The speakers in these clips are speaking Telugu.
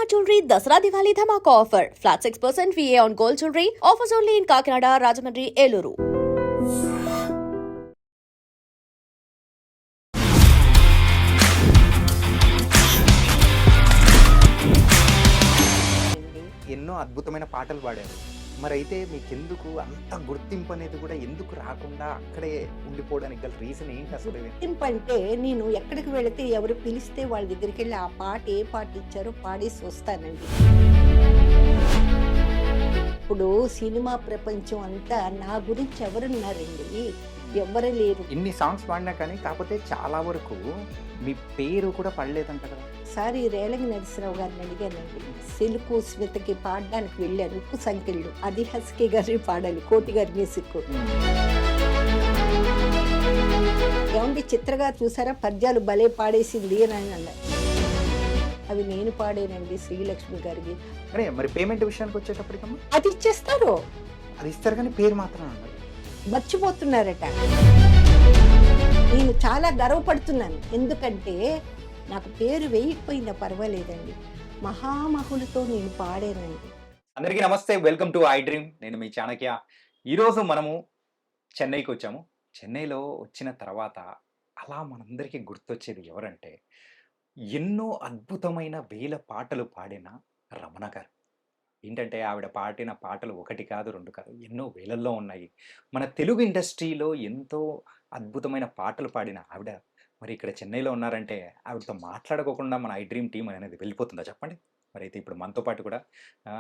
Shalimar Jewelry Dasra Diwali Dhamaka offer. Flat 6% VA on gold jewelry. Offers only in Kakinada, Rajahmundry, Eluru. ఎన్నో అద్భుతమైన పాటలు పాడారు. మరైతే మీకెందుకు అంత గుర్తింపు అనేది కూడా ఎందుకు రాకుండా అక్కడే ఉండిపోవడానికి గల రీజన్ ఏంటి అసలు? గుర్తింపు అంటే నేను ఎక్కడికి వెళితే ఎవరు పిలిస్తే వాళ్ళ దగ్గరికి వెళ్ళి ఆ పాట ఏ పాట ఇచ్చారో పాడేసి వస్తానండి. ఇప్పుడు సినిమా ప్రపంచం అంతా నా గురించి ఎవరున్నారండి? ఎవరు లేరు. ఇన్ని సాంగ్స్ పాడినా కానీ కాకపోతే చాలా వరకు మీ పేరు కూడా పడలేదంట కదా. ఒకసారి రేలంగి నరసింహరావు గారిని అడిగానండి. సిలుకు స్మితకి పాడడానికి వెళ్ళాను. ఉప్పు సంఖ్యలు అది హస్కీ గారి పాడాలి, కోటి గారి మ్యూజిక్. ఏమండి చిత్రగా చూసారా పద్యాలు భలే పాడేసింది అని అన్నారు. అవి నేను పాడానండి శ్రీలక్ష్మి గారికి. అరే మరి పేమెంట్ విషయానికి వచ్చేటప్పటికమ్మా అది ఇచ్చేస్తారు, అది ఇస్తారు కానీ పేరు మాత్రం అన్నారు. మర్చిపోతున్నారట. నేను చాలా గర్వపడుతున్నాను, ఎందుకంటే నాకు పేరు వేయకపోయినా పర్వాలేదండి, మహామహులతో నేను పాడానండి. అందరికీ నమస్తే, వెల్కమ్ టు ఐ డ్రీమ్. నేను మీ చాణక్య. ఈరోజు మనము చెన్నైకి వచ్చాము. చెన్నైలో వచ్చిన తర్వాత అలా మనందరికీ గుర్తొచ్చేది ఎవరంటే ఎన్నో అద్భుతమైన వేల పాటలు పాడిన రమణ గారు. ఏంటంటే ఆవిడ పాడిన పాటలు ఒకటి కాదు రెండు కాదు, ఎన్నో వేలల్లో ఉన్నాయి. మన తెలుగు ఇండస్ట్రీలో ఎంతో అద్భుతమైన పాటలు పాడిన ఆవిడ మరి ఇక్కడ చెన్నైలో ఉన్నారంటే ఆవిడతో మాట్లాడుకోకుండా మన ఐ డ్రీమ్ టీం అనేది వెళ్ళిపోతుందా చెప్పండి? మరి అయితే ఇప్పుడు మనతో పాటు కూడా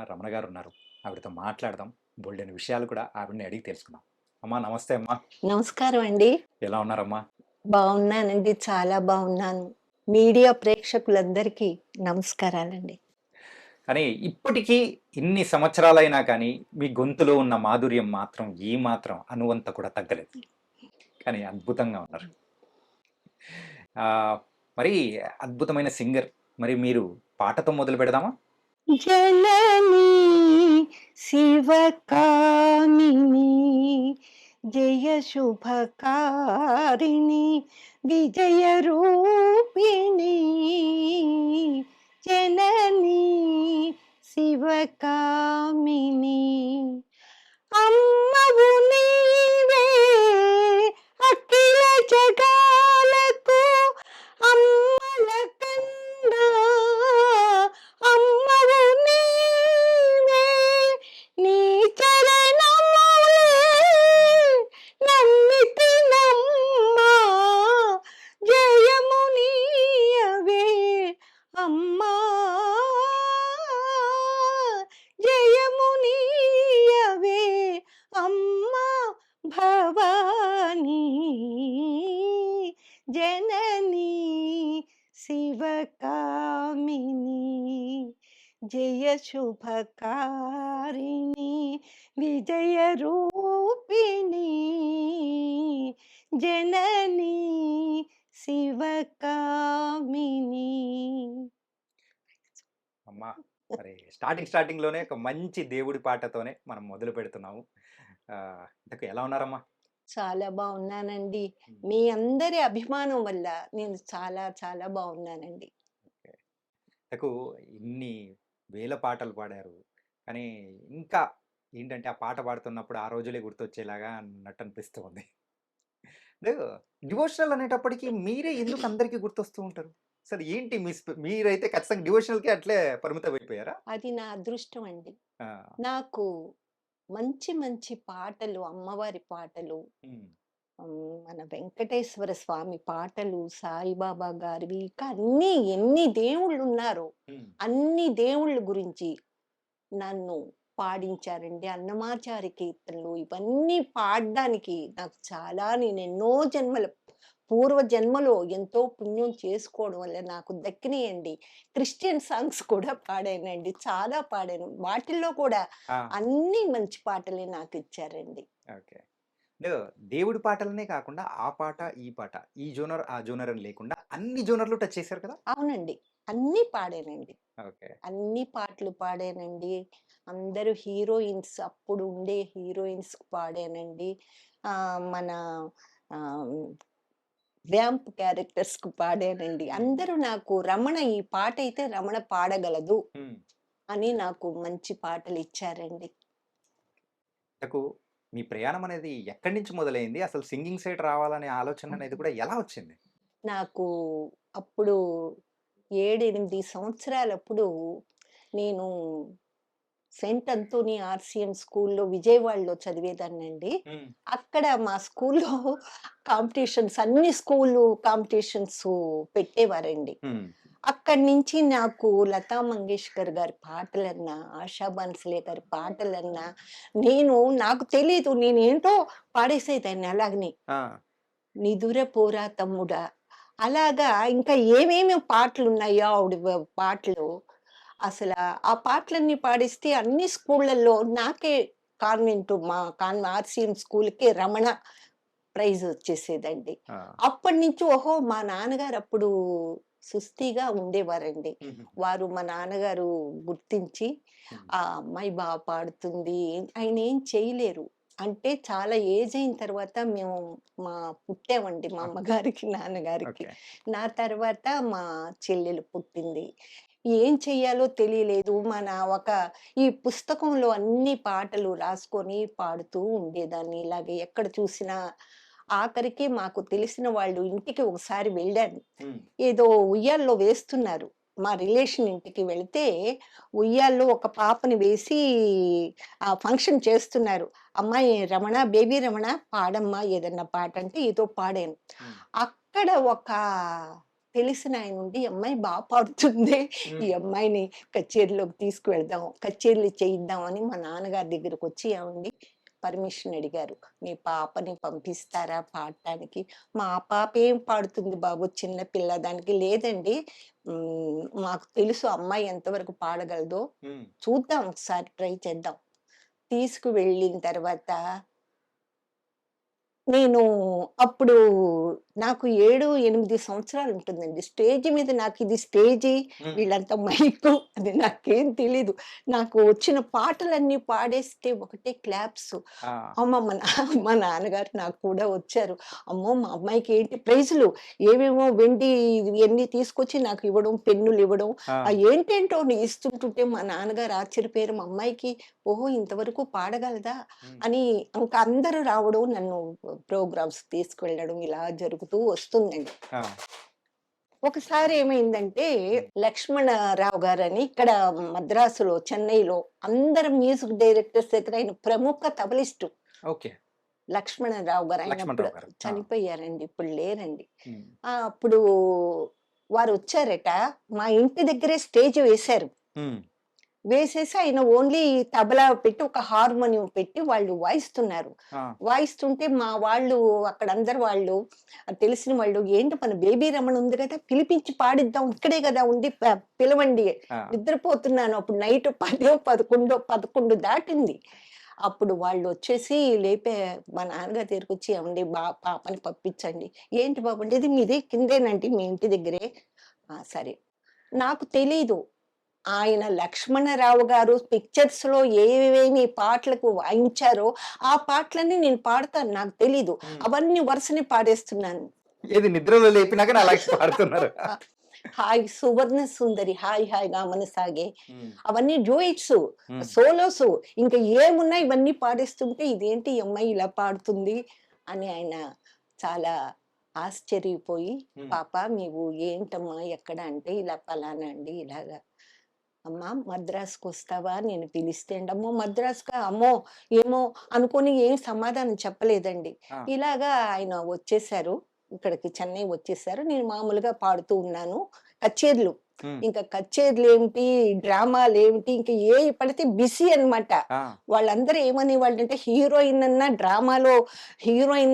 రమణ గారు ఉన్నారు. ఆవిడతో మాట్లాడదాం, బోల్డెన్ విషయాలు కూడా ఆవిడని అడిగి తెలుసుకుందాం. అమ్మా నమస్తే అమ్మా. నమస్కారం అండి. ఎలా ఉన్నారమ్మా? బాగున్నానండి, చాలా బాగున్నాను. మీడియా ప్రేక్షకులందరికీ నమస్కారాలండి. కానీ ఇప్పటికీ ఇన్ని సంవత్సరాలైనా కానీ మీ గొంతులో ఉన్న మాధుర్యం మాత్రం ఏ మాత్రం అనువంత కూడా తగ్గలేదు. కానీ అద్భుతంగా ఉన్నారు. మరి అద్భుతమైన సింగర్. మరి మీరు పాటతో మొదలు పెడదామా? జననీ శివకామిని జయ శుభకారిణి విజయ రూపిణి జననీ శివకామిని అమ్మవు నీవే అఖిల జగాలకు అమ్మల కన్నా అమ్మవు నీవే నీ చరణములే నమ్మితి నమ్మా జయము నీయవే అమ్మా జయము నీయవే అమ్మా భవానీ జననీ శివకామిని జయ శుభకారిణి విజయ రూపిణి జననీ శివకామిని. అమ్మా మరి స్టార్టింగ్ లోనే ఒక మంచి దేవుడి పాటతోనే మనం మొదలు పెడుతున్నాము. ఇంతకు ఎలా ఉన్నారమ్మా? చాలా బాగున్నానండి. మీ అందరి అభిమానం వల్ల నేను చాలా చాలా బాగున్నానండి. నాకు ఇన్ని వేల పాటలు పాడారు, కానీ ఇంకా ఏంటంటే ఆ పాట పాడుతున్నప్పుడు ఆ రోజులే గుర్తొచ్చేలాగా అన్నట్టు అనిపిస్తూ ఉంది. డివోషనల్ అనేటప్పటికీ మీరే ఎందుకు అందరికీ గుర్తొస్తూ ఉంటారు? అసలు ఏంటి మీరైతే ఖచ్చితంగా డివోషనల్కి అట్లే పరిమితం అయిపోయారా? అది నా అదృష్టం అండి. ఆ, నాకు మంచి మంచి పాటలు, అమ్మవారి పాటలు, ఉమ్, మన వెంకటేశ్వర స్వామి పాటలు, సాయిబాబా గారివి, ఇంకా ఎన్ని దేవుళ్ళు ఉన్నారో ఉమ్, అన్ని దేవుళ్ళ గురించి నన్ను పాడించారండి. అన్నమాచారి కీర్తనలు ఇవన్నీ పాడడానికి నాకు చాలా, నేను ఎన్నో జన్మల పూర్వ జన్మలో ఎంతో పుణ్యం చేసుకోవడం వల్ల నాకు దక్కినాయండి. క్రిస్టియన్ సాంగ్స్ కూడా పాడానండి, చాలా పాడాను. వాటిల్లో కూడా ఆ, అన్ని మంచి పాటలే నాకు ఇచ్చారండి. ఓకే. దేవుడి పాటలనే కాకుండా ఆ పాట ఈ పాట, ఈ జోనర్ ఆ జోనర్ అని లేకుండా అన్ని జోనర్లు టచ్ చేశారు కదా. అవునండి, అన్ని పాడానండి, ఓకే. అన్ని పాటలు పాడానండి. అందరూ హీరోయిన్స్, అప్పుడు ఉండే హీరోయిన్స్ పాడానండి. మన వ్యాంప్ క్యారెక్టర్స్‌కు పాడానండి. అందరూ నాకు రమణ ఈ పాటైతే రమణ పాడగలదు హ్మ్. అని నాకు మంచి పాటలిచ్చారండి. నాకు మీ ప్రయాణం అనేది ఎక్కడి నుంచి మొదలైంది? అసలు సింగింగ్ సైడ్ రావాలనే ఆలోచన అనేది కూడా ఎలా వచ్చింది? నాకు అప్పుడు 7, 8 సంవత్సరాలప్పుడు నేను సెయింట్ అంతోని ఆర్‌సీఎం స్కూల్‌లో విజయవాడలో చదివేదాన్నండి. హ్మ్. అక్కడ మా స్కూల్‌లో కాంపిటీషన్స్ అన్ని స్కూలు కాంపిటీషన్స్ పెట్టేవారండి. హ్మ్. అక్కడి నుంచి నాకు లతా మంగేష్కర్ గారి పాటలన్నా, ఆశా భోంస్లే గారి పాటలన్నా, నాకు తెలీదు నేనేంటో పాడేసేదాన్ని అలాగని. ఆ! 'నిదురపోరా తమ్ముడా' అలాగా ఇంకా ఏమేమి పాటలున్నాయో ఆవిడ పాటలు. ఆ పాటలన్నీ పాడిస్తే అన్ని స్కూళ్ళల్లో నాకే ఆర్‌సీఎం స్కూల్‌కే రమణ ప్రైజ్ వచ్చేసేదండి. ఆ! అప్పటినుంచి ఓహో! మా నాన్నగారు అప్పుడు సుస్థిగా ఉండేవారండి. హుహు. మా నాన్నగారు గుర్తించి, హ్మ్. ఆ అమ్మాయి పాడుతుంది. ఆయనేం చేయలేరు. అంటే చాలా ఏజ్ అయిన తర్వాత మేము మా పుట్టామండి మా ఆహా! అమ్మగారికి, నాన్నగారికి. ఓకే. నా తర్వాత మా చెల్లెలు పుట్టింది. ఏం చెయ్యాలో తెలియలేదు. ఈ పుస్తకంలో అన్ని పాటలు రాసుకొని పాడుతూ ఉండేదాన్ని. ఇలాగే ఎక్కడ చూసినా ఆఖరికి మాకు తెలిసిన వాళ్ళు ఇంటికి ఒకసారి వెళ్ళాను. హ్మ్. ఏదో ఉయ్యాల్లో వేస్తున్నారు. మా రిలేషన్ ఇంటికి వెళితే, ఉయ్యాల్లో ఒక పాపని వేసి ఫంక్షన్ చేస్తున్నారు. "అమ్మాయి రమణ, బేబీ రమణ పాడమ్మా ఏదన్నా పాట" అంటే ఏదో పాడాను. హ్మ్. అక్కడ తెలిసినాయనుండి, "ఈ అమ్మాయి పాడుతుంది. ఈ హ్మ్. అమ్మాయిని కచేరీలోకి తీసుకువెళ్దాం, కచేరీలు చేయిద్దాం" అని మా నాన్నగారి దగ్గరకొచ్చి, "ఏవండీ పర్మిషన్ అడిగారు. మీ పాపని పంపిస్తారా పాడటానికి?" "మా పాప ఏం పాడుతుంది బాబు చిన్న పిల్ల." దానికి "లేదండి మాకు తెలుసు అమ్మాయి ఎంతవరకు పాడగలదో. హ్మ్. చూద్దాం ఒకసారి ట్రై చేద్దాం." తీసుకువెళ్ళిన తర్వాత నేను అప్పుడు నాకు 7, 8 సంవత్సరాలుంటుందండి. స్టేజ్ మీద నాకిది స్టేజి, హ్మ్. వీళ్ళంతా మైకు అది నాకేం తెలీదు. నాకు వచ్చిన పాటలన్నీ పాడేస్తే ఒకటే క్లాప్సు. ఆ! అమ్మ! మా నాన్నగారు నాకు కూడా వచ్చారు. అమ్మో! మా అమ్మాయికి ఏంటి ప్రైజులు ఏవేవో వెండి ఇయన్నీ తీసుకొచ్చి నాకివ్వడం, పెన్నులివ్వడం. ఆ! ఏంటేంటో ఇస్తుంటుంటే మా నాన్నగారు ఆశ్చర్యపోయారు. మా అమ్మాయికి ఓహో! ఇంతవరకు పాడగలదా? హ్మ్. అని ఇంక అందరూ రావడం, నన్ను ప్రోగ్రామ్స్‌కి తీసుకువెళ్ళడం ఇలా జరుగుతూ వస్తుందండి. ఆ! ఒకసారి ఏమైందంటే, హ్మ్. లక్ష్మణరావు గారని ఇక్కడ మద్రాసులో, చెన్నైలో అందరు మ్యూజిక్ డైరెక్టర్స్ దగ్గర ఆయన ప్రముఖ తబలిస్టు. ఓకే. లక్ష్మణరావు గారు. ఆయనప్పుడు లక్ష్మణరావు గారు. ఆ! చనిపోయారండి. ఇప్పుడు లేరండి. హ్మ్. అప్పుడు వారొచ్చారట. మా ఇంటి దగ్గరే స్టేజ్ వేశారు. హ్మ్. వేసేసి ఆయన ఓన్లీ తబలా పెట్టి, ఒక హార్మోనియం పెట్టి వాళ్ళు వాయిస్తున్నారు. ఆ! వాయిస్తుంటే మా వాళ్ళు అక్కడందరూ వాళ్ళు తెలిసిన వాళ్ళు, "ఏంటి మన బేబీ రమణ ఉంది గదా! పిలిపించి పాడిద్దాం. ఇక్కడే గదా ఉంది పిలవండి. ఆ! నిద్రపోతున్నాను." అప్పుడు నైట్ 10, 11 దాటింది. అప్పుడు వాళ్ళొచ్చేసి మా నాన్నగారి దగ్గరికొచ్చి, "ఏవండీ పాపని పంపించండి." "ఏంటి బాబు" అంటే, "ఇది మీది కిందేనండి మీ ఇంటి దగ్గరే." "ఆ! సరే." నాకు తెలీదు. ఆయన లక్ష్మణరావు గారు పిక్చర్స్‌లో ఏవేమి పాటలకు వాయించారో, ఆ పాటలన్నీ నేను పాడతాను. నాకు తెలీదు. హ్మ్. అవన్నీ వరుసనే పాడేస్తున్నాను. ఏది నిద్రలో లేపినా గాని అలాగే పాడుతున్నారు. హాయ్ సువర్ణ సుందరి హాయ్ హాయిగా మనసాగే. హ్మ్. అవన్నీ డ్యూయెట్సు, హ్మ్. సోలోసు ఇంక ఏమున్నా ఇవన్నీ పాడేస్తుంటే, ఇదేంటి ఈ అమ్మాయి ఇలా పాడుతుంది అని ఆయన చాలా ఆశ్చర్యపోయి, హ్మ్. "పాప నీవు ఏంటమ్మా ఎక్కడ?" అంటే, "ఇలా పలానా అండి ఇలాగా." అమ్మా మద్రాసుకొస్తావా? నేను పిలిస్తే అండి, అమ్మో! మద్రాసుకా? అమ్మో! ఏమో అనుకోని ఏం సమాధానం చెప్పలేదండి. ఆ! ఇలాగా ఆయన వచ్చేసారు. ఇక్కడికి చెన్నై వచ్చేసారు. నేను మామూలుగా పాడుతూ ఉన్నాను. కచేరీలు. హ్మ్. ఇంకా కచేరీలేమిటి, డ్రామాలేమిటి ఇంక ఏయి పడితే బిజీ అనమాట. ఆ! వాళ్ళందరూ ఏమనేవాళ్ళంటే హీరోయిన్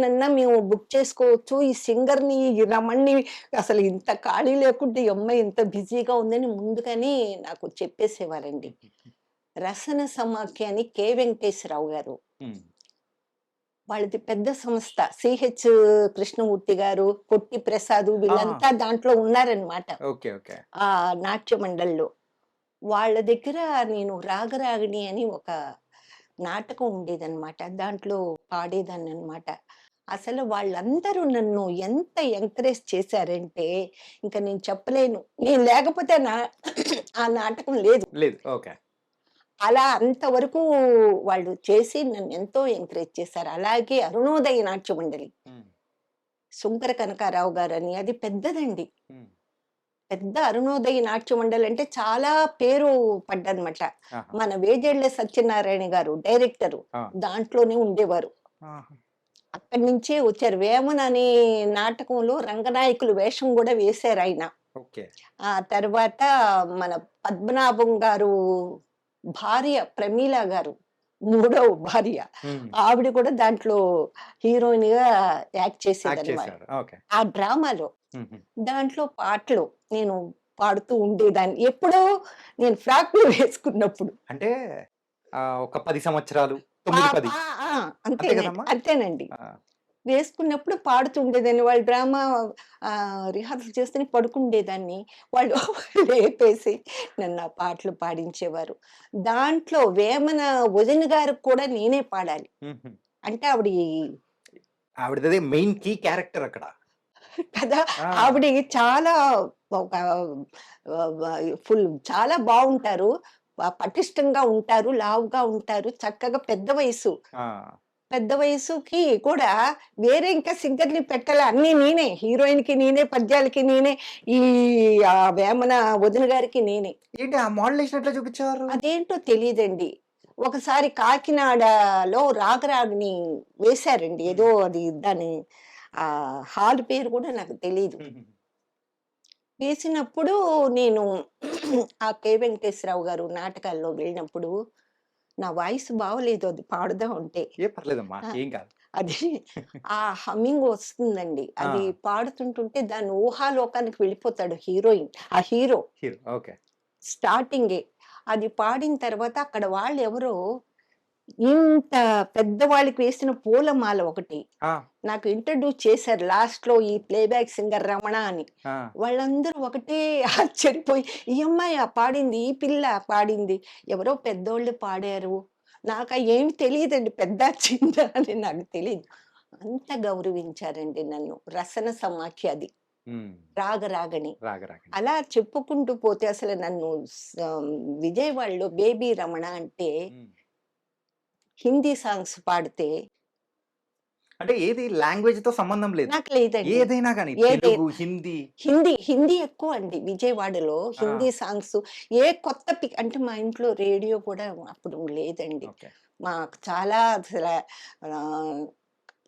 అన్నా మేము బుక్ చేసుకోవచ్చు. ఈ సింగర్‌ని, ఈ రమణ్‌ని అసలు ఇంత ఖాళీ లేకుండా ఈ అమ్మాయి ఇంత బిజీగా ఉందని ముందుగానే నాకు చెప్పేసేవారండి. హుహుహు. రసన సమాఖ్య అని కె. వెంకటేశ్వరరావు గారు. హ్మ్. వాళ్ళది పెద్ద సంస్థ. సిహెచ్ కృష్ణమూర్తి గారు, కొట్టి ప్రసాదు ఆ! వీళ్ళంతా దాంట్లో ఉన్నారనమాట. ఓకే. ఓకే. ఆ నాట్య మండలిలో. వాళ్ళ దగ్గర నేను రాగరాగిణి అని ఒక నాటకం ఉండేదనమాట. దాంట్లో పాడేదాన్ననమాట. అసలు వాళ్ళందరూ నన్ను ఎంత ఎంకరేజ్ చేశారంటే, ఇంక నేను చెప్పలేను. నేను లేకపోతే ఆ నాటకం లేదు. లేదు. ఓకే. అలా అంతవరకు వాళ్ళు చేసి నన్నెంతో ఎంకరేజ్ చేశారు. అలాగే అరుణోదయ నాట్య మండలి. హ్మ్. శుంకర కనకారావు గారని అది పెద్దదండి. హ్మ్. పెద్ద అరుణోదయ నాట్య మండలి అంటే చాలా పేరు పడ్డదనమాట. ఆహా! మన వేజేళ్ళ సత్యనారాయణ గారు డైరెక్టరు. ఆ! దాంట్లోనే ఉండేవారు. ఆహా! అక్కడి నుంచే వచ్చారు. 'వేమన' అనే నాటకంలో రంగనాయకులు వేషం గూడా వేశారాయన. ఓకే. ఆ తర్వాత మన పద్మనాభం గారు భార్య ప్రమీల గారు, మూడవ భార్య. హ్మ్. ఆవిడ కూడా దాంట్లో హీరోయిన్‌గా యాక్ట్ యాక్ట్ చేసేదనమాట. చేశారు. ఓకే. ఆ డ్రామాలో. హుహు. దాంట్లో పాటలు నేను పాడుతూ ఉండేదాన్ని. ఎప్పుడో నేను ఫ్రాక్‌లు వేసుకున్నప్పుడు. అంటే ఒక 10 సంవత్సరాలు, ఆ! 9, 10 ఆ! ఆ! అంతే అంతేనండి. కదమ్మా? అంతేనండి. ఆ! వేసుకున్నప్పుడు పాడుతూ ఉండేదాన్ని. వాళ్ళు డ్రామా రిహార్సల్ చేస్తూనే పడుకుండేదాన్ని. వాళ్ళు లేపేసి నన్ను ఆ పాటలు పాడించేవారు. దాంట్లో వేమన వదిన గారికి కూడా నేనే పాడాలి. హుహు. అంటే ఆవిడ ఆవిడదే మెయిన్ కీ క్యారెక్టర్ అక్కడ. కదా! ఆ! ఆవిడ చాలా ఒక చాలా బావుంటారు. పటిష్టంగా ఉంటారు. లావుగా ఉంటారు. చక్కగా పెద్ద వయసు. ఆ! పెద్ద వయసుకి కూడా వేరే ఇంకా సింగర్‌ని పెట్టాల. అన్నీ నేనే. హీరోయిన్‌కి నేనే, పద్యాలకి నేనే, ఈ వేమన వదిన గారికి నేనే. ఏంటి ఆ మోడ్యులేషన్ ఎట్లా చూపించేవారు? అదేంటో తెలీదండి. ఒకసారి కాకినాడలో రాగరాగిణి వేశారండి. హ్మ్. ఏదో అది దాని హాల్ పేరు కూడా నాకు తెలీదు. హుహు. వేసినప్పుడు నేను ఆ 'కె. వెంకటేశ్వరరావు' గారు నాటకాల్లో వెళ్ళినప్పుడు నా వాయిస్ బాగోలేదు అది పాడుదాం అంటే. పర్లేదమ్మా. ఆ! ఏం కాదు. అది ఆ హమ్మింగ్ వస్తుందండి. ఆ! అది పాడుతుంటుంటే దాని ఊహాలోకానికి వెళ్ళిపోతాడు హీరోయిన్. ఆ హీరో హీరో. ఓకే. స్టార్టింగే. అది పాడిన తర్వాత అక్కడ వాళ్ళెవరో ఇంత పెద్దవాళ్ళకి వేసిన పూలమాల ఒకటి ఆ! నాకు ఇంట్రొడ్యూస్ చేశారు లాస్ట్‌లో ఈ ప్లేబ్యాక్ సింగర్ రమణ అని. ఆ! వాళ్ళందరూ ఒకటే ఆశ్చర్యపోయి, "ఈ అమ్మాయా పాడింది? ఈ పిల్లా పాడింది? ఎవరో పెద్దోళ్ళు పాడారు." ఏమి తెలీదండి. పెద్ద, చిన్న అని నాకు తెలీదు. అంత గౌరవించారండి నన్ను. రసన సమాఖ్య అది. హ్మ్. రాగరాగని. రాగరాగండి. అలా చెప్పుకుంటూ పోతే అసలు నన్ను విజయవాడలో 'బేబీ రమణ' అంటే హ్మ్. హిందీ సాంగ్స్ పాడితే అంటే ఏది లాంగ్వేజ్‌తో సంబంధం లేదు. నాకు లేదండి. ఏదైనా గాని ఏదై తెలుగు, హిందీ. హిందీ ఎక్కువండి. విజయవాడలో ఆ! హిందీ సాంగ్స్ ఏ కొత్త అంటే మా ఇంట్లో రేడియో కూడా అప్పుడు లేదండి. ఓకే. మాకు చాలా ఆహ్,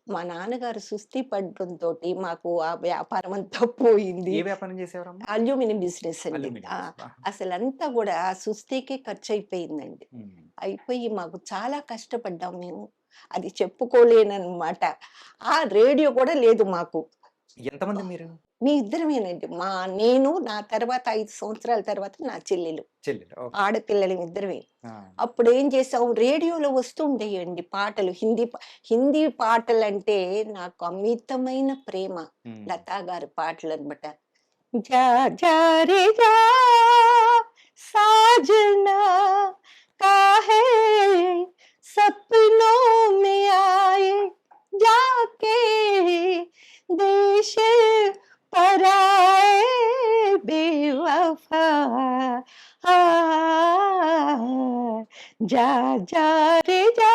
మా నాన్నగారు సుస్థి పడడంతోటి మాకు ఆ వ్యాపారం అంతా పోయింది. ఏ వ్యాపారం చేసేవారమ్మా? అల్యూమినియం బిజినెస్ అండి. Aluminium business. ఆహా! అసలంతా గూడా ఆ సుస్థికే ఖర్చయిపోయిందండి. హ్మ్. అయిపోయి మాకు చాలా కష్టపడ్డాం మేము. అది చెప్పుకోలేననమాట. ఆ రేడియో కూడా లేదు మాకు. ఎంతమంది మీరు? మీ ఇద్దరమేనండి. నేను నా తర్వాత 5 సంవత్సరాల తర్వాత నా చెల్లెలు. చెల్లెలు. ఓకే. ఆడపిల్లలం ఇద్దరమే. ఆ! అప్పుడేం చేసాం రేడియోలో వస్తుండేయండి పాటలు. హిందీ పాటలంటే నాకు అమితమైన ప్రేమ. హ్మ్. లతా గారి పాటలనమాట. जा जा रे जा साजना काहे सपनों में आए जाके देश पराए बेवफा जा जा रे जा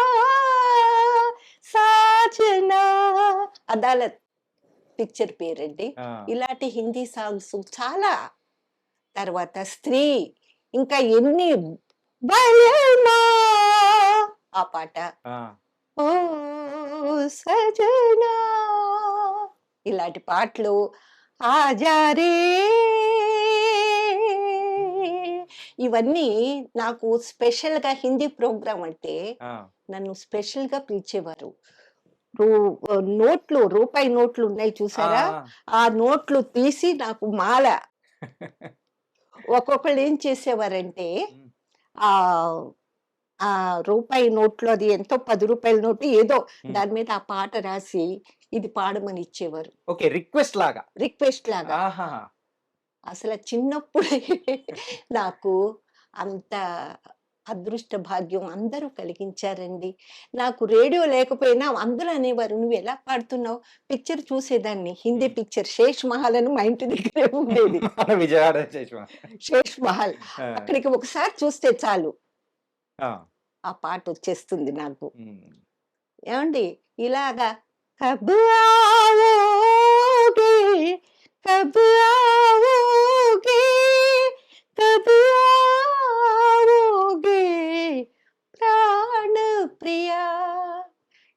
साजना అదాలత్ పిక్చర్ పేరండి. ఆ! ఇలాంటి హిందీ సాంగ్స్ చాలా. తర్వాత 'స్త్రీ' ఇంకా ఎన్ని 'బలమా' ఆ పాట. ఆ! ఓ సజనా ఇలాంటి పాటలు. ఆజా రే ఇవన్నీ నాకు స్పెషల్‌గా హిందీ ప్రోగ్రామ్ అంటే ఆ! నన్ను స్పెషల్‌గా పిలిచేవారు. రూ నోట్లు రూపాయి నోట్లు ఉన్నాయి ఆ! చూసారా? ఆ! ఆ నోట్లు తీసి నాకు మాల. ఒక్కొక్కళ్ళు ఏం చేసేవారంటే హ్మ్. ఆహ్, ఆ రూపాయి నోట్లు అది ఎంతో రూ. 10 నోటు ఏదో హ్మ్. దాని మీద ఆ పాట రాసి ఇది పాడమని ఇచ్చేవారు. ఓకే. రిక్వెస్ట్ లాగా. రిక్వెస్ట్ లాగా. ఆహాహా! అసల చిన్నప్పుడే నాకు అంత అదృష్ట భాగ్యం అందరూ కలిగించారండి. నాకు రేడియో లేకపోయినా అందరూ అనేవారు, "నువ్వెలా పాడుతున్నావు?" పిక్చర్ చూసేదాన్ని. హిందీ హ్మ్. పిక్చర్ 'శేష్ మహల్' అని మా ఇంటి దగ్గరే ఉండేది. మన విజయవాడ చేసినా. 'శేష్ మహల్' ఆ! అక్కడికి ఒకసారి చూస్తే చాలు ఆ! ఆ పాటొచ్చేస్తుంది నాకు. హ్మ్. ఏవండి ఇలాగా కబ్ आओगे కబ్ आओगे కబ్ आओगे ప్రాణ ప్రియా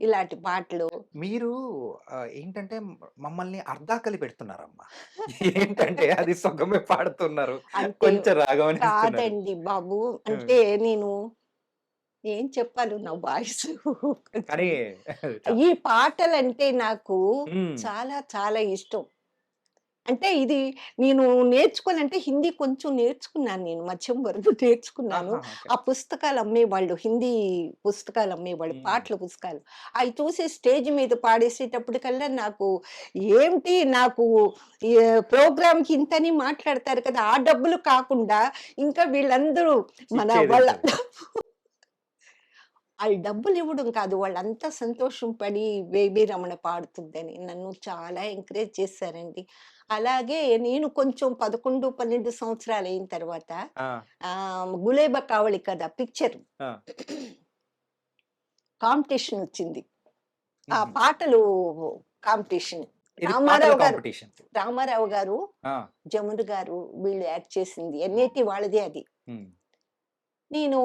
ఇలాంటి పాటలు మీరు ఏంటంటే మమ్మల్ని అర్ధాకలి పెడుతున్నారమ్మా. ఏంటంటే అది సొగమే పాడుతున్నారు. అంటే కొంచెం రాగమని ఇస్తున్నారు. కాదండి బాబు. హ్మ్. అంటే నేను ఏం చెప్పాలో నా వాయిస్ కానీ ఈ పాటలంటే నాకు హ్మ్. చాలా చాలా ఇష్టం. అంటే ఇది నేను నేర్చుకోవాలంటే హిందీ కొంచెం నేర్చుకున్నాను నేను. మధ్యం వరకు నేర్చుకున్నాను. ఆహాహా! ఓకే. ఆ పుస్తకాలు అమ్మేవాళ్ళు. హిందీ పుస్తకాలు అమ్మేవాళ్ళు. హ్మ్. పాటల పుస్తకాలు. అయి చూసి స్టేజ్ మీద పాడేసేటప్పటికల్లా నాకు ఏమిటి నాకు ఈ ప్రోగ్రామ్‌కి ఇంతని మాట్లాడతారు కదా! ఆ డబ్బులు కాకుండా ఇంకా వీళ్ళందరూ మన వాళ్ళ ఇచ్చేదుంటది. ఆళ్ళు డబ్బులివ్వడం కాదు. వాళ్ళంతా సంతోషం పడి 'బేబీ రమణ' పాడుతుందని. నన్ను చాలా ఎంకరేజ్ చేశారండి. అలాగే నేను కొంచెం 11, 12 సంవత్సరాలయిన తర్వాత ఆ! 'గులేబ కావళి కథ' పిక్చర్ ఆ! కాంపిటీషన్ వచ్చింది. ఆ హుహు. పాటలు కాంపిటీషన్. ఇది పాటల రామారావు గారు కాంపిటీషన్. రామారావు గారు, ఆ! జమున గారు వీళ్ళు యాక్ట్ చేసింది. ఎన్‌ఏటి వాళ్ళదే అది. హ్మ్. నేను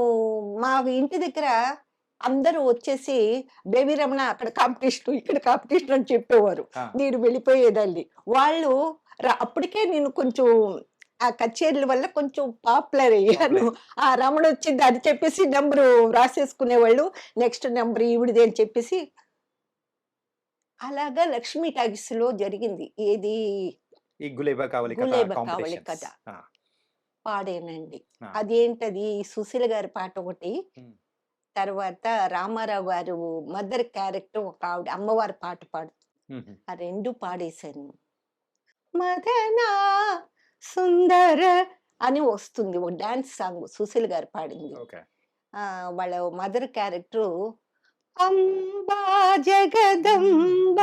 మా ఇంటి దగ్గర అందరూ వచ్చేసి 'బేబీ రమణ' అక్కడ కాంపిటీషన్, ఇక్కడ కాంపిటీషన్ అని చెప్పేవారు. ఆ! నేను వెళ్ళిపోయేదాన్ని. వాళ్ళు అప్పటికే నేను కొంచెం ఆ కచేరీల వల్ల కొంచెం పాపులర్ అయ్యాను. పాపులర్. ఆ రమణ వచ్చింది అని చెప్పేసి నంబరు రాసేసుకునేవాళ్ళు. నెక్స్ట్ నంబర్ ఈవిడదే అని చెప్పేసి అలాగా లక్ష్మీ టాకీస్‌లో జరిగింది. ఏది ఈ 'గులేబా కావలి కథ' 'గులేబ కావళి కాంపిటీషన్స్. కథ' ఆ! పాడానండి. ఆ! అదేంటది సుశీల గారి పాట ఒకటి. హ్మ్. తర్వాత రామారావు గారు మదర్ క్యారెక్టర్ ఒక ఆవిడ అమ్మవారి పాట హుహు. ఆ 2 పాడేశాను. మదనా సుందర అని వస్తుంది. ఒక డాన్స్ సాంగ్ సుశీల్ గారు పాడింది. ఓకే. వాళ్ళ మదర్ క్యారెక్టరు అంబా జగదంబ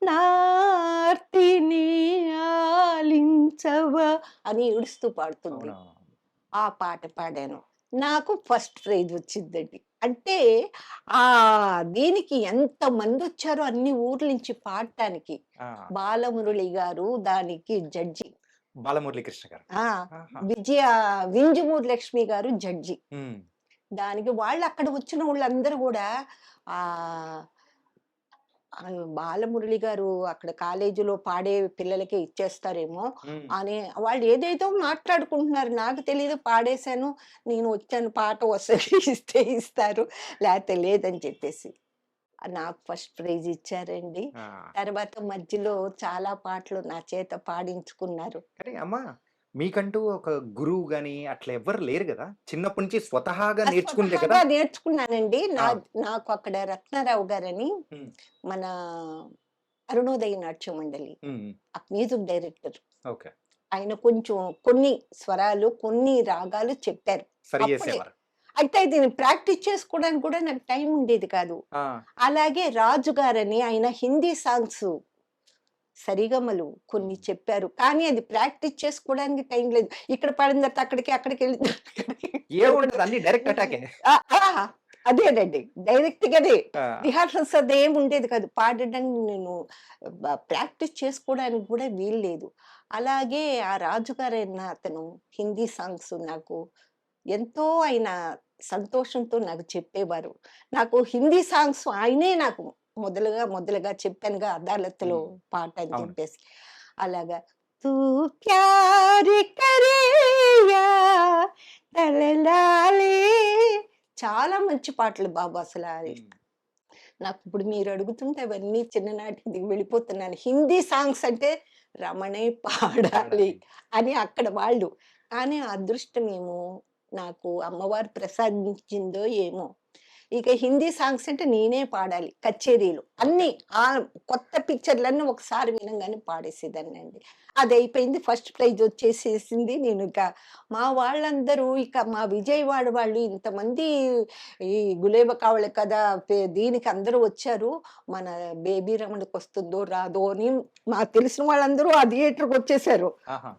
నార్తిని ఆలించవ అని ఏడుస్తూ పాడుతుంది. అవునా! ఆ పాట పాడాను. నాకు ఫస్ట్ ప్రైజ్ వచ్చిందండి. అంటే దీనికి ఎంతమందొచ్చారో అన్ని ఊర్ల నుంచి పాడటానికి. ఆ! బాలమురళి గారు దానికి జడ్జి. బాలమురళీ కృష్ణ గారు. ఆ! ఆహా! విజయ వింజమూరి లక్ష్మి గారు జడ్జి. హ్మ్. దానికి వాళ్ళక్కడ వచ్చినోళ్ళందరూ గూడా ఆహ్, బాలమురళి గారు అక్కడ కాలేజీలో పాడే పిల్లలకే ఇచ్చేస్తారేమో హ్మ్. అని వాళ్ళు ఏదేదో మాట్లాడుకుంటున్నారు. నాకు తెలీదు పాడేశాను. నేను వచ్చాను పాట వస్తది ఇస్తే ఇస్తారు. లేతే లేదని చెప్పేసి. నాకు ఫస్ట్ ప్రైజ్ ఇచ్చారండి. ఆ! తర్వాత మధ్యలో చాలా పాటలు నా చేత పాడించుకున్నారు. కానీ అమ్మా మీకంటూ ఒక గురువు గాని అట్లా ఎవ్వరు లేరు గదా! చిన్నప్పటి నుంచి స్వతహాగా నేర్చుకుందే కదా! స్వతహాగా నేర్చుకున్నానండి. ఆ! నాకు అక్కడ రత్నారావు గారని హ్మ్. మన అరుణోదయ నాట్య మండలి హ్మ్. హ్మ్. Music director. ఓకే. ఆయన కొంచెం కొన్ని స్వరాలు, కొన్ని రాగాలు చెప్పారు. సరి అప్పుడే జేసేవారు. అయితే దీన్ని ప్రాక్టీస్ చేసుకోవడానికి కూడా నాకు టైం ఉండేది కాదు. ఆ! అలాగే రాజు గారని ఆయన హిందీ సాంగ్స్ సరిగమలు కొన్ని హ్మ్. చెప్పారు. కానీ అది ప్రాక్టీస్ చేసుకోవడానికి టైం లేదు. ఇక్కడ పాడిన తర్వాత అక్కడికి, అక్కడికెళ్ళిన అక్కడికి ఏముండదు అన్నీ డైరెక్ట్ అటాకే. ఆ! ఆ! అదేనండి. డైరెక్ట్‌గానే ఆ! రిహార్సల్స్ అదేం ఉండేది కాదు. పాడడానికి నేను ప్రాక్టీస్ చేసుకోవడానికి కూడా వీల్లేదు. అలాగే ఆ రాజుగారన్న అతను హిందీ సాంగ్స్ నాకు ఎంతో ఆయన సంతోషంతో నాకు చెప్పేవారు. నాకు హిందీ సాంగ్స్ ఆయనే నాకు మొదలుగా చెప్పానుగా 'అదాలత్‌లో' హ్మ్. పాట అని అవును. చెప్పేసి. అలాగా తూ ప్యార్ కరేయా తలలాలే చాలా మంచి పాటలు బాబు అసల. హ్మ్. నాకిప్పుడు మీరు అడుగుతుంటే అవన్నీ చిన్ననాటికి వెళ్ళిపోతున్నాను. హిందీ సాంగ్స్ అంటే రమణే పాడాలి పాడాలి. అని అక్కడ వాళ్ళు. కానీ ఆ అదృష్టమేమో నాకు అమ్మవారు ప్రసాదించిందో ఏమో! ఇక హిందీ సాంగ్స్ అంటే నేనే పాడాలి కచేరీలు. ఓకే. అన్నీ కొత్త పిక్చర్‌లన్నీ ఒకసారి వినంగానే పాడేసేదాన్నండి. అదయిపోయింది. First prize వచ్చేసేసింది. నేను ఇక మా వాళ్ళందరూ ఇక మా విజయవాడ వాళ్ళు ఇంతమంది ఈ గులేబ కావళ కథ దీనికి అందరూ వచ్చారు. మన బేబీ రమణకొస్తుందో రాదో అని మాకు తెలిసిన వాళ్ళందరూ ఆ థియేటర్‌కొచ్చేసారు. ఆహా!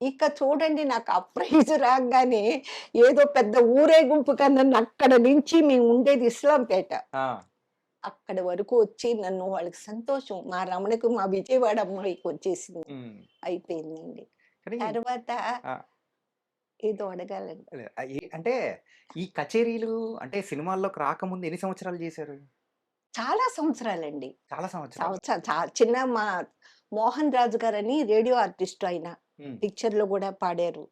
ఇక చూడండి నాకు ఆ ప్రైజ్ రాంగానే ఏదో పెద్ద ఊరేగింపు కన్నా అక్కడ నుంచి మేము ఉండేది ఇస్లాంపేట. ఆ! అక్కడి వరకు వచ్చి నన్ను వాళ్ళకి సంతోషం. మా రమణకు మా విజయవాడ అమ్మాయికొచ్చేసింది. హ్మ్. అయిపోయిందండి. కానీ తర్వాత ఆ! ఏదో అడగాలండి. అదే అంటే ఈ కచేరీలు అంటే సినిమాల్లోకి రాకముందు ఎన్ని సంవత్సరాలు చేశారు? చాలా సంవత్సరాలండి. చాలా సంవత్సరాలు. సంవత్సరాలు చిన్న మా మోహన్ రాజు గారని రేడియో ఆర్టిస్ట్ ఆయన. హ్మ్. పిక్చర్‌లో గూడా పాడారు.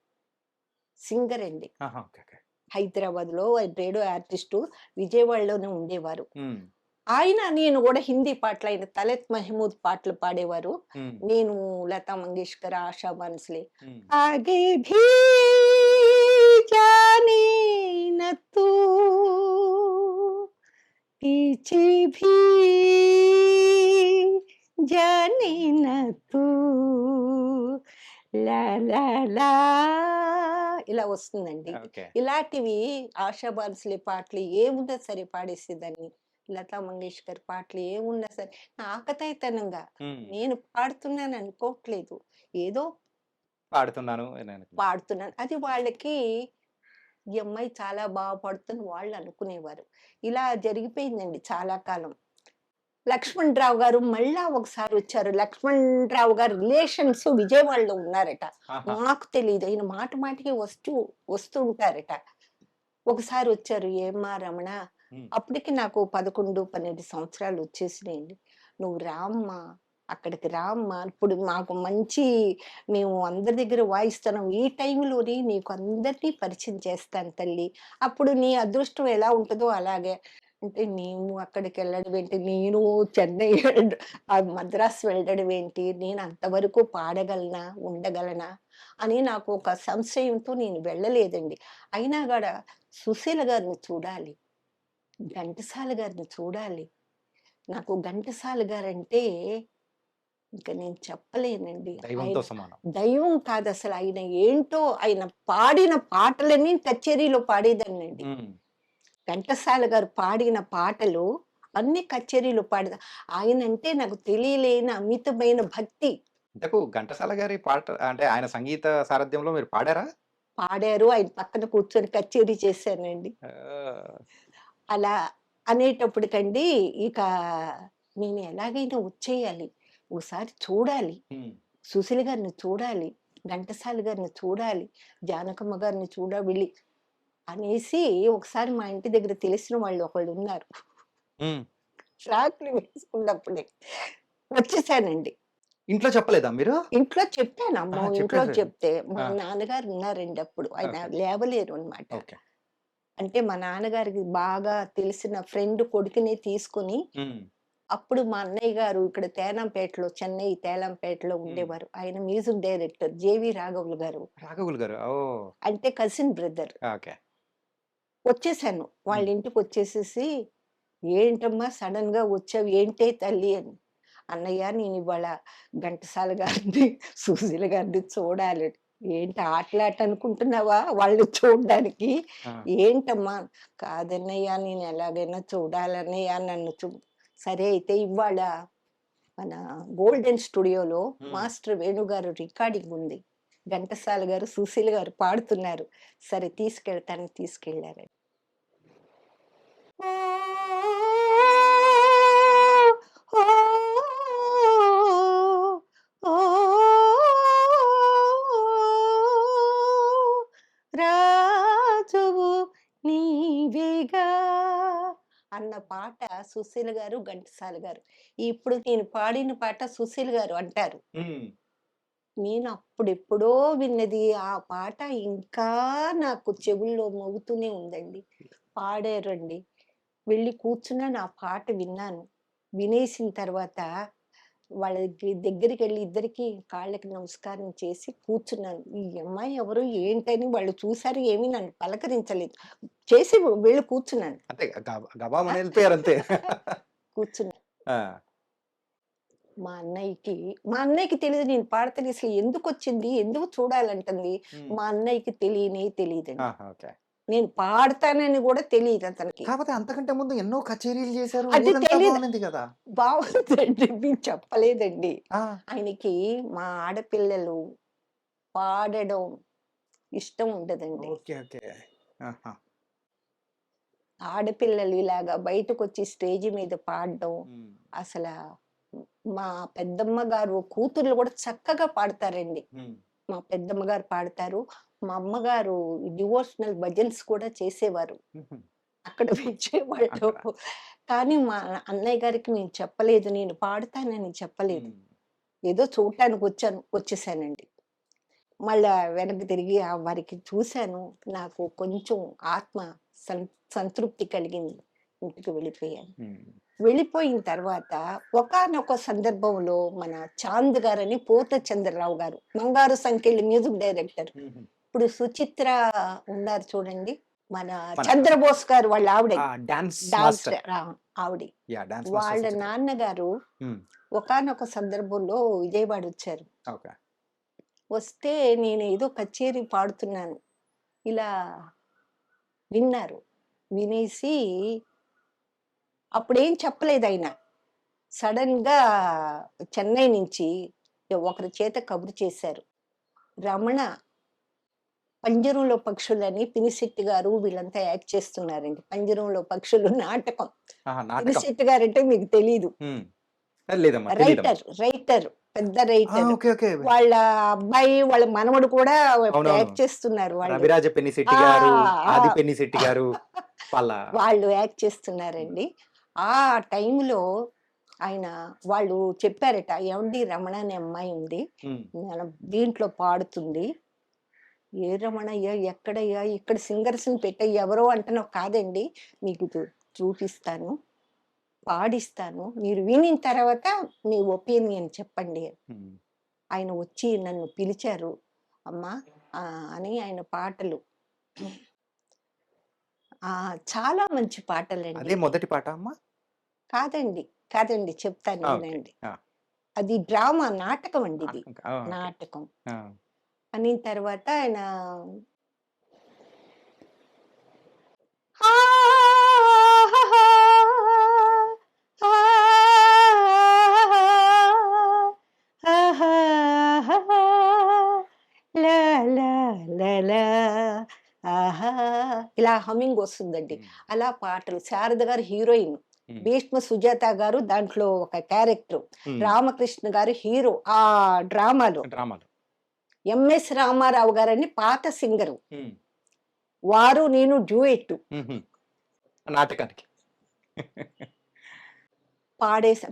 సింగర్ అండి. ఆహా! ఓకే. ఓకే. హైదరాబాద్‌లో రేడియో ఆర్టిస్టు. విజయవాడలోనే ఉండేవారు. హ్మ్. ఆయన నేను గూడా హిందీ పాటలు ఆయన 'తలత్ మహమూద్' పాటలు పాడేవారు. హ్మ్. నేను 'లతా మంగేష్కర్', 'ఆషా భోంస్లే' హ్మ్. ఆగే భీ జానే నా తూ పీछे भी जाने ना तू లా లా లా ఇలా వస్తుందండి. ఓకే. ఇలాంటివి 'ఆషా భోంస్లే' పాటలు ఏమున్నా సరే పాడేసేదాన్ని. 'లతా మంగేష్కర్' పాటలు ఏమున్నా సరే నా ఆకతాయితనంగా హ్మ్. నేను పాడుతున్నాను అనుకోవట్లేదు. ఏదో పాడుతున్నాను అని అనుకున్నా. పాడుతున్నాను. అది వాళ్ళకి ఈ అమ్మాయి చాలా బాగా పాడుతుంది వాళ్ళు అనుకునేవారు. ఇలా జరిగిపోయిందండి చాలా కాలం. లక్ష్మణరావు గారు మళ్ళా ఒకసారి వచ్చారు. లక్ష్మణరావు గారి రిలేషన్స్ విజయవాడలో ఉన్నారట. ఆహా! మాకు తెలీదు. ఆయన మాటి మాటికి వస్తూ ఉంటారట. ఒకసారి వచ్చారు. "ఏమ్మా రమణ" హ్మ్. అప్పటికి నాకు 11, 12 సంవత్సరాలు వచ్చేసినాయండి. "నువ్వు రామ్మా, అక్కడికి రామ్మా. ఇప్పుడు మాకు మంచి మేము అందరి దగ్గర వాయిస్తున్నాం. ఈ టైంలోని నీకు అందరినీ పరిచయం చేస్తాను తల్లి. అప్పుడు నీ అదృష్టం ఎలా ఉంటదో అలాగే." అంటే మేము అక్కడికెళ్ళడం ఏంటి? నేను చెన్నై మద్రాసు వెళ్ళడం ఏంటి? నేను అంతవరకు పాడగలనా? ఉండగలనా? అని నాకు ఒక సంశయంతో నేను వెళ్ళలేదండి. అయినా గూడ సుశీల గారిని చూడాలి. ఘంటసాల గారిని చూడాలి. నాకు ఘంటసాల గారంటే ఇంక నేను చెప్పలేనండి. ఆయన దైవంతో సమానం. దైవం కాదసల. ఆయన ఏంటో ఆయన పాడిన పాటలన్నీ కచేరీలో పాడేదాన్నండి. హ్మ్. ఘంటసాల గారు పాడిన పాటలు అన్ని కచేరీలో ఆయనంటే నాకు తెలియలేని అమితమైన భక్తి. ఇంతకు ఘంటసాల గారి పాట అంటే ఆయన సంగీత సారథ్యంలో మీరు పాడారా? పాడారు. ఆయన పక్కన కూర్చొని కచేరీ చేశానండి. ఆ! అలా అనేటప్పటికండి ఇక నేను ఎలాగైనా వచ్చేయాలి. ఓసారి చూడాలి. హ్మ్. సుశీల గారిని చూడాలి. ఘంటసాల గారిని చూడాలి. జానకమ్మ గారిని వెళ్ళి అనేసి ఒకసారి మా ఇంటి దగ్గర తెలిసిన వాళ్ళు ఒకళ్ళున్నారు. హ్మ్. ఫ్రాక్‌లు వేసుకున్నప్పుడే వచ్చేసానండి. ఇంట్లో చెప్పలేదా మీరు? ఇంట్లో చెప్పాను. అమ్మో! ఆహా! ఇంట్లో చెప్పేసారు. చెప్తే మా ఆ! నాన్నగారు ఉన్నారండి అప్పుడు. ఆయన ఓకే. లేవలేరు అన్నమాట. ఓకే. అంటే మా నాన్నగారికి బాగా తెలిసిన ఫ్రెండ్ కొడుకునే తీసుకొని హ్మ్. అప్పుడు మా అన్నయ్య గారు ఇక్కడ తేలంపేటలో చెన్నై తేలంపేటలో హ్మ్. ఉండేవారు. ఆయన మ్యూజిక్ డైరెక్టర్ జేవి రాఘవులు గారు. రాఘవులు గారు. ఓహ్! అంటే కజిన్ బ్రదర్. ఓకే. వచ్చేసాను. వాళ్ళ హ్మ్. ఇంటికొచ్చేసేసి, "ఏంటమ్మా సడెన్‌గా వచ్చావు? ఏంటే తల్లి" అని. "అన్నయ్య నేనివాళ ఘంటసాల గారిని, సుశీల గారిని చూడాలి." "ఏంటి ఆటలాట అనుకుంటున్నావా వాళ్ళని చూడ్డానికి? ఆ! ఏంటమ్మా?" "కాదన్నయ్య నేను ఎలాగైనా చూడాలన్నయ్య నన్ను సరే అయితే ఇవాళ మన గోల్డెన్ స్టూడియోలో హ్మ్. మాస్టర్ వేణు గారు రికార్డింగ్ ఉంది. ఘంటసాల గారు, సుశీల గారు పాడుతున్నారు. సరే తీసుకెళ్తాను తీసుకెళ్లారు. రాజువు నీవేగా అన్న పాట సుశీల గారు, ఘంటసాల గారు. ఇప్పుడు నేను పాడిన పాట సుశీల గారు అంటారు. హ్మ్. నేను అప్పుడెప్పుడో విన్నది. ఆ పాట ఇంకా నాకు చెవుల్లో మోగుతూనే ఉందండి. పాడారండి. వెళ్లి కూర్చున్నాను. ఆ పాట విన్నాను. వినేసిన తర్వాత వాళ్ళ దగ్గరికెళ్ళి ఇద్దరికీ కాళ్ళకి నమస్కారం చేసి కూర్చున్నాను. ఈ అమ్మాయి ఎవరు? ఏంటని వాళ్ళు చూసారు, ఏమీ నన్ను పలకరించలేదు. చేసి వెళ్ళి కూర్చున్నాను. అంతే ఆ! గబామని వెళ్ళిపోయారు అంతే. కూర్చున్నా. ఆ! మా అన్నయ్యకి తెలీదు నేను పాడతాను. అసలు ఎందుకొచ్చింది? ఎందుకు చూడాలంటుంది? హ్మ్. మా అన్నయ్యకి తెలియనే తెలీదండి. ఆహా! ఓకే. నేను పాడతానని గూడా తెలీదతనికి. కాపోతే అంతకంటే ముందు ఎన్నో కచేరీలు చేశారు. అది ఊరంతా తెలీదు. బావుంది గదా! బావుందండి. మీకు చెప్పలేదండి. ఆ! ఆయనకి మా ఆడపిల్లలు పాడడం ఇష్టం ఉండదండి. ఓకే. ఓకే. ఆహా! ఆడపిల్లలు ఇలాగా బయటకొచ్చి స్టేజ్ మీద పాడడం హ్మ్. అసలా మా పెద్దమ్మ గారు కూతుర్లు గూడా చక్కగా పాడతారండి. హ్మ్. మా పెద్దమ్మ గారు పాడతారు. మా అమ్మగారు డివోషనల్ భజన్స్ కూడా చేసేవారు. హుహు. అక్కడ వినేవాళ్ళు. అక్కడ. కానీ మా అన్నయ్య గారికి నేను చెప్పలేదు. నేను పాడతానని చెప్పలేదు. హ్మ్. ఏదో వచ్చేసానండి. మళ్ళా వెనక్కి తిరిగి వారికి చూసాను. నాకు కొంచెం ఆత్మ సం సంతృప్తి కలిగింది. ఇంటికి వెళ్ళిపోయాను. హ్మ్. వెళ్ళిపోయిన తర్వాత ఒకానొక సందర్భంలో మన చాంద్ గారని పోత చంద్రరావు గారు, 'బంగారు సంకెళ్ళు' మ్యూజిక్ డైరెక్టర్. హుహు. ఇప్పుడు సుచిత్ర ఉన్నారు చూడండి. మన మన చంద్రబోస్ గారు వాళ్ళ ఆవిడ. Dance dance master. ఆవిడ. డాన్స్ మాస్టర్ వాళ్ళ సుచిత్ర. నాన్నగారు హ్మ్. ఒకానొక సందర్భంలో విజయవాడ వచ్చారు. ఓకే. వస్తే నేనేదో కచేరీ పాడుతున్నాను. ఇలా విన్నారు. వినేసి అప్పుడేం చెప్పలేదాయన. సడెన్‌గా చెన్నై నుంచి ఒకరి చేత కబురు చేశారు. రమణ 'పంజరంలో పక్షులని' పినిశెట్టి గారు వీళ్ళంతా యాక్ట్ చేస్తున్నారండి. 'పంజరంలో పక్షులు' నాటకం. ఆహా! నాటకం. పినిశెట్టి గారంటే మీకు తెలీదు. హ్మ్. లేదమ్మా. తెలీదమ్మా. రైటర్. పెద్ద ఆ! రైటర్. ఓకే. ఓకే. వాళ్ళ అబ్బాయి, వాళ్ళ మనవడు కూడా అవునవును. యాక్ట్ చేస్తున్నారు వాళ్ళు. రవిరాజ పెన్నిశెట్టి ఆ! గారు, ఆ! ఆది పెన్నిశెట్టి గారు వాళ్ళ వాళ్ళు యాక్ట్ హ్మ్. చేస్తున్నారండి. ఆ టైంలో ఆయన వాళ్ళు చెప్పారట, "ఏవండీ రమణ అనే అమ్మాయి ఉంది. హ్మ్. మన దీంట్లో పాడుతుంది." "ఏ రమణయ్య? ఎక్కడయ్యా? ఇక్కడ సింగర్స్‌ని పెట్టయ్య ఎవరో అంటున్నావు." "కాదండి. మీకు చూపిస్తాను. పాడిస్తాను. మీరు వినిన తర్వాత మీ ఒపీనియన్ చెప్పండి." హ్మ్. ఆయన వచ్చి నన్ను పిలిచారు. "అమ్మా" అని ఆయన పాటలు చాలా మంచి అదే పాటలండి. మొదటి పాటా అమ్మా? కాదండి. కాదండి. చెప్తాను ఓకే. వినండి. ఆ! అది డ్రామా నాటకం అండి ఇది. నాటకం. ఓకే. నాటకం. ఆ! అనిన తర్వాత ఆయన లా లా లా లా ఆహా! ఇలా హమ్మింగ్ వస్తుందండి. హ్మ్. అలా పాటలు. శారద గారు హీరోయిన్. హ్మ్. భీష్మ సుజాత గారు దాంట్లో ఒక క్యారెక్టర్. హ్మ్. రామకృష్ణ గారు హీరో ఆ డ్రామాలో. డ్రామాలు. ఎంఎస్ రామారావు గారని పాత సింగరు. హ్మ్. వారు నేను డ్యూయెట్. హుహు. నాటకానికి.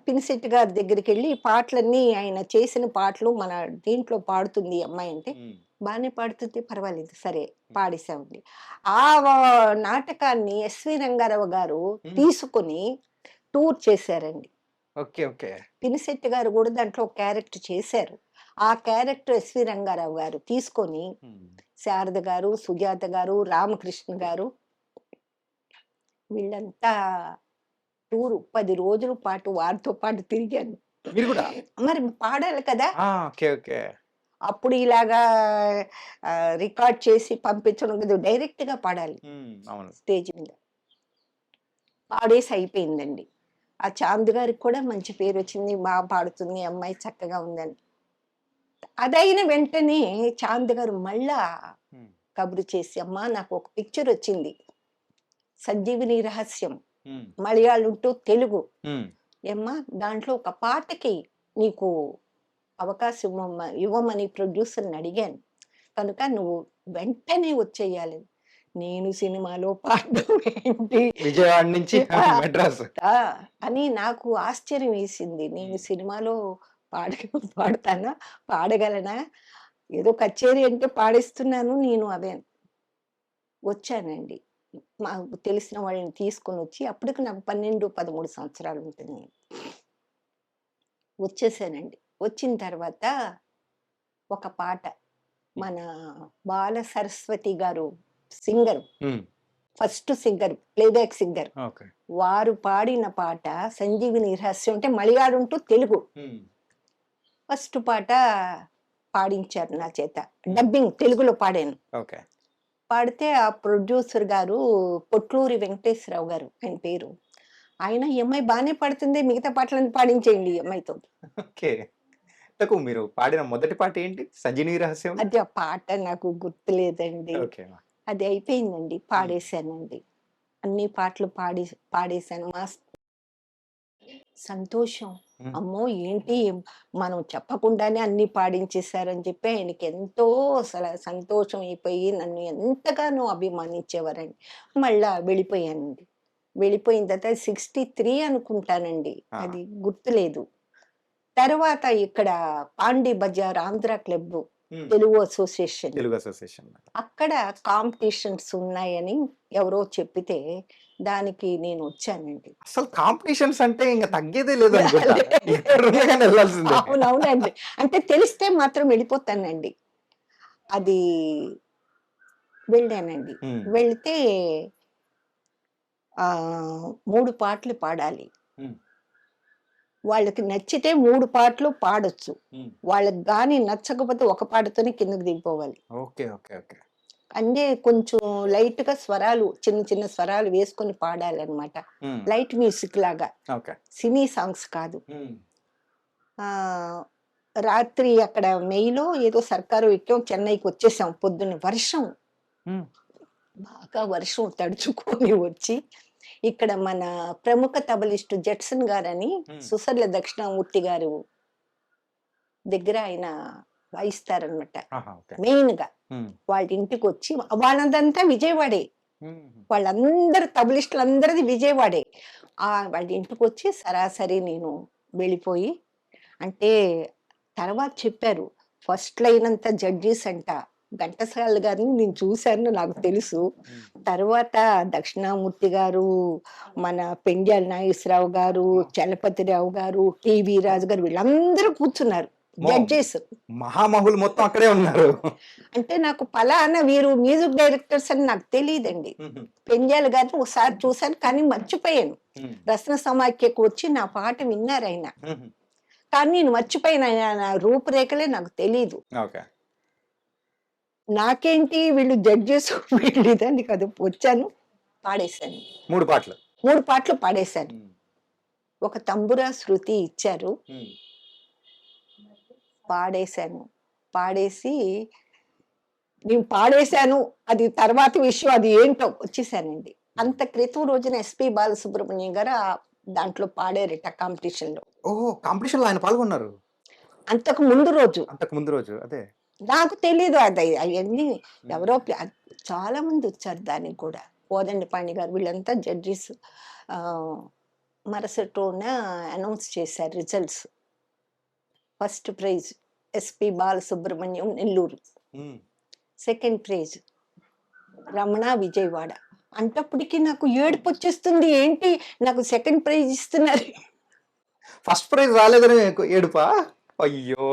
పినిశెట్టి గారి దగ్గరికెళ్ళి ఈ పాటలన్నీ ఆయన చేసిన పాటలు మన దీంట్లో పాడుతుంది ఈ అమ్మాయి అంటే, హ్మ్. బానే పాడుతుంది పర్వాలేదు సరే హ్మ్. పాడేసామండి. ఆ వ నాటకాన్ని ఎస్వి రంగారావు గారు హ్మ్. తీసుకొని టూర్ చేశారండి. ఓకే. ఓకే. పినిశెట్టి గారు గూడా దాంట్లో ఒక క్యారెక్టర్ చేశారు. ఆ క్యారెక్టర్ ఎస్వి రంగారావు గారు తీసుకొని హ్మ్. శారద గారు, సుజాత గారు, రామకృష్ణ గారు వీళ్ళంతా టూరు 10 రోజుల పాటు వారితో పాటు తిరిగాను. మీరు గూడా? మరి పాడాలి కదా! ఓకే. ఓకే. అప్పుడు ఇలాగా రికార్డ్ చేసి పంపించడం కాదు. డైరెక్ట్‌గా పాడాలి హ్మ్. అవును. స్టేజ్ మీద. పాడేసి అయిపోయిందండి. ఆ చాంద్ గారికి కూడా మంచి పేరొచ్చింది. పాడుతుంది ఈ అమ్మాయి చక్కగా ఉందని. అదయిన వెంటనే చాంద్ గారు మళ్ళా హ్మ్. కబురు చేసి, "అమ్మా నాకొక పిక్చరొచ్చింది. 'సంజీవిని రహస్యం' హ్మ్. మలయాళం టు తెలుగు. హ్మ్. ఏమ్మా దాంట్లో ఒక పాటకి నీకు అవకాశం ఇవ్వమని ప్రొడ్యూసర్‌ని అడిగాను. కనుక నువ్వు వెంటనే వచ్చేయాలి." నేను సినిమాలో పాడడం ఏంటి? విజయవాడ నుంచి ఆ! మద్రాసు. ఆ! అని నాకు ఆశ్చర్యం వేసింది. నేను హ్మ్. సినిమాలో పాడ పాడతానా? పాడగలనా? ఏదో కచేరీ అంటే పాడేస్తున్నాను నేను అవే వచ్చానండి. మాకు తెలిసిన వాళ్ళని తీసుకొనొచ్చి అప్పటికి నాకు 12, 13 సంవత్సరాలు ఉంటుంది. వచ్చేసానండి. వచ్చిన తర్వాత ఒక పాట మన బాల సరస్వతి గారు singer, first singer, playback singer. Okay. వారు పాడిన పాట 'సంజీవిని రహస్యం' అంటే మలయాళం టు తెలుగు. ఫస్ట్ పాట పాడించారు నా చేత. డబ్బింగ్ తెలుగులో పాడాను. ఓకే. పాడితే ఆ ప్రొడ్యూసర్ గారు పొట్లూరి వెంకటేశ్వరరావు గారు ఆయన పేరు. ఆయన "ఈ అమ్మాయి బానే పాడుతుంది. మిగతా పాటలన్నీ పాడించేయండి ఈ అమ్మాయితో." ఓకే. ఇంతకు మీరు పాడిన మొదటి పాట ఏంటి? 'సంజీవిని రహస్యం'? అది ఆ పాట నాకు గుర్తులేదండి. ఓకే. అది అయిపోయిందండి. పాడేశానండి. అన్ని పాటలు పాడేశాను. సంతోషం. హ్మ్. అమ్మో! ఏంటి మనం చెప్పకుండానే అన్నీ పాడించేశారని చెప్పి ఆయనకి ఎంతో అసల సంతోషం అయిపోయి నన్ను ఎంతగానో అభిమానించేవారండి. మళ్ళా వెళ్ళిపోయానండి. వెళ్ళిపోయిన తర్వాత 63 అనుకుంటానండి. ఆ! అది గుర్తులేదు. తర్వాత ఇక్కడ పాండి బజార్ ఆంధ్ర క్లబ్ హ్మ్. తెలుగు అసోసియేషన్. తెలుగు అసోసియేషన్. అక్కడ కాంపిటీషన్స్ ఉన్నాయని ఎవరో చెప్పితే దానికి నేను వచ్చానండి. అసలు కాంపిటీషన్స్ అంటే ఇంక తగ్గేదే లేదనుకుంటా. ఎక్కడున్నా గాని ఎళ్ళాల్సిందే. అవునవునండి. అంటే తెలిస్తే మాత్రం వెళ్ళిపోతానండి. అది వెళ్ళానండి. హ్మ్. వెళ్తే 3 పాటలు పాడాలి. హ్మ్. వాళ్ళకి నచ్చితే 3 పాటలు పాడొచ్చు. హ్మ్. వాళ్ళకి గాని నచ్చకపోతే ఒక పాటతోనే కిందకి దిగిపోవాలి. ఓకే. ఓకే. ఓకే. అంటే కొంచెం లైట్‌గా స్వరాలు చిన్న చిన్న స్వరాలు వేసుకొని పాడాలనమాట. హ్మ్. లైట్ మ్యూజిక్ లాగా. ఓకే. సినీ సాంగ్స్ కాదు. హ్మ్. ఆహ్, రాత్రి అక్కడ మెయిలో ఏదో సర్కారు ఎక్కాం. చెన్నైకొచ్చేసాం పొద్దున్న వర్షం. హ్మ్. బాగా వర్షం తడుచుకొని వచ్చి, ఇక్కడ మన ప్రముఖ తబలిస్టు జడ్సన్ గారని హ్మ్. సుసర్ల దక్షిణామూర్తి గారు దగ్గర ఆయన వాయిస్తారనమాట. ఆహా! ఓకే. మెయిన్‌గా. హ్మ్. వాళ్ళ ఇంటికొచ్చి వాళ్ళదంతా విజయవాడే. హుహు. వాళ్ళందరూ తబలిస్టులందరిది విజయవాడే. వాళ్ళ ఇంటికొచ్చి సరాసరి నేను వెళ్ళిపోయి అంటే తర్వాత చెప్పారు. ఫస్ట్ లైన్ అంతా జడ్జెస్ అంట. ఘంటసాల గారిని నేను చూసాను. నాకు తెలుసు. హ్మ్. తర్వాత దక్షిణామూర్తి గారు, మన పెండ్యాల నాగేశ్వరరావు గారు, చలపతిరావు గారు, టీవీ రాజు గారు వీళ్ళందరూ కూర్చున్నారు. మో జడ్జెస్. మహామహులు మొత్తం అక్కడే ఉన్నారు. అంటే నాకు పలానా వీరు మ్యూజిక్ డైరెక్టర్స్ అని నాకు తెలీదండి. హుహు. పెండ్యాల గారిని ఒకసారి చూసాను కానీ మర్చిపోయాను. హ్మ్. రత్న సమాఖ్యకు వచ్చి నా పాట విన్నారాయన. హుహు. కానీ నేను మర్చిపోయాను. ఆయన రూపురేఖలే నాకు తెలీదు. ఓకే. నాకేంటి వీళ్ళు జడ్జెస్ వీళ్ళు ఇదని కాదు. వచ్చాను, పాడేశాను. 3 పాటలు. 3 పాటలు పాడేశాను. హ్మ్. ఒక తంబురా శృతి ఇచ్చారు. హ్మ్. పాడేశాను. పాడేసి నేను పాడేశాను. అది తర్వాత విషయం అది ఏంటో వచ్చేసానండి. అంత క్రితం రోజున ఎస్‌పి బాలసుబ్రహ్మణ్యం గారు దాంట్లో పాడారట కాంపిటీషన్‌లో. ఓహో! కాంపిటీషన్‌లో ఆయన పాల్గొన్నారు. అంతకు ముందు రోజు. అంతకు ముందు రోజు. అదే. నాకు తెలీదు అయన్నీ హ్మ్. ఎవరో చాలా మంది వచ్చారు దానికి కూడా. కోదండపాణి గారు వీళ్ళంతా జడ్జెస్. ఆహ్, మరుసటి రోజున అనౌన్స్ చేశారు results. First prize SP Balasubrahmanyam Nellore. హ్మ్. Second prize Ramana Vijayawada. అంటప్పటికి నాకు ఏడుపొచ్చేస్తుంది. ఏంటి నాకు సెకండ్ ప్రైజ్ ఇస్తున్నారు. ఫస్ట్ ప్రైజ్ రాలేదని ఏడుపా? అయ్యో!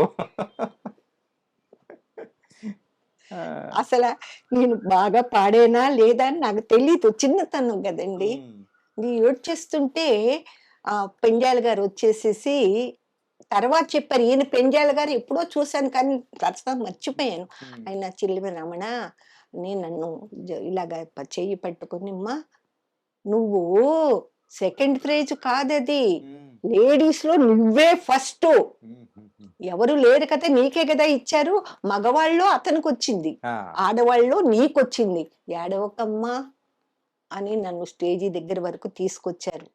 ఆ! అసల నేను బాగా పాడానా లేదా అని నాకు తెలీదు. చిన్నతనం గదండీ! హ్మ్. నేను ఏడ్చేస్తుంటే పెండ్యాల గారు వచ్చేసేసి తర్వాత చెప్పారు. ఈయన పెండ్యాల గారు ఎప్పుడో చూసాను కానీ ప్రస్తుతం మర్చిపోయాను. హ్మ్. ఆయన "చిల్లిమి రమణ నన్ను ఇలాగ చెయ్యి పట్టుకొని అమ్మా నువ్వు సెకండ్ ప్రైజ్ కాదది. హ్మ్. లేడీస్‌లో నువ్వే ఫస్టు. హుహుహు. ఎవరు లేరు కదా! నీకే కదా ఇచ్చారు. మగవాళ్ళలో అతనికొచ్చింది. ఆ! ఆడవాళ్ళలో నీకొచ్చింది. ఏడవకమ్మా" అని నన్ను స్టేజి దగ్గర వరకు తీసుకొచ్చారు.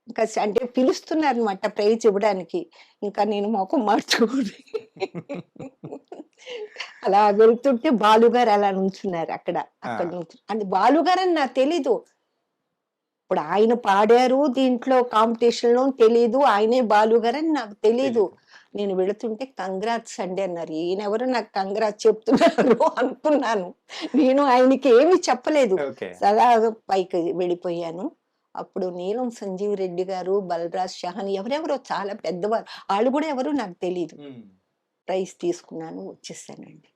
ఇంకా అంటే పిలుస్తున్నారనమాట ప్రైజ్ ఇవ్వడానికి. ఇంకా నేను మొఖం మార్చుకొని అలా వెళ్తుంటే బాలుగారు అలా నుంచున్నారు అక్కడ. అక్కడ ఆ! నుంచి అంటే బాలుగారని నాకు తెలీదు. ఇప్పుడు ఆయన పాడారు దీంట్లో కాంపిటీషన్‌లో తెలీదు. ఆయనే బాలుగారని నాకు తెలీదు. తెలీదు. నేను వెళుతుంటే కంగ్రాట్స్ అండి అన్నారు. ఈయనెవరు నాకు కంగ్రాట్స్ చెప్తున్నారు అనుకున్నాను. నేను ఆయనకి ఏమి చెప్పలేదు. ఓకే. సదా పైకి వెళ్ళిపోయాను. అప్పుడు నీలం సంజీవ్ రెడ్డి గారు, బలరాజ్ షహాన్ ఎవరెవరో చాలా పెద్దవారు. ఆళ్ళు గూడా ఎవరో నాకు తెలీదు. ప్రైజ్ తీసుకున్నాను, వచ్చేసానండి.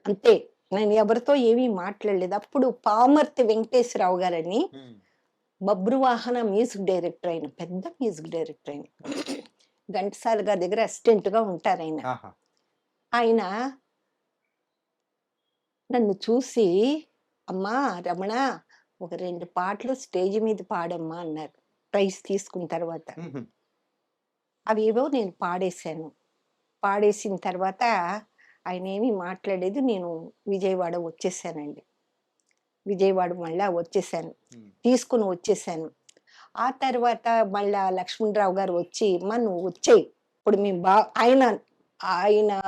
అంతే. నేను ఎవరితో ఏమీ మాట్లాడలేదు. అప్పుడు పామర్తి వెంకటేశ్వరరావు గారని బబ్రువాహన మ్యూజిక్ డైరెక్టర్ ఆయన. పెద్ద మ్యూజిక్ డైరెక్టర్ ఆయన. ఘంటసాల గారి దగ్గర అసిస్టెంట్‌గా ఉంటారాయన. ఆహా. ఆయన నన్ను చూసి, "అమ్మా రమణ, ఒక 2 పాటలు స్టేజ్ మీద పాడమ్మా" అన్నారు. ప్రైజ్ తీసుకున్న తర్వాత. మ్మ్. అవేవో నేను పాడేశాను. పాడేసిన తర్వాత ఆయనేమీ మాట్లాడలేదు. నేను విజయవాడ వచ్చేసానండి. విజయవాడ మళ్ళా వచ్చేసాను. మ్మ్. తీసుకొని వచ్చేసాను. ఆ తర్వాత మళ్ళా లక్ష్మణరావు గారు వచ్చి, "అమ్మా నువ్వు వచ్చేయి. ఇప్పుడు మేము ఆయన ఆయన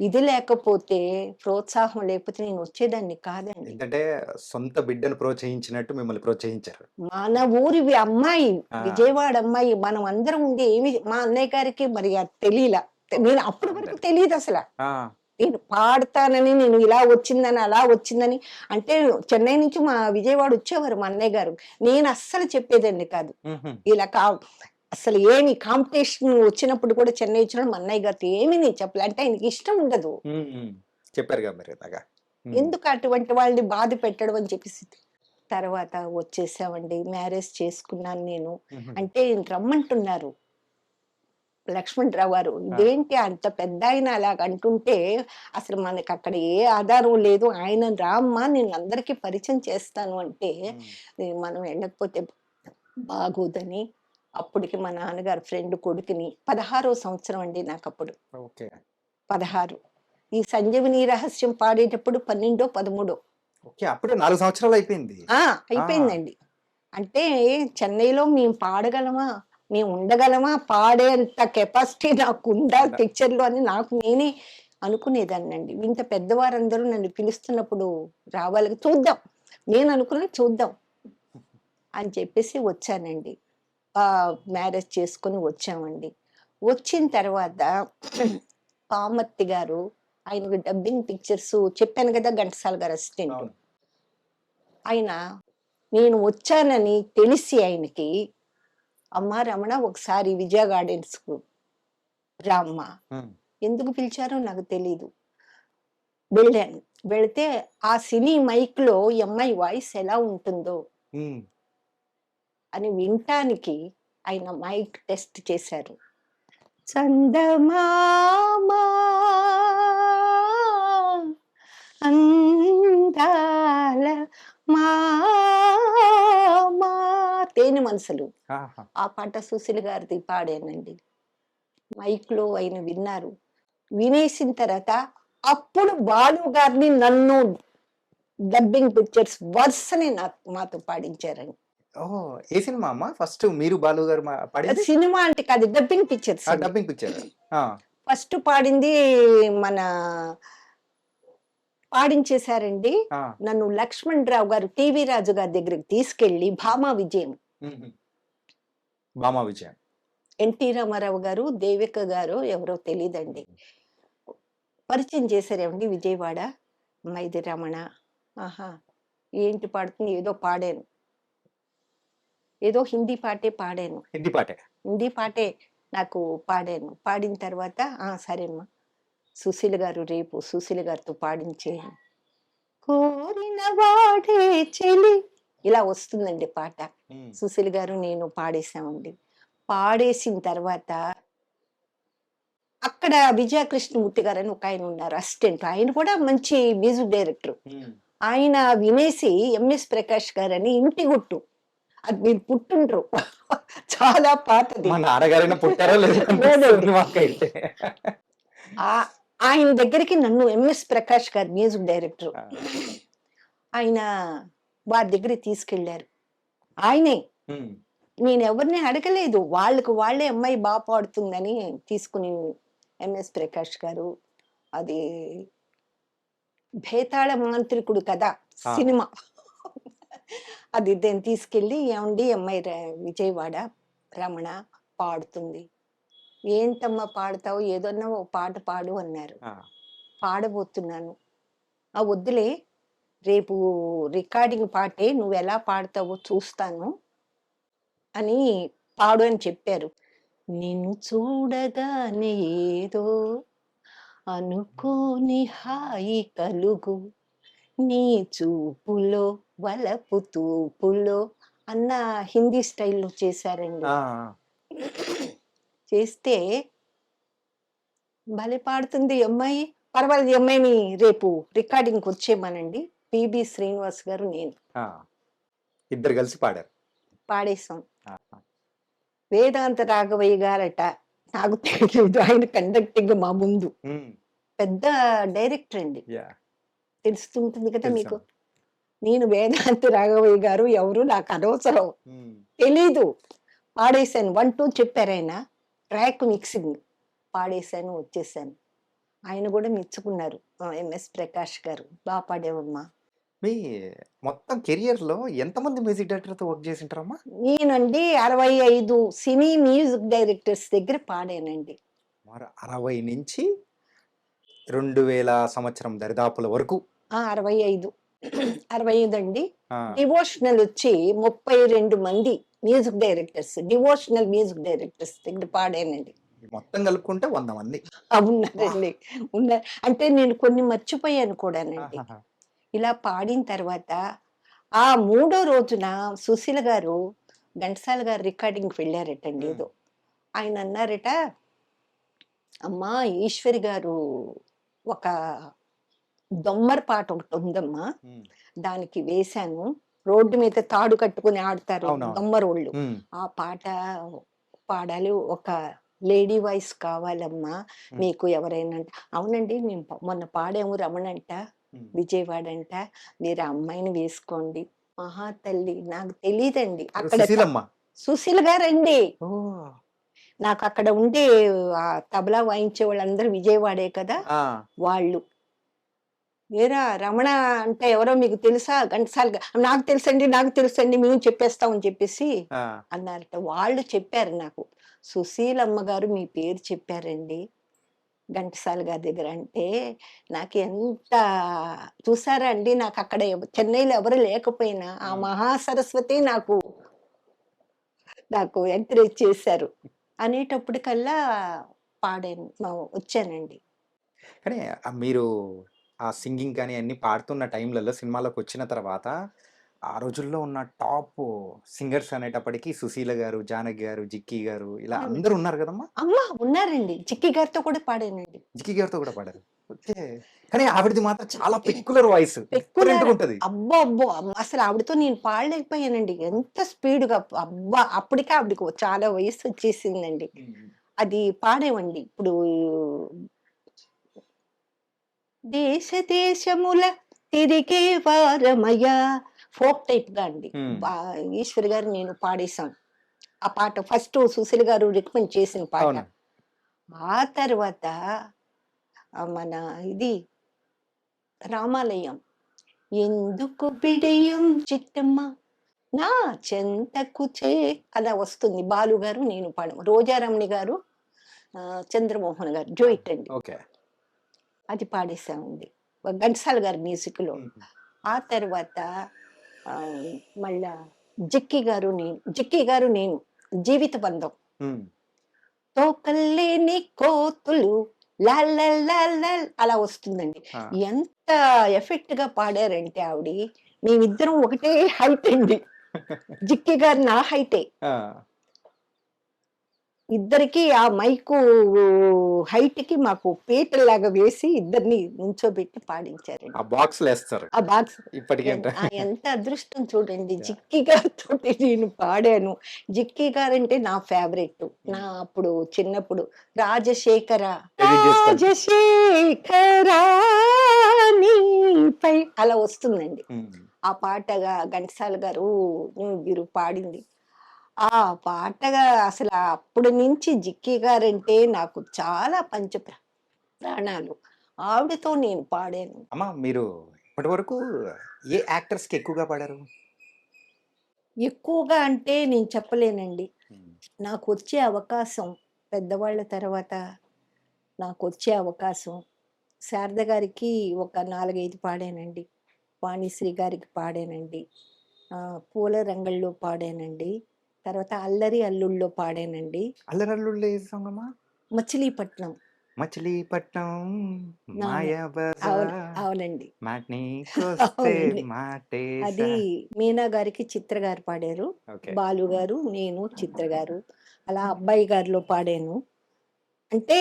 ఇది లేకపోతే, ప్రోత్సాహం లేకపోతే నేను వచ్చేదాన్ని కాదండి. ఏంటంటే సొంత బిడ్డను ప్రోత్సహించినట్టు మిమ్మల్ని ప్రోత్సహించారు. మన ఊరి అమ్మాయి, ఆ. విజయవాడ అమ్మాయి. మనం అందరం ఉండి ఏమి మా అన్నయ్య గారికి మరి అది తెలీలా. నేను అప్పటి వరకు తెలీదు అసలు. ఆ. నేను పాడతానని, నేను ఇలా వచ్చిందని, అలా వచ్చిందని అంటే చెన్నై నుంచి మా విజయవాడ వచ్చేవారు మా అన్నయ్య గారు. నేను అస్సలు చెప్పేదాన్ని కాదు. మ్మ్. ఇలా అసలు ఏమి కాంపిటీషన్ వచ్చినప్పుడు కూడా చెన్నై వచ్చినప్పుడు మా అన్నయ్య గారితో ఏమీ నేను చెప్పలే. అంటే ఆయనకి ఇష్టం ఉండదు. మ్మ్. చెప్పారుగా మీరు ఇలాగా. ఎందుకు అటువంటి వాళ్ళని బాధ పెట్టడం అని చెప్పేసి తర్వాత వచ్చేసామండి. మ్యారేజ్ చేసుకున్నాను నేను. మ్మ్. అంటే రమ్మంటున్నారు లక్ష్మణరావు గారు. ఇదేంటి అంత పెద్ద ఆయన అలాగ అంటుంటే, అసలు మనకి అక్కడ ఏ ఆధారం లేదు. ఆయన రామ్మా నేను అందరికీ పరిచయం చేస్తాను అంటే, మనం వెళ్ళకపోతే బాగోదని అప్పటికి మా నాన్నగారు ఫ్రెండ్ కొడుకుని 16వ సంవత్సరం అండి నాకు అప్పుడు. ఓకే. 16. ఈ సంజీవని రహస్యం పాడేటప్పుడు 12, 13. ఓకే. అప్పుడే 4 సంవత్సరాలు అయిపోయింది. అయిపోయిందండి. అంటే చెన్నైలో మేము పాడగలమా, మేము ఉండగలమా, పాడేంత కెపాసిటీ నాకుందా పిక్చర్లో అని నాకు నేనే అనుకునేదాన్నండి. ఇంత పెద్దవారందరూ నన్ను పిలుస్తున్నప్పుడు రావాలి, చూద్దాం, నేను అనుకున్నది చూద్దాం అని చెప్పేసి వచ్చానండి. మ్యారేజ్ చేసుకొని వచ్చామండి. వచ్చిన తర్వాత పామర్తి గారు, ఆయనకు డబ్బింగ్ పిక్చర్స్ చెప్పాను కదా, ఘంటసాల గారు అసిస్టెంట్. అవును. ఆయన నేను వచ్చానని తెలిసి ఆయనకి, "అమ్మా రమణ ఒకసారి విజయ గార్డెన్స్ కు రామ్మా." మ్మ్. ఎందుకు పిలిచారో నాకు తెలీదు. వెళ్ళాను. వెళితే ఆ సినీ మైక్ లో ఈ అమ్మాయి వాయిస్ ఎలా ఉంటుందో మ్మ్. అని వినటానికి ఆయన మైక్ టెస్ట్ చేశారు. చందమామా అందాల మామా తేనె మనసులు, ఆహా. ఆ పాట సుశీల్ గారిది పాడానండి. మైక్ లో ఆయన విన్నారు. వినేసిన తర్వాత అప్పుడు బాలు గారిని నన్ను డబ్బింగ్ పిక్చర్స్ వరుసని మాతో పాడించారండి. ఓహో! ఏ సినిమా అమ్మా ఫస్ట్ మీరు బాలు గారు అది పాడింది? సినిమా అంటే కాదు, dubbing pictures. Dubbing picture. First పాడింది మన పాడించేశారండి. నన్ను లక్ష్మణరావు గారు టీవీ రాజు గారి దగ్గరికి తీసుకెళ్లి భామా విజయం, భామా విజయం, ఎన్టీ రామారావు గారు, దేవిక గారు ఎవరో తెలీదండి, పరిచయం చేశారేమండి విజయవాడ. ఇది రమణ. ఆహా, ఏంటి పాడుతుంది, ఏదో పాడాను, ఏదో హిందీ పాటే పాడాను. హిందీ పాటే. హిందీ పాటే నాకు పాడాను. పాడిన తర్వాత సరేమ్మా సుశీల్ గారు రేపు సుశీల్ గారితో పాడించే, కోరిన వాడే చెలి, ఇలా వస్తుందండి పాట. సుశీల్ గారు నేను పాడేశామండి. పాడేసిన తర్వాత అక్కడ విజయకృష్ణమూర్తి గారు అని ఒక ఆయన ఉన్నారు అసిస్టెంట్. ఆయన కూడా మంచి మ్యూజిక్ డైరెక్టర్. ఆయన వినేసి ఎంఎస్ ప్రకాష్ గారు అని ఇంటి గుట్టు, అది మీరు పుట్టుండ్రు, చాలా పాతది. మా నాన్నగారైనా పుట్టారో ఆయన దగ్గరికి నన్ను ఎంఎస్ ప్రకాష్ గారు మ్యూజిక్ డైరెక్టర్, ఆయన వారి దగ్గరికి తీసుకెళ్లారు. ఆయనే, నేను ఎవరిని అడగలేదు, వాళ్ళకు వాళ్ళే అమ్మాయి బాగా పాడుతుందని తీసుకుని ఎంఎస్ ప్రకాష్ గారు, అది భేతాళ మాంత్రికుడు కదా సినిమా, అది నేను తీసుకెళ్ళి, ఏమండి అమ్మాయి విజయవాడ రమణ పాడుతుంది, ఏంటమ్మా పాడతావు, ఏదన్నా ఓ పాట పాడు అన్నారు. పాడబోతున్నాను. వద్దులే రేపు రికార్డింగ్ పాటే నువ్వెలా పాడతావో చూస్తాను అని పాడు అని చెప్పారు. నిన్ను చూడగానే ఏదో అనుకోని హాయి కలుగు నీ చూపులో వలపు తూపులో అన్న హిందీ స్టైల్‌లో చేశారండి. ఆ! చేస్తే భలే పాడుతుంది ఈ అమ్మాయి. పర్వాలేదు ఈ అమ్మాయిని రేపు రికార్డింగ్‌కి వచ్చేయమనండి. పిబి శ్రీనివాస్ గారు, నేను ఆ! ఇద్దరు కలిసి పాడారు. పాడేసాం. ఆ! వేదాంత రాఘవయ్య గారట. నాకు తెలీదు ఆయన కండక్టింగ్ మా ముందు. హ్మ్. పెద్ద డైరెక్టర్ అండి. యాహ్! తెలుస్తుంటుంది కదా మీకు. తెలుసమ్మా. నేను వేదాంత రాఘవయ్య గారు ఎవరు నాకు అనవసరం. హ్మ్. తెలీదు. పాడేశాను. 1, 2 చెప్పారాయన. Track mixing. పాడేశాను, వచ్చేసాను. ఆయన కూడా మెచ్చుకున్నారు. ఎంఎస్ ప్రకాష్ గారు. బా పాడావమ్మా. మీ మొత్తం కెరియర్‌లో ఎంతమంది మ్యూజిక్ డైరెక్టర్‌తో వర్క్ చేసుంటారమ్మా? నేనండి 65 సినీ మ్యూజిక్ డైరెక్టర్స్ దగ్గర పాడానండి. మరి 60 నుంచి 2000 సంవత్సరం దరిదాపుల వరకు. 65. 65 అండి. ఆ! డివోషనల్ వచ్చి 32 మంది music directors. Devotional music directors దగ్గర పాడానండి. మొత్తం కలుపుకుంటే 100 మంది. ఉన్నారండి. ఉన్నారు. అంటే నేను కొన్ని మర్చిపోయాను కూడానండి. ఆహాహా! ఇలా పాడిన తర్వాత ఆ మూడో రోజున సుశీల గారు, ఘంటసాల గారు రికార్డింగ్‌కి వెళ్ళారటండి హ్మ్. ఏదో. ఆయన అన్నారట, "అమ్మా ఈశ్వరి గారు ఒక దొమ్మర పాట ఒకటుందమ్మా. హ్మ్. దానికి వేశాను. రోడ్డు మీద తాడు కట్టుకొని ఆడతారు అవునవును. దొమ్మరోళ్ళు. హ్మ్. ఆ పాట పాడాలి. ఒక లేడీ వాయిస్ కావాలమ్మా. హ్మ్. మీకు ఎవరైనా" అంటే, అవునండి మేము మొన్న పాడాము రమణంట, హ్మ్. విజయవాడంట. మీరు ఆ అమ్మాయిని వేసుకోండి. మహాతల్లి నాకు తెలీదండి. ఎవరు అక్కడ సుశీలమ్మ? సుశీల గారండి. ఓహ్! నాకు అక్కడ ఉండే తబలా వాయించే వాళ్ళందరూ విజయవాడే కదా! ఆ! వాళ్ళు. "ఏరా రమణ అంటే ఎవరో మీకు తెలుసా?" ఘంటసాల "నాకు తెలుసండి, నాకు తెలుసండి. మేము చెప్పేస్తాం" అని చెప్పేసి ఆ! అన్నారట. వాళ్ళు చెప్పారు నాకు. "సుశీలమ్మ గారు మీ పేరు చెప్పారండి ఘంటసాల గారి దగ్గర" అంటే నాకు ఎంత చూసారా అండి నాకు అక్కడ చెన్నైలో ఎవరు లేకపోయినా ఆ హ్మ్. మహాసరస్వతి నాకు నాకు ఎంకరేజ్ చేశారు. అనేటప్పటికల్లా పాడాను. వచ్చానండి. కానీ మీరు ఆ సింగింగ్ కానీ అన్నీ పాడుతున్న టైంలలో సినిమాలోకొచ్చిన తర్వాత, ఆ రోజుల్లో ఉన్న టాప్ సింగర్స్ అనేటప్పటికి 'సుశీల' గారు, 'జానకి' గారు, 'జిక్కి' గారు ఇలా అవును. అందరూ ఉన్నారు గదమ్మా! అమ్మ! ఉన్నారండి. చిక్కి గారితో కూడా పాడానండి. 'జిక్కి' గారితో కూడా పాడారు. ఓకే. కానీ ఆవిడది మాత్రం చాలా పెక్యులర్ వాయిస్. పెక్కులార డిఫరెంట్‌గుంటది. అబ్బో! అబ్బో! అసలు ఆవిడతో నేను పాడలేకపోయానండి. ఎంత స్పీడ్‌గా అబ్బా! అప్పటికే ఆవిడకి చాలా వయస్సొచ్చేసిందండి. హ్మ్. అది పాడామండి. ఇప్పుడు దేశ దేశముల తిరిగే వారమయ్యా ఫోక్ టైప్‌గా అండి. హ్మ్. బా ఈశ్వరి గారు నేను పాడేసాం. ఆ పాట ఫస్ట్ సుశీల గారు రికమెండ్ చేసిన పాట. అవును. ఆ తర్వాత మన ఇది రామాలయం. ఎందుకు బిడియం చిట్టమ్మ నా చెంతకు చే అలా వస్తుంది. బాలు గారు, నేను పాడాం. రోజారమణి గారు, చంద్రమోహన్ గారు ఆ! డ్యూయెట్ అండి. ఓకే. అది పాడేసామండి. ఘంటసాల గారి మ్యూజిక్‌లో. హుహు. ఆ తర్వాత మళ్ళా జిక్కి గారు నేను 'జీవిత బంధం.' హ్మ్. తోకల్లేని కోతులు లాల్లల్లాల్లల్ అలా వస్తుందండి. ఆ! ఎంత ఎఫెక్ట్‌గా పాడారంటే ఆవిడి, మేమిద్దరం ఒకటే హైట్ అండి. జిక్కి గారు నా హైటే. ఆ! ఇద్దరికీ ఆ మైకు హైట్‌కి మాకు పీటల్లాగా వేసి ఇద్దరిని నుంచోబెట్టి పాడించారండి. ఆ బాక్స్‌లేస్తారు. ఆ బాక్స్ ఇప్పటికంటే. ఎంత అదృష్టం చూడండి. యాహ్! జిక్కి గారితోటి నేను పాడాను. జిక్కి గారంటే నా ఫేవరెట్. నా హ్మ్. అప్పుడు చిన్నప్పుడు రాజశేఖర ఎడిట్ జేసుకోండి. రాజశేఖరా నీపై అలా వస్తుందండి. హ్మ్. ఆ పాటగా ఘంటసాల గారు వీరు పాడింది. ఆ పాటగా అసలు అప్పటి నుంచి జిక్కి గారంటే నాకు చాలా ప్రాణాలు. ఆవిడతో నేను పాడాను. అమ్మ మీరు ఇప్పటి వరకు ఏ యాక్టర్స్‌కి ఎక్కువగా పాడారు? ఎక్కువగా అంటే నేను చెప్పలేనండి. హ్మ్. నాకొచ్చే అవకాశం పెద్దవాళ్ళ తర్వాత నాకొచ్చే అవకాశం శారద గారికి ఒక 4, 5 పాడానండి. వాణిశ్రీ గారికి పాడానండి. పూల రంగల్లో పాడానండి. తర్వాత అల్లరి అల్లుల్లో పాడానండి. అల్లరల్లుళ్ళు ఏ సాంగ్ అమ్మా? మచిలీపట్నం. మచిలీపట్నం అవును. మాయా అవును. బజార్ అవునండి. మాట్నీకొస్తే అవునండి. అది మాటేసా. మీనా గారికి చిత్ర గారు పాడారు. ఓకే. బాలు గారు, నేను, చిత్ర గారు. అలా అబ్బాయి గారిలో పాడాను. అంటే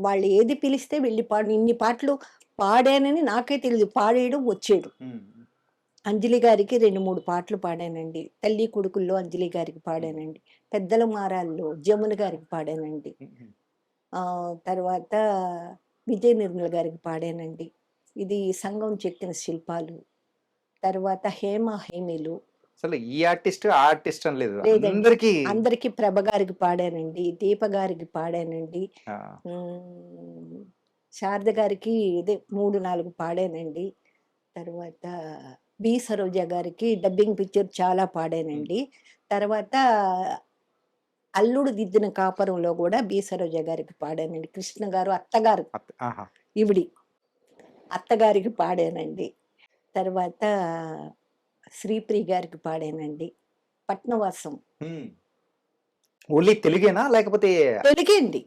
వాళ్ళు ఏది పిలిస్తే వెళ్ళి ఇన్ని పాటలు పాడానని నాకే తెలీదు. పాడేయడం వచ్చేయడం. హ్మ్. అంజలి గారికి 2, 3 పాటలు పాడానండి. 'తల్లి కొడుకుల్లో' అంజలి గారికి పాడానండి. 'పెద్దల మారాల్లో' జమున గారికి పాడానండి. హుహు. తర్వాత విజయ నిర్మల గారికి పాడానండి. ఇది 'సంగం చెక్కిన శిల్పాలు'. తర్వాత 'హేమ హేమిలు' అసలు ఈ ఆర్టిస్ట్, ఆ ఆర్టిస్ట్ అని లేదు. లేదండి. అందరికీ అందరికి ప్రభ గారికి పాడానండి. దీప గారికి పాడానండి. ఆ! హ్మ్. శారద గారికి ఇదే 3, 4 పాడానండి. తర్వాత బి. సరోజ గారికి డబ్బింగ్ పిక్చర్ చాలా హ్మ్. పాడానండి. తర్వాత 'అల్లుడు దిద్దిన కాపురంలో' గూడా బి. సరోజ గారికి పాడానండి. కృష్ణ గారు అత్తగారు ఆహా! ఈవిడి. అత్తగారికి పాడానండి. తర్వాత శ్రీప్రియ గారికి పాడానండి. 'పట్నవాసం' హ్మ్. ఓన్లీ తెలుగేనా? లేకపోతే తెలుగే అండి.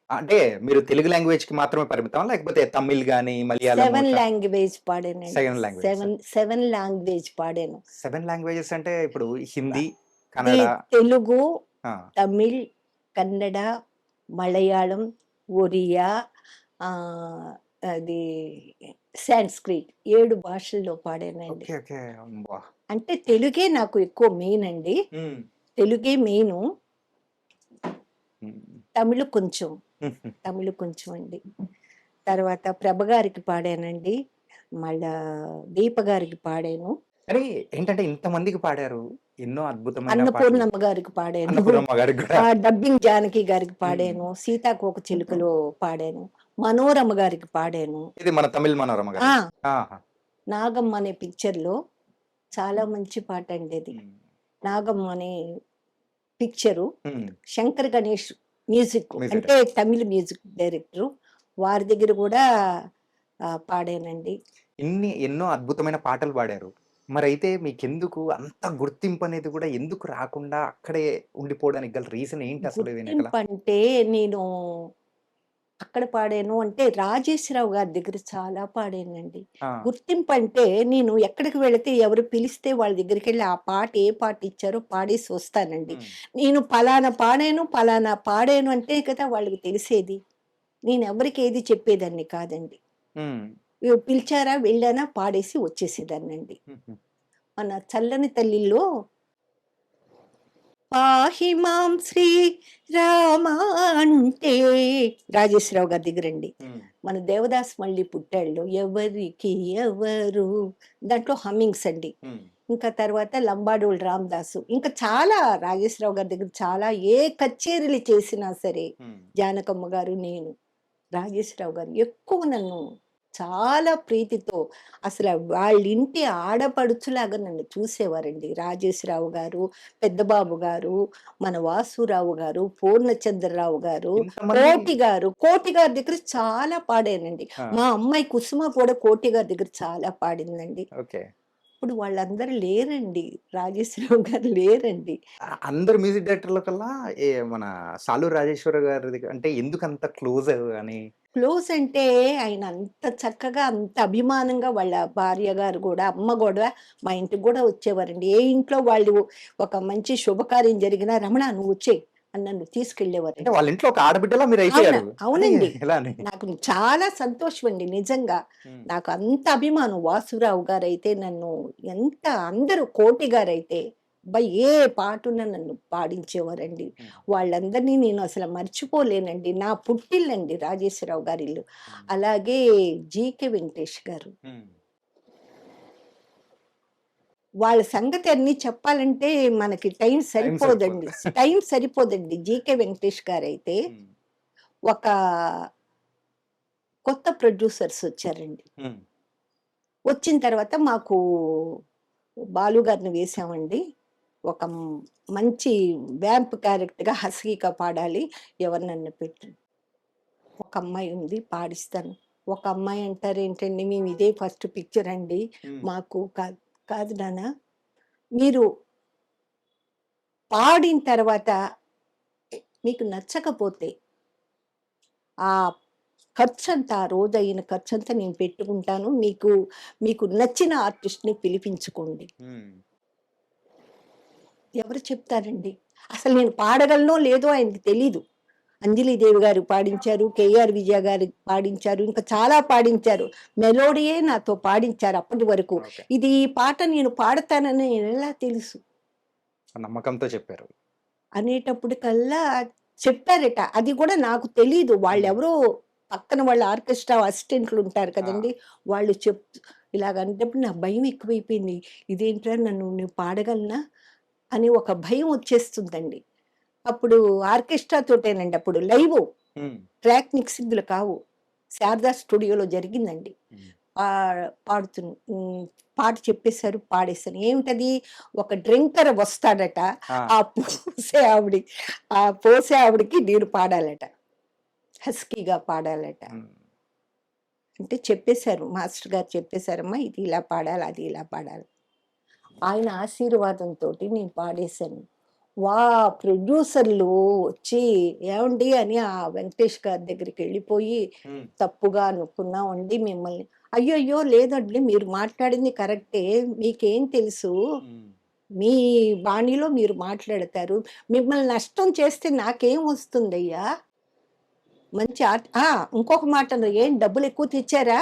అంటే మీరు తెలుగు లాంగ్వేజ్‌కి మాత్రమే పరిమితమా? లేకపోతే తమిళ్ గాని, మలయాళము 7 లాంగ్వేజ్ పాడానండి. 7 లాంగ్వేజెసా? 7 లాంగ్వేజ్ పాడాను. 7 లాంగ్వేజెస్ అంటే ఇప్పుడు హిందీ, అది కన్నడ తెలుగు, ఆ! తమిళ్, కన్నడ, మలయాళం, ఒరియా, ఆహ్, అది సాంస్క్రిట్ 7 భాషల్లో పాడానండి. ఓకే. ఓకే. అబ్బా! అంటే తెలుగే నాకు ఎక్కువ మెయిన్ అండి. హ్మ్. తెలుగే మెయిను. హ్మ్. తమిళ్ కొంచెం. హుహు. తమిళ్ కొంచెం అండి. తర్వాత ప్రభ గారికి పాడానండి. మళ్ళా దీప గారికి పాడాను. కానీ ఏంటంటే ఇంతమందికి పాడారు. ఎన్నో అద్భుతమైన పాటలు. అన్నపూర్ణమ్మ గారికి పాడాను. అన్నపూర్ణమ్మ గారికి గూడా. డబ్బింగ్ జానకి గారికి హ్మ్. పాడాను. సీతాకోకచిలుకలో పాడాను. మనోరమ గారికి పాడాను. ఇది మన తమిళ్ మనోరమ ఆ! గారిది. ఆహా! నాగమ్మ అనే పిక్చర్‌లో చాలా మంచి పాటండి అది. హ్మ్. నాగమ్మ అనే పిక్చరు హ్మ్. శంకర్ గణేష్ మ్యూజిక్. మ్యూజిక్ అంటే తమిళ్ మ్యూజిక్ డైరెక్టరు. వారి దగ్గర గూడా పాడానండి. ఎన్నో అద్భుతమైన పాటలు పాడారు. మరైతే మీకెందుకు అంత గుర్తింపనేది గూడా ఎందుకు రాకుండా అక్కడే ఉండిపోవడానికి గల రీజన్ ఏంటి అసలు వెనకల? గుర్తింపంటే నేను అక్కడ పాడాను అంటే రాజేశ్వరరావు గారి దగ్గర చాలా పాడానండి. ఆ! గుర్తింపంటే నేను ఎక్కడికి వెళితే ఎవరు పిలిస్తే వాళ్ళ దగ్గరికెళ్ళి ఆ పాట ఏ పాట ఇచ్చారో పాడేసి వస్తానండి. హ్మ్. నేను పలానా పాడాను, పలానా పాడాను అంటే కదా వాళ్ళకి తెలిసేది. నేనెవ్వరికి ఏది చెప్పేదాన్ని కాదండి. హ్మ్. పిలిచారా, వెళ్ళానా, పాడేసి వచ్చేసేదాన్నండి. హుహు. మన 'చల్లని తల్లిలో' పాహి మాం శ్రీ రామ అంటే రాజేశ్వరరావు గారి దగ్గరండి. హ్మ్. మన 'దేవదాస్ మళ్ళీ పుట్టాడులో' ఎవరికి ఎవరు దాంట్లో హమ్మింగ్స్ అండి. హ్మ్. ఇంకా తర్వాత 'లంబాడోలు రామదాసు' ఇంకా చాలా రాజేశ్వరరావు గారి దగ్గర చాలా ఏ కచేరీలు చేసినా సరే హ్మ్. జానకమ్మ గారు, నేను, రాజేశ్వరరావు గారు ఎక్కువ నన్ను చాలా ప్రీతితో అసల వాళ్ళింటి ఆడపడుచులాగా నన్ను చూసేవారండి. రాజేశ్వరరావు గారు, పెద్దబాబు గారు, మన వాసురావు గారు, పూర్ణచంద్రరావు గారు, ఇంతమంది కోటి గారి దగ్గర చాలా పాడానండి. ఆ! మా అమ్మాయి కుసుమ కూడా కోటి గారి దగ్గర చాలా పాడిందండి. ఓకే. ఇప్పుడు వాళ్ళందరూ లేరండి. రాజేశ్వరరావు గారు లేరండి. అందరు మ్యూజిక్ డైరెక్టర్‌ల కల్లా మన 'సాలూరు రాజేశ్వర' గారిది అంటే ఎందుకంత క్లోజ్ అని? క్లోజ్ అంటే ఆయన అంత చక్కగా, అంత అభిమానంగా వాళ్ళ భార్య గారు గూడా, అమ్మ గూడా మా ఇంటికి గూడా వచ్చేవారండి. ఏ ఇంట్లో వాళ్ళు ఒక మంచి శుభకార్యం జరిగినా, "రమణ నువ్వొచ్చేయి" అని నన్ను అంటే తీసుకెళ్ళేవారండి. వాళ్ళ ఇంట్లో ఒక ఆడబిడ్డలా మీరైపోయారు. అదే అవునండి. ఎలా అని? నాకు చాలా సంతోషమండి నిజంగా. హ్మ్. నాకు అంత అభిమానం. వాసురావు గారైతే నన్ను ఎంత అందరూ కోటి గారైతే అబ్బా! ఏ పాటున్న నన్ను పాడించేవారండి. హ్మ్. వాళ్ళందరినీ నేను అసలు మర్చిపోలేనండి. నా పుట్టిల్లండి రాజేశ్వరరావు గారిల్లు. హ్మ్. అలాగే జీకే వెంకటేష్ గారు. హ్మ్. వాళ్ళ సంగతి అన్నీ చెప్పాలంటే మనకి టైం టైం సరిపోదు. సరిపోదండి. టైం సరిపోదండి. జీకే వెంకటేష్ గారైతే హ్మ్. ఒక కొత్త ప్రొడ్యూసర్స్ వచ్చారండి. హ్మ్. వచ్చిన తర్వాత మాకు బాలు గారిని వేశామండి. ఒక మంచి వ్యాంప్ క్యారెక్టర్‌గా హస్కీగా పాడాలి. ఎవరినన్నా పెట్టు. ఒక అమ్మాయి ఉంది పాడిస్తాను. ఒక అమ్మాయి అంటారు, ఏంటండి మేము ఇదే ఫస్ట్ పిక్చర్ అండి, ఉమ్, మాకు కాదు. కాదు నాన్న, మీరు పాడిన తర్వాత మీకు నచ్చకపోతే ఆ ఖర్చంతా, ఆ రోజయిన ఖర్చంతా నేను పెట్టుకుంటాను. మీకు నచ్చిన ఆర్టిస్ట్‌ని పిలిపించుకోండి. ఉమ్, ఎవరు చెప్తారండి? అసలు నేను పాడగలనో లేదో ఆయనకి తెలీదు. అంజలీదేవి గారు పాడించారు, కేఆర్ విజయ గారు పాడించారు, ఇంకా చాలా పాడించారు. మెలోడీయే నాతో పాడించారు అప్పటి వరకు. ఓకే. ఇది ఈ పాట నేను పాడతానని ఎలా తెలుసు నమ్మకంతో చెప్పారు. అనేటప్పటికల్లా చెప్పారట. అది కూడా నాకు తెలీదు. ఉమ్, వాళ్ళెవరో పక్కన వాళ్ళ ఆర్కెస్ట్రా అసిస్టెంట్లు ఉంటారు ఆ, కదండీ! వాళ్ళు ఇలాగంటప్పుడు నాకు భయం ఎక్కువైపోయింది. ఇదేంట్రా నేను పాడగలనా? అని ఒక భయం వచ్చేస్తుందండి. అప్పుడు ఆర్కెస్ట్రా తోటేనండి, అప్పుడు లైవు. ఉమ్, ట్రాక్ మిక్సింగ్‌లు కావు. శారదా స్టూడియోలో జరిగిందండి. ఉమ్, పాడుతున్ హ్మ్. పాట చెప్పేశారు, పాడేశాను. ఏమిటది? ఒక డ్రింకర్ వస్తాడట. ఆ, ఆ పోసే ఆవిడకి నేను పాడాలట. హస్కీగా పాడాలట. ఉమ్, అంటే చెప్పేశారు. మాస్టర్ గారు చెప్పేశారమ్మా, ఇది ఇలా పాడాలి, అది ఇలా పాడాలి. ఆయన ఆశీర్వాదంతోటి నేను పాడేశాను. ప్రొడ్యూసర్లు వచ్చి ఏవండి అని ఆ వెంకటేష్ గారి దగ్గరికెళ్ళిపోయి, ఉమ్, తప్పుగా అనుకున్నామండి మిమ్మల్ని. అయ్యయ్యో! లేదండి, మీరు మాట్లాడింది కరెక్టే. మీకేం తెలుసు? ఉమ్, మీ బాణీలో మీరు మాట్లాడతారు. మిమ్మల్ని నష్టం చేస్తే నాకేం వస్తుందయ్యా? మంచి ఇంకొక మాట అన్నారు. "ఏం డబ్బులెక్కువ తెచ్చారా?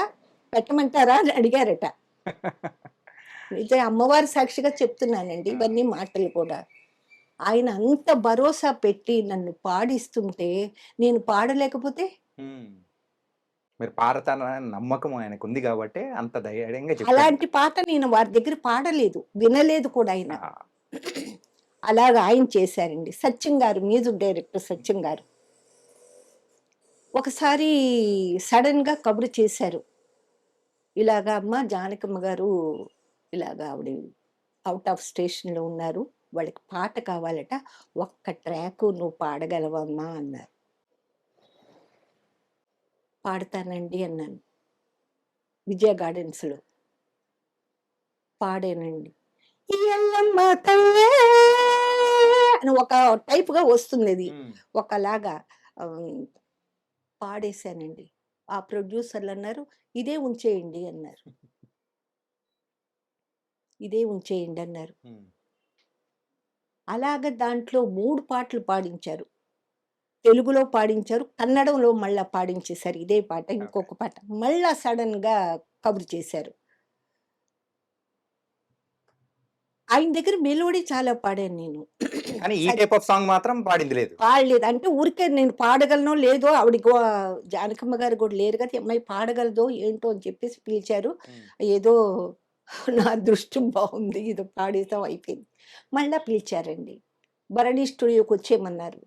పెట్టమంటారా?" అని అడిగారట. నిజం, అమ్మవారి సాక్షిగా చెప్తున్నానండి ఆ, ఇవన్నీ మాటలు కూడా. ఆయన అంత భరోసా పెట్టి నన్ను పాడిస్తుంటే, నేను పాడలేకపోతే ఉమ్. మీరు పాడతారని నమ్మకం ఆయనకు ఉంది కాబట్టి అంత ధైర్యంగా చెప్పారు. అలాంటి పాట నేను వారి దగ్గర పాడలేదు. వినలేదు కూడా ఆయన. ఆ, అలాగా ఆయన చేశారండి. సత్యం గారు, మ్యూజిక్ డైరెక్టర్ సత్యం గారు. ఒకసారి సడెన్‌గా కబురు చేశారు. ఇలాగ అమ్మ జానకమ్మ గారు ఇలాగ ఆవిడ ఔట్ ఆఫ్ స్టేషన్‌లో ఉన్నారు. వాళ్ళకి పాట కావాలట. ఒక్క ట్రాకు నువ్వు పాడగలవమ్మా అన్నారు. పాడతానండి అన్నాను. విజయ గార్డెన్స్‌లో పాడానండి. ఎల్లమ్మ తల్లే అని ఒక టైప్‌గా వస్తుందది. ఉమ్, ఒకలాగా ఆహ్, పాడేశానండి. ఆ ప్రొడ్యూసర్‌లన్నారు, "ఇదే ఉంచేయండి" అన్నారు. "ఇదే ఉంచేయండి" అన్నారు. ఉమ్, అలాగ దాంట్లో 3 పాటలు పాడించారు. తెలుగులో పాడించారు, కన్నడంలో మళ్ళా పాడించేశారు ఇదే పాట, ఓకే. ఇంకొక పాట. మళ్ళా సడెన్‌గా కబురు చేశారు. ఆయన దగ్గర మెలోడీ చాలా పాడాను నేను. కానీ ఈ సత్ టైప్ ఆఫ్ సాంగ్ మాత్రం పాడింది లేదు. పాడలేదు. అంటే ఊరికే నేను పాడగలనో లేదో, ఆవిడ జానకమ్మ గారు కూడా లేరు కదా! ఈ అమ్మాయి పాడగలదో ఏంటో అని చెప్పేసి పిలిచారు. ఉమ్, ఏదో నా అదృష్టం బావుంది. ఏదో పాడేసాం, అయిపోయింది. మళ్ళా పిలిచారండి. భరణి స్టూడియోకొచ్చేయమన్నారు.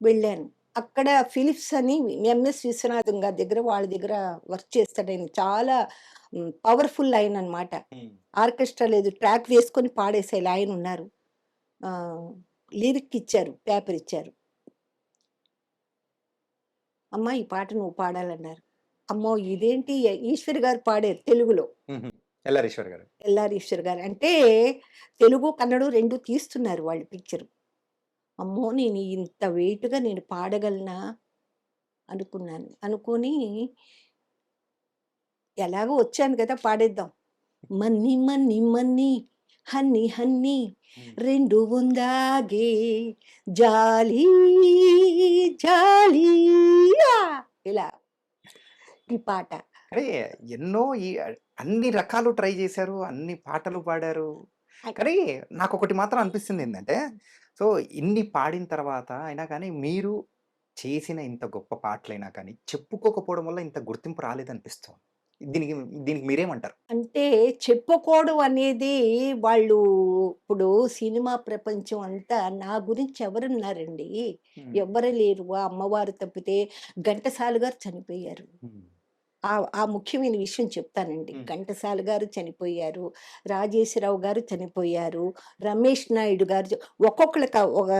వెళ్ళాను. అక్కడ ఫిలిప్స్ అని ఎంఎస్ విశ్వనాథం గారి దగ్గర, వాళ్ళ దగ్గర వర్క్ చేస్తాడాయన. చాలా పవర్‌ఫుల్ ఆయననమాట. ఉమ్, ఆర్కెస్ట్రా లేదు, ట్రాక్ వేసుకొని పాడేసేలా ఆయనున్నారు. ఆహ్, లిరిక్ ఇచ్చారు, పేపర్ ఇచ్చారు. "అమ్మా! ఈ పాట నువ్వు పాడాలన్నారు." అమ్మో! ఇదేంటి, ఈశ్వరి గారు పాడారు తెలుగులో. ఉహు. ఎల్లారీశ్వర్ గారు. ఎల్ఆర్ ఈశ్వరి గారు. అంటే తెలుగు, కన్నడం 2 తీస్తున్నారు వాళ్ళు పిక్చరు. అమ్మో! నేను ఇంత వెయిట్‌గా నేను పాడగలనా అనుకున్నాను. అనుకోని ఎలాగో వచ్చాను కదా! పాడేద్దాం. మన్ని మన్ని మన్ని హన్ని హన్ని ఉమ్, రెండు ఉందాగే జాలి జాలి ఆ! ఇలా ఈ పాట. కానీ ఎన్నో అన్ని రకాలు ట్రై చేశారు. అన్ని పాటలు పాడారు. కానీ నాకొకటి మాత్రం అనిపిస్తుంది ఏందంటే, సో ఇన్ని పాడిన తర్వాత అయినా కానీ మీరు చేసిన ఇంత గొప్ప పాటలైనా కానీ చెప్పుకోకపోవడం వల్ల ఇంత గుర్తింపు రాలేదనిపిస్తుంది. దీనికి దీనికి మీరేమంటారు? అంటే చెప్పుకోవడం అనేది, వాళ్ళు ఇప్పుడు సినిమా ప్రపంచం అంతా నా గురించి ఎవరున్నారండి? హ్మ్. ఎవ్వరు లేరు. ఆ అమ్మవారు తప్పితే. ఘంటసాల గారు చనిపోయారు. హ్మ్. ఆ ముఖ్యమైన విషయం చెప్తానండి. హ్మ్. ఘంటసాల గారు చనిపోయారు. రాజేశ్వరరావు గారు చనిపోయారు. రమేష్ నాయుడు గారు ఒక్కొక్కళ్ళకి ఒక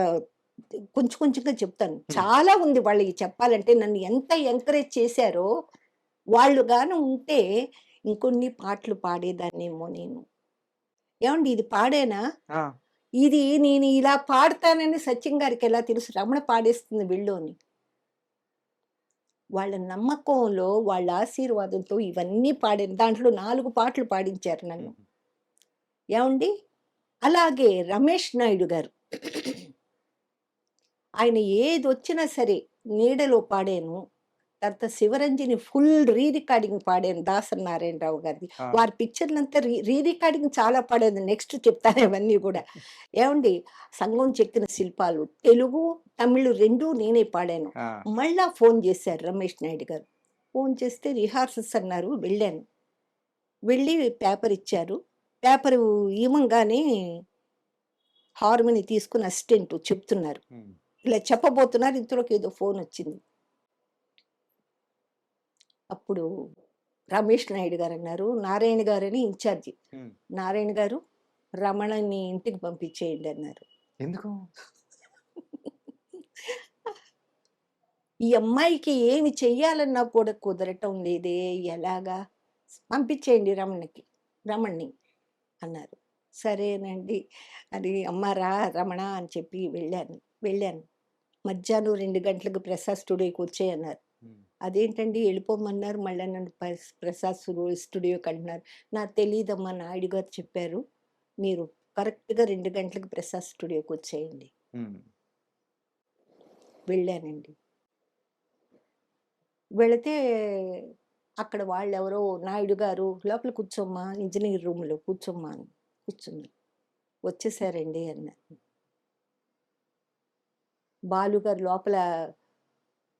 కొంచెం కొంచెంగా చెప్తాను. హ్మ్. చాలా ఉంది వాళ్ళయి చెప్పాలంటే. నన్ను ఎంత ఎంకరేజ్ చేశారో వాళ్ళు గాని ఉంటే ఇంకొన్ని పాటలు పాడేదాన్నేమో నేను. ఏవండీ ఇది పాడానా? ఆ! ఇది నేను ఇలా పాడతానని సత్యం గారికెలా తెలుసు? రమణ పాడేస్తుంది వెళ్ళు అని. వాళ్ళ నమ్మకంలో, వాళ్ళ ఆశీర్వాదంతో ఇవన్నీ పాడాను. దాంట్లో 4 పాటలు పాడించారు నన్ను. హుహు. ఏవండీ? అలాగే రమేష్ నాయుడు గారు. ఆయన ఏదొచ్చినా సరే 'నీడలో' పాడాను. తర్వాత 'శివరంజని' ఫుల్ రికార్డింగ్ పాడాను దాసరి నారాయణరావు గారిది. ఆ! వారి పిక్చర్‌లంతా రికార్డింగ్ చాలా పాడాను. నెక్స్ట్ చెప్తాను అవన్నీ గూడా. ఏవండీ 'సంగం చెక్కిన శిల్పాలు' తెలుగు, తమిళ్ 2 నేనే పాడాను. ఆ! మళ్ళా ఫోన్ జేశారు రమేష్ నాయుడు గారు. ఫోన్ చేస్తే రిహార్సల్స్ అన్నారు. వెళ్ళాను. వెళ్ళి పేపర్ ఇచ్చారు. పేపరు ఇవ్వంగానే హార్మోని తీసుకొని అసిస్టెంట్ చెప్తున్నారు. హ్మ్. ఇలా చెప్పబోతున్నారు. ఇంతలోకి ఏదో ఫోనొచ్చింది. అప్పుడు రమేష్ నాయుడు గారన్నారు, నారాయణ గారని ఇన్‌చార్జి. హ్మ్. నారాయణ గారు, రమణని ఇంటికి పంపించేయండి అన్నారు. ఎందుకు? ఈ అమ్మాయికి ఏమి చెయ్యాలన్నా కూడా కుదరటం లేదే ఎలాగా? పంపించేయండి రమణ్‌ని అన్నారు. సరేనండి అని అమ్మ రా రమణ అని చెప్పి వెళ్ళాను. మధ్యాహ్నం 2 గంటలకు ప్రసాద్ స్టూడియోకి వచ్చేయన్నారు. హ్మ్. అదేంటండి ఎళ్ళిపోమన్నారు. మళ్ళా నన్ను ప్రసాద్ స్టూడియోకి అంటున్నారు. నాకు తెలీదమ్మా నాయుడు గారు చెప్పారు. మీరు కరెక్ట్‌గా 2 గంటలకు ప్రసాద్ స్టూడియోకి వచ్చేయండి. హ్మ్. వెళ్ళానండి. వెళితే అక్కడ వాళ్ళెవరో నాయుడు గారు లోపల కూర్చోమ్మా ఇంజినీర్ రూమ్‌లో కూర్చోమ్మా అని కూర్చున్నా. వచ్చేసారండి అన్నారు. బాలుగారు లోపల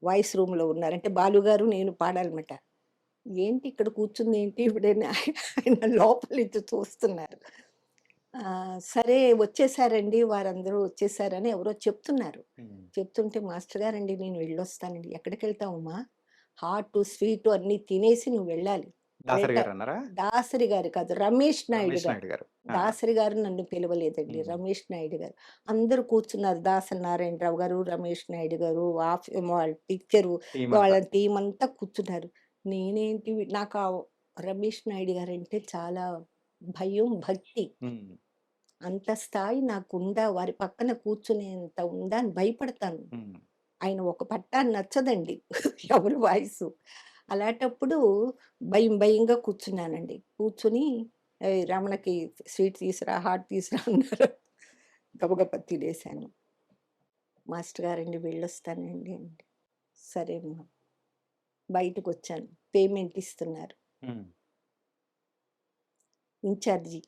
వాయిస్ రూమ్‌లో ఉన్నారు. అంటే బాలుగారు నేను పాడాలన్నమాట. ఏంటి ఇక్కడ కూర్చుందేంటి ఈవిడని ఆయన లోపల నుంచి చూస్తున్నారు. సరే వచ్చేసారండి వారందరూ వచ్చేసారని ఎవరో చెప్తున్నారు. హ్మ్. చెప్తుంటే మాస్టర్ గారండి నేను వెళ్ళొస్తానండి. ఎక్కడికెళ్తావమ్మా? హాటు, స్వీటు అన్నీ తినేసి నువ్వు వెళ్ళాలి. దాసరి వెళ్ళట గారన్నారా? దాసరి గారు కాదు. రమేష్ నాయుడు రమేష్ గారు. నాయుడు గారు. ఆ! దాసరి గారు నన్ను పిలవలేదండి. హ్మ్. రమేష్ నాయుడు గారు. అందరూ కూర్చున్నారు. దాసరి నారాయణరావు గారు, రమేష్ నాయుడు గారు, వాళ్ళ పిక్చరు వాళ్ళ టీమంతా. టీమంతా కూర్చున్నారు. నేనేంటి నాకు రమేష్ నాయుడు గారంటే చాలా భయం, భక్తి. హ్మ్. అంత స్థాయి నాకుందా? వారి పక్కన కూర్చునేంత ఉందా అని భయపడతాను. హ్మ్. ఆయన ఒక పట్టా నచ్చదండి. ఎవరి వాయిసు. అలాంటప్పుడు భయంగా కూర్చున్నానండి. కూర్చొని "ఏయ్! రమణకి స్వీట్ తీసురా, హాట్ తీసురా" అన్నారు. గబగబా తినేసాను. మాస్టర్ గారండి వెళ్ళొస్తానండి అంటే, సరే అమ్మా. బయటకొచ్చాను. పేమెంట్ ఇస్తున్నారు. హ్మ్. ఇన్‌చార్జి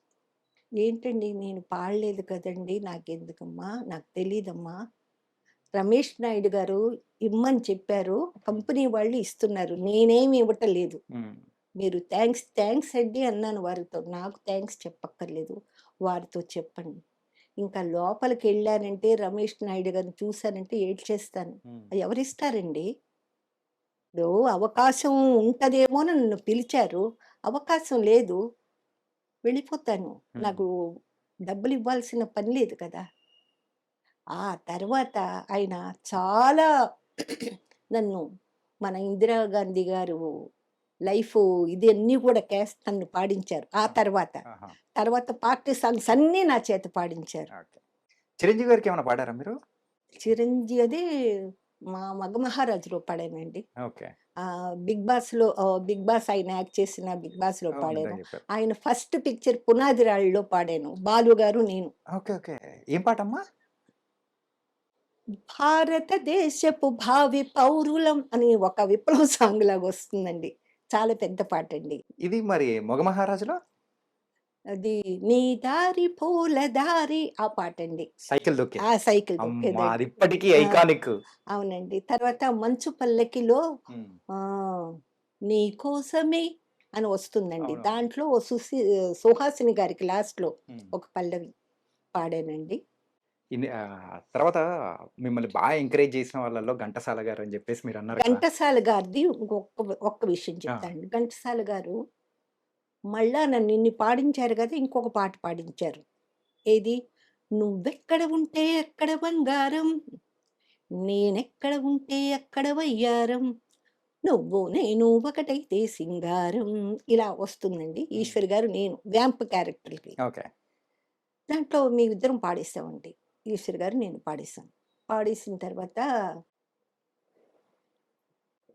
ఏంటండి నేను పాడలేదు కదండీ! నాకెందుకమ్మా? నాకు తెలీదమ్మా. రమేష్ నాయుడు గారు ఇమ్మని చెప్పారు. కంపెనీ వాళ్ళు ఇస్తున్నారు. నేనేమి ఇవ్వటం లేదు. హ్మ్. మీరు థాంక్స్ అండి అన్నాను వారితో. నాకు థాంక్స్ చెప్పక్కర్లేదు. వారితో చెప్పండి. ఇంకా లోపలికెళ్ళానంటే రమేష్ నాయుడు గారిని చూసానంటే ఏడ్చేస్తాను. హ్మ్. ఎవరిస్తారండి? ఇప్పుడు అవకాశం ఉంటదేమో అని నన్ను పిలిచారు. అవకాశం లేదు. వెళ్ళిపోతాను. హ్మ్. నాకు డబ్బులివ్వాల్సిన పని లేదు కదా! ఆ తర్వాత ఆయన చాలా నన్ను మన ఇందిరాగాంధీ గారు లైఫు ఇది అన్నీ కూడా నన్ను పాడించారు. ఆ ఆ! తర్వాత. ఆహా! తర్వాత పార్టీ సాంగ్స్ అన్నీ నా చేత పాడించారు. ఓకే. చిరంజీవి గారికేమైనా పాడారా మీరు? అది మా 'మగమహారాజులో' పాడానండి. ఓకే. 'బిగ్ బాస్' ఆయన యాక్ట్ చేసిన 'బిగ్ బాస్‌లో' అవును. ఇందాక పాడాను. చెప్పారు. ఆయన ఫస్ట్ పిక్చర్ 'పునాది రాళ్ళలో' పాడాను. బాలు గారు, నేను. ఓకే. ఓకే. ఏం పాటమ్మా? భారతదేశపు భావి పౌరులం అని ఒక విప్లవ సాంగ్ లాగా వస్తుందండి. చాలా పెద్ద పాటండి. ఇది మరి 'మొగమహారాజులో' అది 'నీ దారి పూల దారి' ఆ పాటండి. సైకిల్ దొక్కేది. సైకిల్ అమ్మా! అది తొక్కేదండి. ఇప్పటికి ఆ! ఐకానిక్. అవునండి. తర్వాత 'మంచు పల్లకిలో' హ్మ్. ఆహ్, 'నీ కోసమే' అని వస్తుందండి. అవునవును. దాంట్లో సుహాసిని గారికి లాస్ట్‌లో హ్మ్. ఒక పల్లవి పాడానండి. తర్వాత మిమ్మల్ని బాగా ఎంకరేజ్ చేసిన వాళ్ళలో ఘంటసాల గారని జెప్పేసి మీరన్నారు కదా! ఘంటసాల గారిది ఒక్క విషయం ఆ! చెప్తానండి. ఘంటసాల గారు మళ్ళా నన్ను ఇన్ని పాడించారు గదా! ఇంకొక పాట పాడించారు. ఏది? నువ్వెక్కడ ఉంటే అక్కడ బంగారం, నేనెక్కడ ఉంటే అక్కడ వయ్యారం, నువ్వు నేను ఒకటైతే సింగారం ఇలా వస్తుందండి. ఈశ్వరి గారు నేను వ్యాంప్ క్యారెక్టర్‌కి. ఓకే. దాంట్లో మేమిద్దరం పాడేసామండి. ఈశ్వరి గారు నేను పాడేసాం. పాడేసిన తర్వాత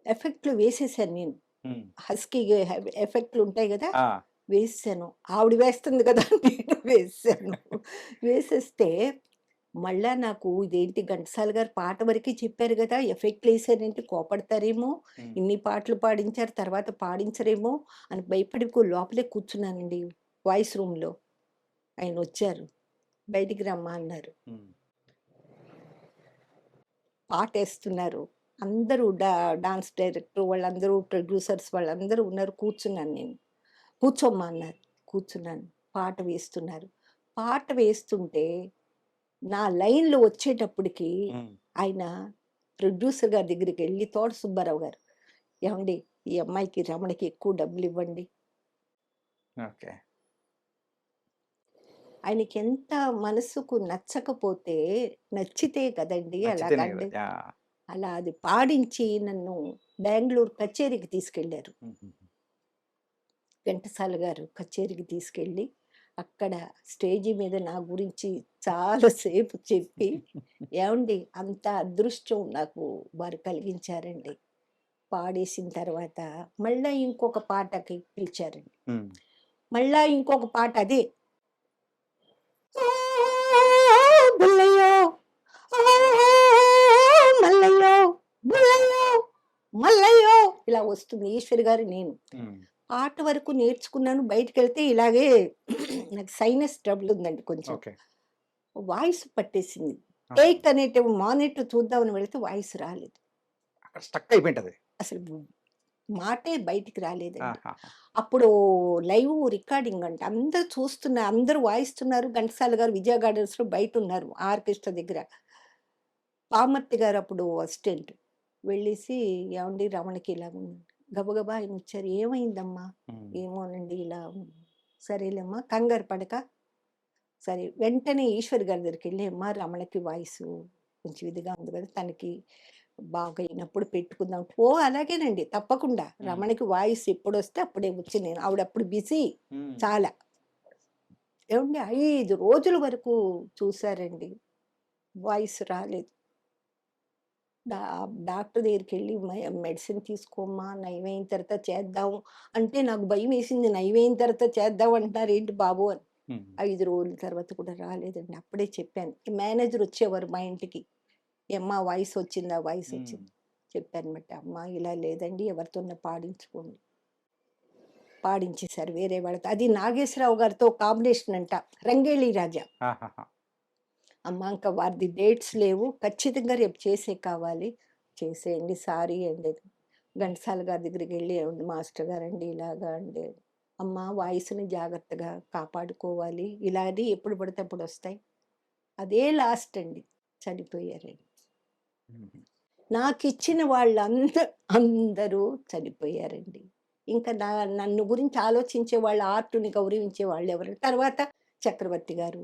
ఎఫెక్ట్‌లు వేసేసాను నేను. హ్మ్. హస్కీ ఎఫెక్ట్‌లు ఉంటాయి గదా! ఆ! వేసేసాను. ఆవిడ వేస్తుంది కదా! అని నేను వేసేసాను. వేసేస్తే మళ్ళా నాకు ఇదేంటి ఘంటసాల గారు పాట వరకే చెప్పారు గదా! ఎఫెక్ట్‌లేసారేంటి కోపడతారేమో, హ్మ్. ఇన్ని పాటలు పాడించారు తర్వాత పాడించరేమో అని భయపడి లోపలే కూర్చున్నానండి వాయిస్ రూమ్‌లో. ఆయనొచ్చారు. బయటికి రమ్మా అన్నారు. హ్మ్. పాటేస్తున్నారు. అందరూ డాన్స్ డైరెక్టర్ వాళ్ళందరూ, ప్రొడ్యూసర్స్ వాళ్ళందరూ ఉన్నారు. కూర్చున్నాను నేను. కూర్చోమ్మా అన్నారు. కూర్చున్నాను. పాట వేస్తున్నారు. పాట వేస్తుంటే నా లైన్‌లో వచ్చేటప్పటికి హ్మ్. ఆయన ప్రొడ్యూసర్ గారి దగ్గరికెళ్ళి తోట సుబ్బారావు గారు, "ఏవండీ ఈ అమ్మాయికి రమణకి ఎక్కువ డబ్బులివ్వండి." ఓకే. ఆయనకెంత మనసుకు నచ్చకపోతే నచ్చితే కదండీ నచ్చితేనే గదా! అలాగండి. యాహ్! అలా అది పాడించి నన్ను బెంగుళూరు కచేరీకి తీసుకెళ్లారు. హుహుహు. ఘంటసాల గారు కచేరీకి తీసుకెళ్ళి, అక్కడ స్టేజి మీద నా గురించి చాలా సేపు చెప్పి, ఏవండీ అంత అదృష్టం నాకు వారు కలిగించారండి. పాడేసిన తర్వాత మళ్ళా ఇంకొక పాటకి పిలిచారండి. హ్మ్. మళ్ళా ఇంకొక పాట అదే. ఆ బుల్లయ్యో ఆ మల్లయ్యో బుల్లయ్యో మల్లయ్యో ఇలా వస్తుంది ఈశ్వరి గారు నేను. హ్మ్. పాట వరకు నేర్చుకున్నాను. బయటికెళ్తే ఇలాగే నాకు సైనస్ ట్రబుల్ ఉందండి కొంచెం. ఓకే. వాయిస్ పట్టేసింది. ఆహా! టేక్ అనేటివి మానిటర్ చూద్దామని వెళితే వాయిస్ రాలేదు. అక్కడ స్టక్ అయిపోయింటది. అసలు మాటే బయటికి రాలేదండి. ఆహాహా! అప్పుడు లైవ్ రికార్డింగ్ అంట. అందరూ అందరూ వాయిస్తున్నారు. ఘంటసాల గారు విజయ గార్డెన్స్‌లో బయటున్నారు ఆర్కెస్ట్రా దగ్గర. పామర్తి గారు అప్పుడు అసిస్టెంట్. వెళ్ళేసి "ఏవండీ రమణకి ఇలాగుంది." గబగబా ఆయనొచ్చారు. "ఏమైందమ్మా?" హ్మ్. "ఏమోనండి ఇలా ఉంది." "సరేలేమ్మా కంగారు పడక." సరే వెంటనే ఈశ్వరి గారి దగ్గరికెళ్ళి, "అమ్మా రమణకి వాయిసు కొంచెం ఇదిగా ఉంది కదా! తనకి బాగయినప్పుడు పెట్టుకుందాం." "ఓహ్! అలాగేనండి తప్పకుండా. హ్మ్. రమణకి వాయిస్ ఎప్పుడొస్తే అప్పుడే వచ్చి నేను" ఆవిడప్పుడు బిజీ హ్మ్. చాలా. ఏవండీ 5 రోజుల వరకు చూసారండి. వాయిస్ రాలేదు. డా డాక్టర్ దగ్గరికెళ్ళి మెడిసిన్ తీసుకోమ్మా నయమైన తర్వాత చేద్దాం అంటే నాకు భయమేసింది. నయమైన తర్వాత చేద్దాం అంటున్నారేంటి బాబు అని. హ్మ్. 5 రోజుల తర్వాత కూడా రాలేదండి. అప్పుడే చెప్పాను. మేనేజర్ వచ్చేవారు మా ఇంటికి. "ఏమ్మా వాయిస్ వచ్చిందా? వాయిస్ హ్మ్. వచ్చిందా?" చెప్పానమాట. "అమ్మా ఇలా లేదండి ఎవరితోన్నా పాడించుకోండి." పాడించేశారు వేరే వాళ్ళతో. అది నాగేశ్వరరావు గారితో కాంబినేషన్ అంట. 'రంగేలి రాజా.' ఆహాహా! అమ్మ ఇంక వారిది డేట్స్ లేవు. ఖచ్చితంగా రేపు కావాలి. చేసేయండి. సారీ అండి. ఘంటసాల గారి దగ్గరికెళ్ళి "ఏవండి మాస్టర్ గారండి ఇలాగా అండి." "అమ్మ వాయిస్‌ని జాగ్రత్తగా కాపాడుకోవాలి. ఇలాంటియి ఎప్పుడు పడితే అప్పుడొస్తాయి." అదే లాస్ట్ అండి. చనిపోయారండి. హుహు. నాకిచ్చిన అందరూ చనిపోయారండి. ఇంక నన్ను గురించి ఆలోచించే వాళ్ళు, ఆర్ట్‌ని గౌరవించే వాళ్ళెవరు? తర్వాత చక్రవర్తి గారు.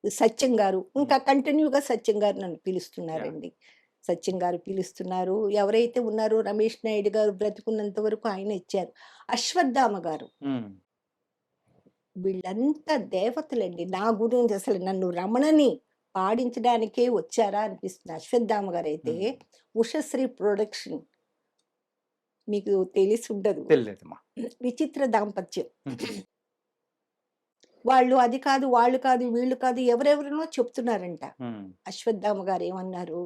సత్యం గారు. హ్మ్. ఇంకా కంటిన్యూగా సత్యం గారు నన్ను యాహ్! పిలుస్తున్నారండి. సత్యం గారు పిలుస్తున్నారు. ఎవరైతే ఉన్నారో రమేష్ నాయుడు గారు బ్రతికున్నంత వరకు ఆయన ఇచ్చారు. అశ్వత్థామ గారు. హ్మ్. వీళ్ళంతా దేవతలండి. నా గురించి అసలు నన్ను రమణని పాడించడానికే వచ్చారా అనిపిస్తుంది. అశ్వత్థామ గారైతే హ్మ్. ఉషశ్రీ ప్రొడక్షన్ మీకు తెలిసుండదు. తెలీదమ్మా. విచిత్ర దాంపత్యం. హుహు. వాళ్ళు అది కాదు, వాళ్ళు కాదు, వీళ్ళు కాదు ఎవరెవరినో చెప్తున్నారంట. హ్మ్. అశ్వత్థామ గారేమన్నారు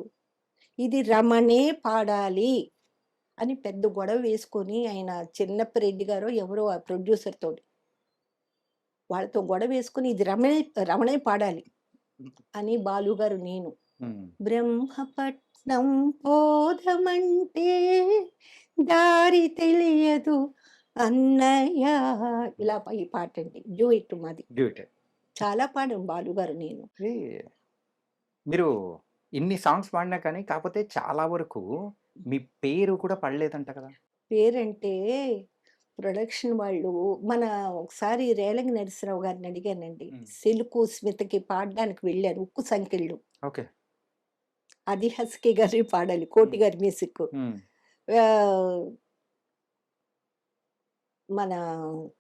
ఇది రమణే పాడాలి అని పెద్ద గొడవ వేసుకొని ఆయన చిన్నప్పరెడ్డి గారో ఎవరో ఆ ప్రొడ్యూసర్ తోటి వాళ్ళతో గొడవ వేసుకొని ఇది రమణే పాడాలి అని బాలుగారు నేను హ్మ్. బ్రహ్మపట్నం పోదమంటే దారి తెలియదు అన్నయ్య ఇలా ఈ పాట అండి డ్యూయిట్ మాది డ్యూయెట్. చాలా పాడాం బాలుగారు నేను ఇది మీరు ఇన్ని సాంగ్స్ పాడినా కానీ కాకపోతే చాలా వరకు మీ పేరు కూడా పడలేదంట కదా! పేరంటే ప్రొడక్షన్ వాళ్ళు మన ఒకసారి రేలంగి నరసింహరావు గారిని అడిగానండి. హ్మ్. 'సిలుకు స్మితకి' పాడడానికి వెళ్ళాను. 'ఉక్కు సంకెళ్ళు' ఓకే. అది హస్కీ గారే పాడాలి. 'కోటి' హ్మ్. గారి మ్యూజిక్. హ్మ్. ఆహ్, మన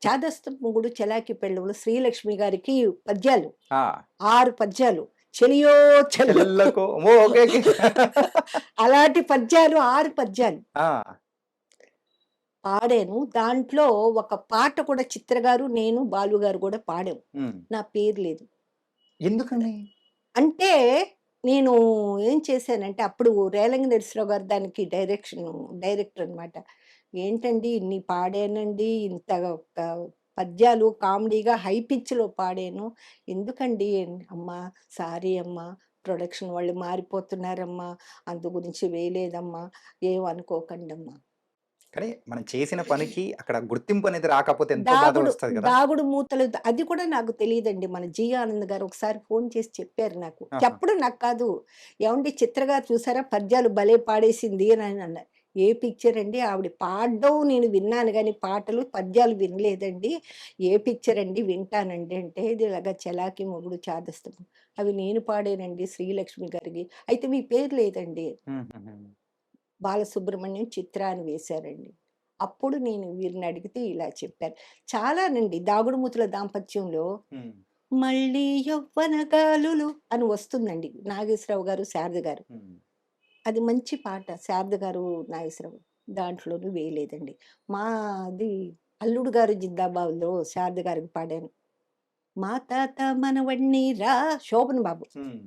'చాదస్తం మొగుడు చలాకీ పెళ్ళంలో' శ్రీలక్ష్మి గారికి పద్యాలు. ఆ! 6 పద్యాలు. చెలియో చెల్లకు చెల్లెళ్ళకో ఓ ఓకే. ఓకే. అలాంటి పద్యాలు 6 పద్యాలు ఆ! పాడాను. దాంట్లో ఒక పాట కూడా చిత్ర గారు, నేను, బాలు గారు కూడా పాడాం. హ్మ్. నా పేరు లేదు. ఎందుకని? అంటే నేను ఏం చేశానంటే అప్పుడు రేలంగి నరసింహరావు గారు దానికి డైరెక్టర్ అన్నమాట. ఏంటండి ఇన్ని పాడానండి. ఇంత పద్యాలు కామెడీగా హై పిచ్‌లో పాడాను. ఎందుకండి అమ్మా! సారీ అమ్మా! ప్రొడక్షన్ వాళ్ళు మారిపోతున్నారమ్మా. అందు గురించి వేయలేదమ్మా. ఏమనుకోకండమ్మా. కానీ మనం చేసిన పనికి అక్కడ గుర్తింపు అనేది రాకపోతే ఎంతో బాధ దాగుడు వస్తది కదా! దాగుడు మూతలు అది కూడా నాకు తెలీదండి. మన 'జి. ఆనంద్' గారు ఒకసారి ఫోను చేసి చెప్పారు నాకు. ఆహా! చెప్పడం నాకు కాదు. "ఏవండీ చిత్ర గారు చూసారా పద్యాలు భలే పాడేసింది" అని అన్నారు. "ఏ పిక్చర్ అండి?" ఆవిడ పాడడం నేను విన్నాను గానీ పాటలు, పద్యాలు వినలేదండి. "ఏ పిక్చర్ అండి? వింటానండి" అంటే ఇది ఇలాగ 'చలాకీ మొగుడు చాదస్తం' అవి నేను పాడానండి శ్రీలక్ష్మి గారివి. అయితే మీ పేరు లేదండి. హుహుహు. బాలసుబ్రహ్మణ్యం, చిత్ర అని వేశారండి. అప్పుడు నేను వీరిని అడిగితే ఇలా చెప్పారు. చాలానండి 'దాగుడుమూతల దాంపత్యంలో' హ్మ్. మళ్ళీ యవ్వన గాలులు అని వస్తుందండి. నాగేశ్వరరావు గారు, శారద గారు. హ్మ్. అది మంచి పాట. శారద గారు, నాగేశ్వరరావు దాంట్లోను వేయలేదండి. మాది 'అల్లుడు గారు జిందాబాద్‌లో' శారద గారికి పాడాను. మా తాత మనవణ్ణి రా శోభన్ బాబు. హ్మ్.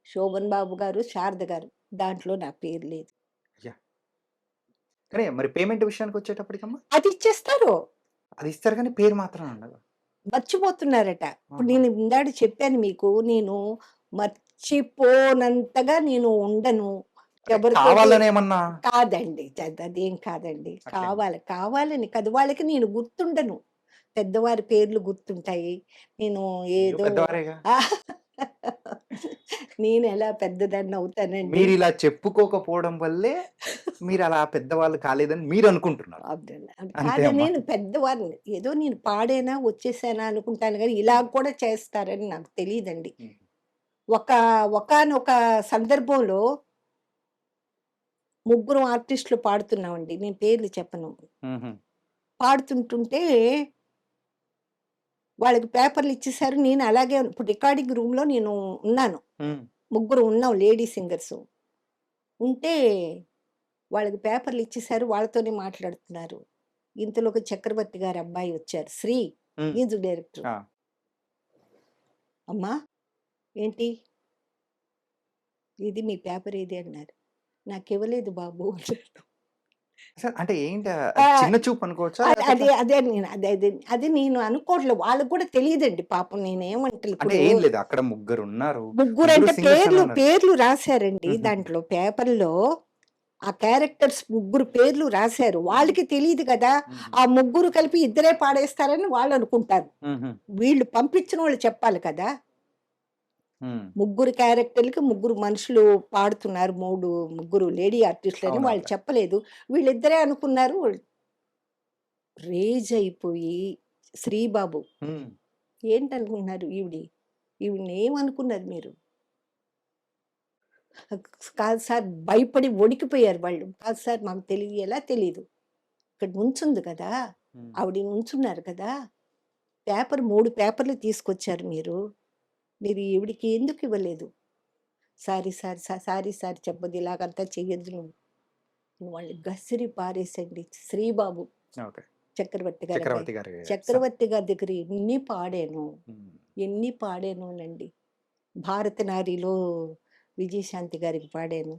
శోభన్ బాబు గారు, శారద గారు. దాంట్లో నా పేరు లేదు. యాహ్! కానీ మరి పేమెంట్ విషయానికొచ్చేటప్పటికమ్మా? అది ఇచ్చేస్తారు. అది ఇస్తారు కానీ పేరు మాత్రం ఉండదు. మర్చిపోతున్నారట. ఇప్పుడు ఆహా! నేను ఇందాక చెప్పాను మీకు. నేను మర్చిపోనంతగా నేను ఉండను. అంటే ఎవరితోటి కావాలని ఏమన్నా కాదండి. అదేం కాదండి. అట్లేం కావాలని కాదు. వాళ్ళకి నేను గుర్తుండను. పెద్దవారి పేర్లు గుర్తుంటాయి. నేను మీరు ఏదో పెద్దవారేగా. ఆ! నేనెలా పెద్దదాన్నవుతానండి. మీరిలా చెప్పుకోకపోవడం వల్లే మీరలా పెద్దవాళ్ళు కాలేదని మీరనుకుంటున్నారు. అవునండి. అది అంతే కాదు అమ్మా. నేను పెద్దవారిని. ఏదో నేను పాడానా, వచ్చేసానా అనుకుంటాను గానీ, ఇలా కూడా చేస్తారని నాకు తెలీదండి. హ్మ్. ఒక ఒకానొక సందర్భంలో ముగ్గురం ఆర్టిస్టులు పాడుతున్నామండి. నేను పేర్లు చెప్పను. హుహు. పాడుతుంటుంటే వాళ్ళకి పేపర్‌లు ఇచ్చేసారు. నేను అలాగే ఇప్పుడు రికార్డింగ్ రూమ్‌లో నేను ఉన్నాను. హ్మ్. ముగ్గురు ఉన్నాం లేడీ సింగర్సు. ఉంటే వాళ్ళకి పేపర్‌లు ఇచ్చేసారు. వాళ్ళతోనే మాట్లాడుతున్నారు. ఇంతలోకి చక్రవర్తి గారి అబ్బాయి వచ్చారు. శ్రీ హ్మ్. Music director. ఆ! "అమ్మా ఏంటి? ఇది మీ పేపర్ ఏది?" అన్నారు. "నాకివ్వలేదు బాబు" అన్నాను. అసలు అంటే ఏంటి ఆ! చిన్న చూపు అనుకోవచ్చా? అది లేకపోతే అదే ఎట్లా? అదే నేను అది నేను అనుకోవట్లేదు. వాళ్ళకి కూడా తెలీదండి పాపం నేనేమంటలే అంటే ఇప్పుడు ఏం లేదు. అక్కడ ముగ్గురున్నారు. ముగ్గురు ముగ్గురంటే సింగర్స్ అని అన్నారు. పేర్లు రాసారండి హుహుహు. దాంట్లో పేపర్‌లో. ఆ క్యారెక్టర్స్ ముగ్గురు పేర్లు రాసారు. హ్మ్. వాళ్ళకి తెలీదు కదా! హుహు. ఆ ముగ్గురు కలిపి ఇద్దరే పాడేస్తారని వాళ్ళనుకుంటారు. హుహు. వీళ్ళు పంపించినోళ్ళు చెప్పాలి కదా! హ్మ్. ముగ్గురు క్యారెక్టర్‌లకి ముగ్గురు మనుషులు పాడుతున్నారు. ముగ్గురు లేడీ ఆర్టిస్టులని వాళ్ళు అవునవునులే. చెప్పలేదు. వీళ్ళిద్దరే అనుకున్నారు. రేజ్ అయిపోయి శ్రీబాబు హ్మ్. ఏంటనుకుంటున్నారు ఈవిడనేమనుకున్నారు మీరు? కాదు సార్ భయపడి వణికిపోయారు వాళ్ళు. కాదు సార్ మాకు ఎలా తెలీదు. ఇక్కడ నుంచుంది కదా! హ్మ్. ఆవిడ నుంచున్నారు కదా! 3 పేపర్‌లు తీసుకొచ్చారు మీరు. మీరు ఈవిడకి ఎందుకు ఇవ్వలేదు? సారీ సార్ చెప్పొద్దు ఇలాగంతా చెయ్యొద్దు నువ్వు. వాళ్ళని గసిరి పారేసండి. శ్రీబాబు ఓకే. చక్రవర్తి గారి అబ్బాయి. చక్రవర్తి గారి సన్. చక్రవర్తి గారి దగ్గర హ్మ్. ఎన్ని పాడానోనండి. భారత నారిలో విజయశాంతి గారికి పాడాను.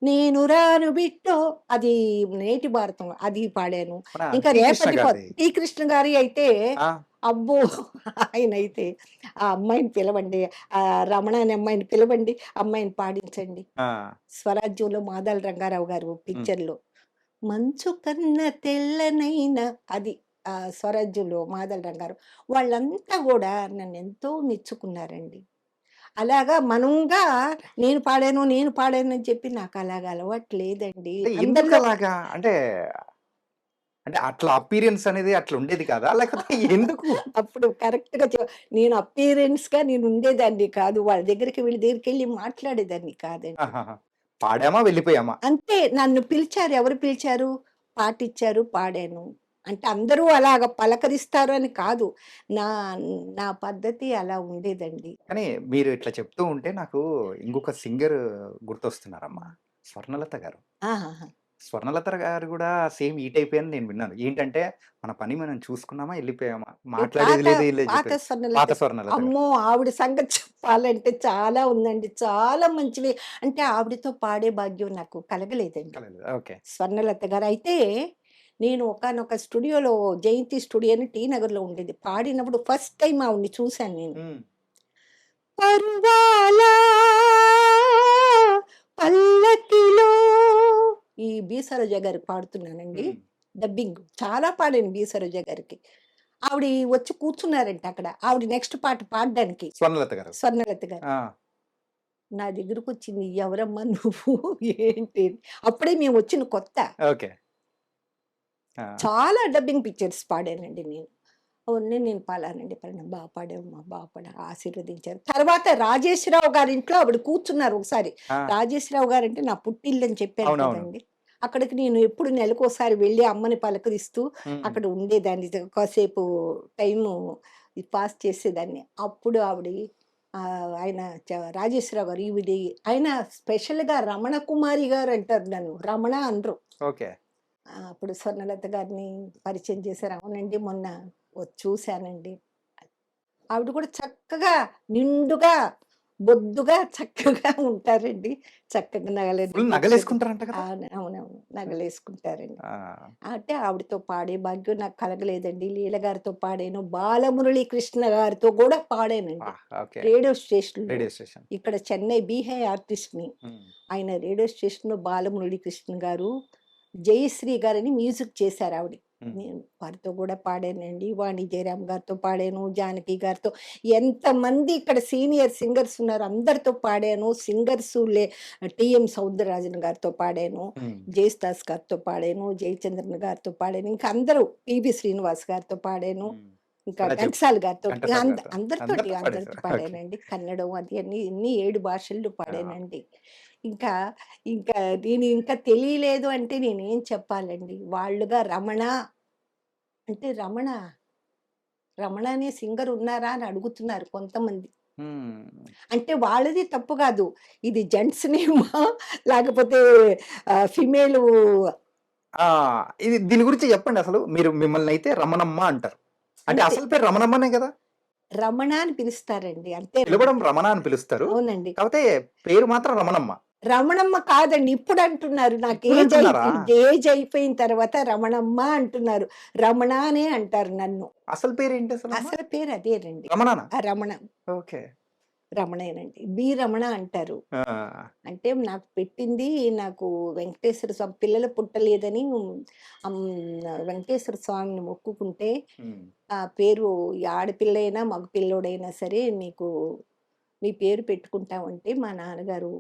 నేను రాను బిట్టో అది నేటి భారతం అది పాడాను. మన ఇంకా 'టి కృష్ణ' రేపటి గారిది. టి. కృష్ణ గారియి అయితే ఆ! అబ్బో! ఆయనైతే ఆ అమ్మాయిని పిలవండి. రమణ అనే అమ్మాయిని పిలవండి. అమ్మాయిని పాడించండి. ఆ! స్వరాజ్యంలో మాదాల రంగారావు గారు హ్మ్. పిక్చర్‌లో. మంచు కన్న తెల్లనైన అది స్వరాజ్యంలో మాదాల రంగారావు. వాళ్ళంతా గూడా నన్నెంతో మెచ్చుకున్నారండి. అలాగా మనంగా నేను పాడాను అని చెప్పి నాకలాగా అలవాటు లేదండి. అంటే అందరిలో ఎందుకలాగా? అంటే, అంటే అట్లా అపియరెన్స్ అనేది అట్లా ఉండేది కాదా? లేకపోతే ఎందుకు? అప్పుడు కరెక్ట్‌గా నేను అపియరెన్స్‌గా నేను ఉండేదాన్ని కాదు. వీళ్ళ దగ్గరికెళ్ళి మాట్లాడేదాన్ని కాదండి. ఆహాహా! పాడామా, వెళ్ళిపోయామా. అంతే. నన్ను పిలిచారు. ఎవరు పిలిచారు? పాటిచ్చారు, పాడాను. అంటే అందరూ అలాగ పలకరిస్తారు అని కాదు. నా నా పద్ధతి అలా ఉండేదండి. కానీ మీరు ఇట్లా చెప్తూ ఉంటే నాకు ఇంకొక సింగర్ గుర్తొస్తున్నారమ్మా. స్వర్ణలత గారు. ఆహాహా! స్వర్ణలత గారు గూడా సేమ్ ఈ టైపే అని నేను విన్నాను. ఏంటంటే మన పని మనం చూసుకున్నామా, ఎళ్ళిపోయామా. ఈ మాట్లాడేది లేదు, ఏం లేదు పాత చెప్పేది. స్వర్ణలత. పాత స్వర్ణలత గారు. అమ్మో! ఆవిడ సంగతి చెప్పాలంటే చాలా ఉందండి. చాలా మంచివి. అంటే ఆవిడతో పాడే భాగ్యం నాకు కలగలేదండి. కలగలేదు. ఓకే. స్వర్ణలత గారు. అయితే నేను ఒకానొక స్టూడియోలో 'జయంతి స్టూడియో' అని టీ నగర్‌లో ఉండేది. పాడినప్పుడు ఫస్ట్ టైమ్ ఆవిడని చూశాను నేను. హ్మ్. పరువాల పల్లకిలో ఈ బి. సరోజ గారికి పాడుతున్నానండి. హ్మ్. డబ్బింగ్. చాలా పాడాను బి. సరోజ గారికి. ఆవిడ వచ్చి కూర్చున్నారంట అక్కడ. ఆవిడ నెక్స్ట్ పాట పాడడానికి. స్వర్ణలత గారు. స్వర్ణలత గారు. ఆ! నా దగ్గరకొచ్చింది. ఎవరమ్మా నువ్వు? ఏంటి? అప్పుడే మేమొచ్చిన కొత్త. ఓకే. ఆ! చాలా డబ్బింగ్ పిక్చర్స్ పాడానండి నేను. నేను పలానండి పలానా పాడావమ్మా, పాడావు ఆశీర్వదించారు. తర్వాత రాజేశ్వరరావు గారి ఇంట్లో ఆవిడ కూర్చున్నారు ఒకసారి. ఆ! రాజేశ్వరరావు గారంటే నా పుట్టిల్లని చెప్పాను అవునవును. కదండీ! అక్కడికి నేను ఎప్పుడు నెలకోసారి వెళ్ళి అమ్మని పలకరిస్తూ హ్మ్. అక్కడ ఉండేదాన్ని. కాసేపు టైము పాస్ చేసేదాన్ని. అప్పుడు ఆవిడ ఆయన రాజేశ్వరరావు గారు ఈవిడి ఆయన స్పెషల్‌గా రమణ కుమారి గారు అంటారు నన్ను. రమణ అనరు. ఓకే. అప్పుడు స్వర్ణలత గారిని పరిచయం చేశారు. అవునండి మొన్న చూశానండి. ఆవిడ కూడా చక్కగా, నిండుగా, బొద్దుగా, చక్కగా ఉంటారండి. చక్కగా ఫుల్ నగలెట్టుకొని నగలేసుకుంటారంట కదా! అవునవును. నగలేసుకుంటారండి. ఆ! అంటే ఆవిడతో పాడే భాగ్యం నాకు కలగలేదండి. లీల గారితో పాడాను. బాలమురళీ కృష్ణ గారితో కూడా పాడానండి. ఓకే. రేడియో స్టేషన్‌లో. Radio station. ఇక్కడ చెన్నై బీహై ఆర్టిస్ట్‌ని. హ్మ్. ఆయన రేడియో స్టేషన్‌లో బాలమురళీ కృష్ణ గారు, జయశ్రీ గారని మ్యూజిక్ చేశారావిడ. హ్మ్. నేను వారితో గూడా పాడానండి. వాణి జయరాం గారితో పాడాను, జానకి గారితో ఎంతమంది ఇక్కడ సీనియర్ సింగర్స్ ఉన్నారు అందరితో పాడాను. టీఎం సౌందరరాజన్ గారితో పాడాను, హ్మ్. జేసుదాస్ గారితో పాడాను, జయచంద్రన్ గారితో పాడాను. ఇంకా అందరూ పిబి శ్రీనివాస్ గారితో పాడాను. హ్మ్. ఇంకా అలా చెప్ ఘంటసాల గారితోటి ఘంటసాల గారితో. అందరితోటి అందరితో అందరితో పాడేసారు. ఓకే. పాడానండి. కన్నడం అది అన్నీ ఇన్ని 7 భాషల్లో ఆ! పాడానండి. ఇంకా, ఇంకా నేను ఇంకా తెలియలేదు అంటే నేనేం చెప్పాలండి. వాళ్ళుగా రమణ అంటే రమణ అనే సింగర్ ఉన్నారా అని అడుగుతున్నారు కొంతమంది. హ్మ్. అంటే వాళ్ళది తప్పు కాదు. ఇది జెంట్స్ నేమా లేకపోతే ఫిమేలు ఆ! ఇది దీని గురించి చెప్పండి అసలు. మిమ్మల్నయితే రమణమ్మ అంటారు. అంటే అంతే. అసలు పేరు రమణమ్మనే గదా! రమణ అని పిలుస్తారండి. అంతేనండి. పిలవడం రమణ అని పిలుస్తారు. అవునండి. కాపోతే పేరు మాత్రం రమణమ్మ. రమణమ్మ కాదండి. ఇప్పుడంటున్నారు. నాకు ఇప్పుడంటున్నారా? ఏజ్ అయిపోయిన తర్వాత రమణమ్మ అంటున్నారు. రమణ అనే అంటారు నన్ను. అసలు పేరేంటి అసలమ్మ? అసలు పేరు అదేనండి. రమణనా? రమణ. ఓకే. రమణేనండి. బి. రమణ అంటారు. ఆ! అంటే నాకు పెట్టింది నాకు వెంకటేశ్వర స్వామి పిల్లలు పుట్టలేదని అమ్ వెంకటేశ్వర స్వామిని మొక్కుకుంటే హ్మ్. ఆ పేరు ఈ ఆడపిల్లైనా, మగ పిల్లోడైనా సరే నీ పేరు పెట్టుకుంటామంటే మా నాన్నగారు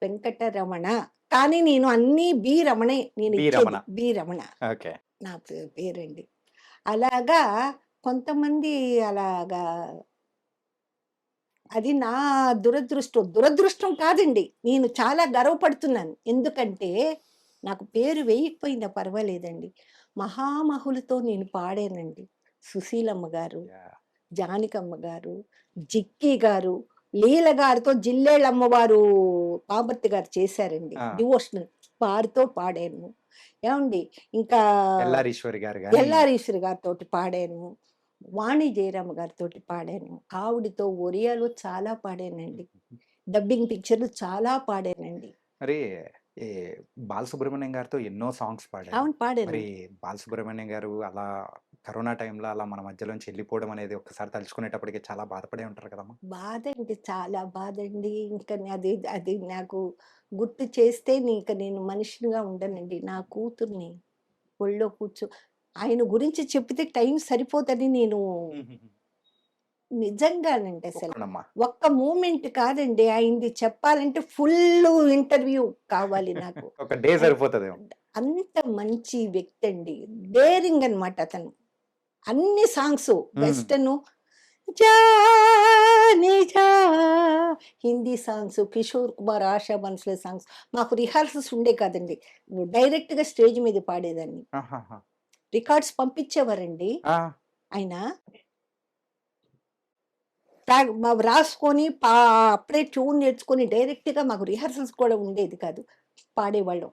వెంకటరమణ. కానీ నేను అన్నీ బి. రమణే బి. రమణ. నేనిచ్చేది. బి. రమణ ఓకే. నా పేరండి. అలాగా కొంతమంది అలాగా అది నా దురదృష్టం. దురదృష్టం కాదండి. నేను చాలా గర్వపడుతున్నాను. ఎందుకంటే నాకు పేరు వేయకపోయినా పర్వాలేదండి. మహామహులతో నేను పాడానండి. సుశీలమ్మ గారు, యాహ్! జానకమ్మ గారు, జిక్కి గారు, లీల గారితో జిల్లేళ్ళమ్మవారు పాపర్తి గారు చేశారండి. ఆ! డివోషనల్. వారితో పాడాను. ఏవండీ ఇంకా ఎల్లారీశ్వరి గారు గాని ఎల్ఆరీశ్వరి గారితోటి పాడాను. వాణి జయరామ గారితోటి పాడాను. ఆవిడతో ఒరియాలో చాలా పాడానండి. డబ్బింగ్ పిక్చర్‌లు చాలా పాడానండి. మరి ఈ బాలసుబ్రహ్మణ్యం గారితో ఎన్నో సాంగ్స్ పాడారు. అవును. మరి పాడానండి. బాలసుబ్రహ్మణ్యం గారు అలా కరోనా టైంలో అలా మన మధ్యలోంచి వెళ్ళిపోవడం అనేది ఒక్కసారి తలుచుకునేటప్పటికి చాలా బాధపడే ఉంటారు కదమ్మా! బాధండి. చాలా బాధండి. ఇంక అది అది నాకు గుర్తు చేస్తే నేను మనిషినిగా ఉండనండి. నా కూతుర్ని ఒళ్ళో ఆయన గురించి చెప్తే టైం సరిపోదని నేను హుహుహు. నిజంగానండి అసలు. ఒప్పుకోనమ్మా. ఒక్క మూమెంట్ కాదండి. ఆయనది చెప్పాలంటే ఫుల్లు ఇంటర్వ్యూ కావాలి నాకు. ఒక డే అన్ సరిపోతదేమో. అంత మంచి వ్యక్తండి. డేరింగ్ అనమాట అతను. అన్ని సాంగ్సు హ్మ్. వెస్టర్ను జానే జా హిందీ సాంగ్స్, కిషోర్ కుమార్, ఆశా భోంస్లే సాంగ్స్. మాకు రిహార్సల్స్ ఉండే కాదండి. డైరెక్ట్‌గా స్టేజ్ మీద పాడేదాన్ని. ఆహాహా! రికార్డ్స్ పంపించేవారండి ఆ! ఆయన. రాసుకొని అప్పుడే ట్యూన్ నేర్చుకొని డైరెక్ట్‌గా మాకు రిహార్సల్స్ కూడా ఉండేది కాదు. పాడేవాళ్ళం.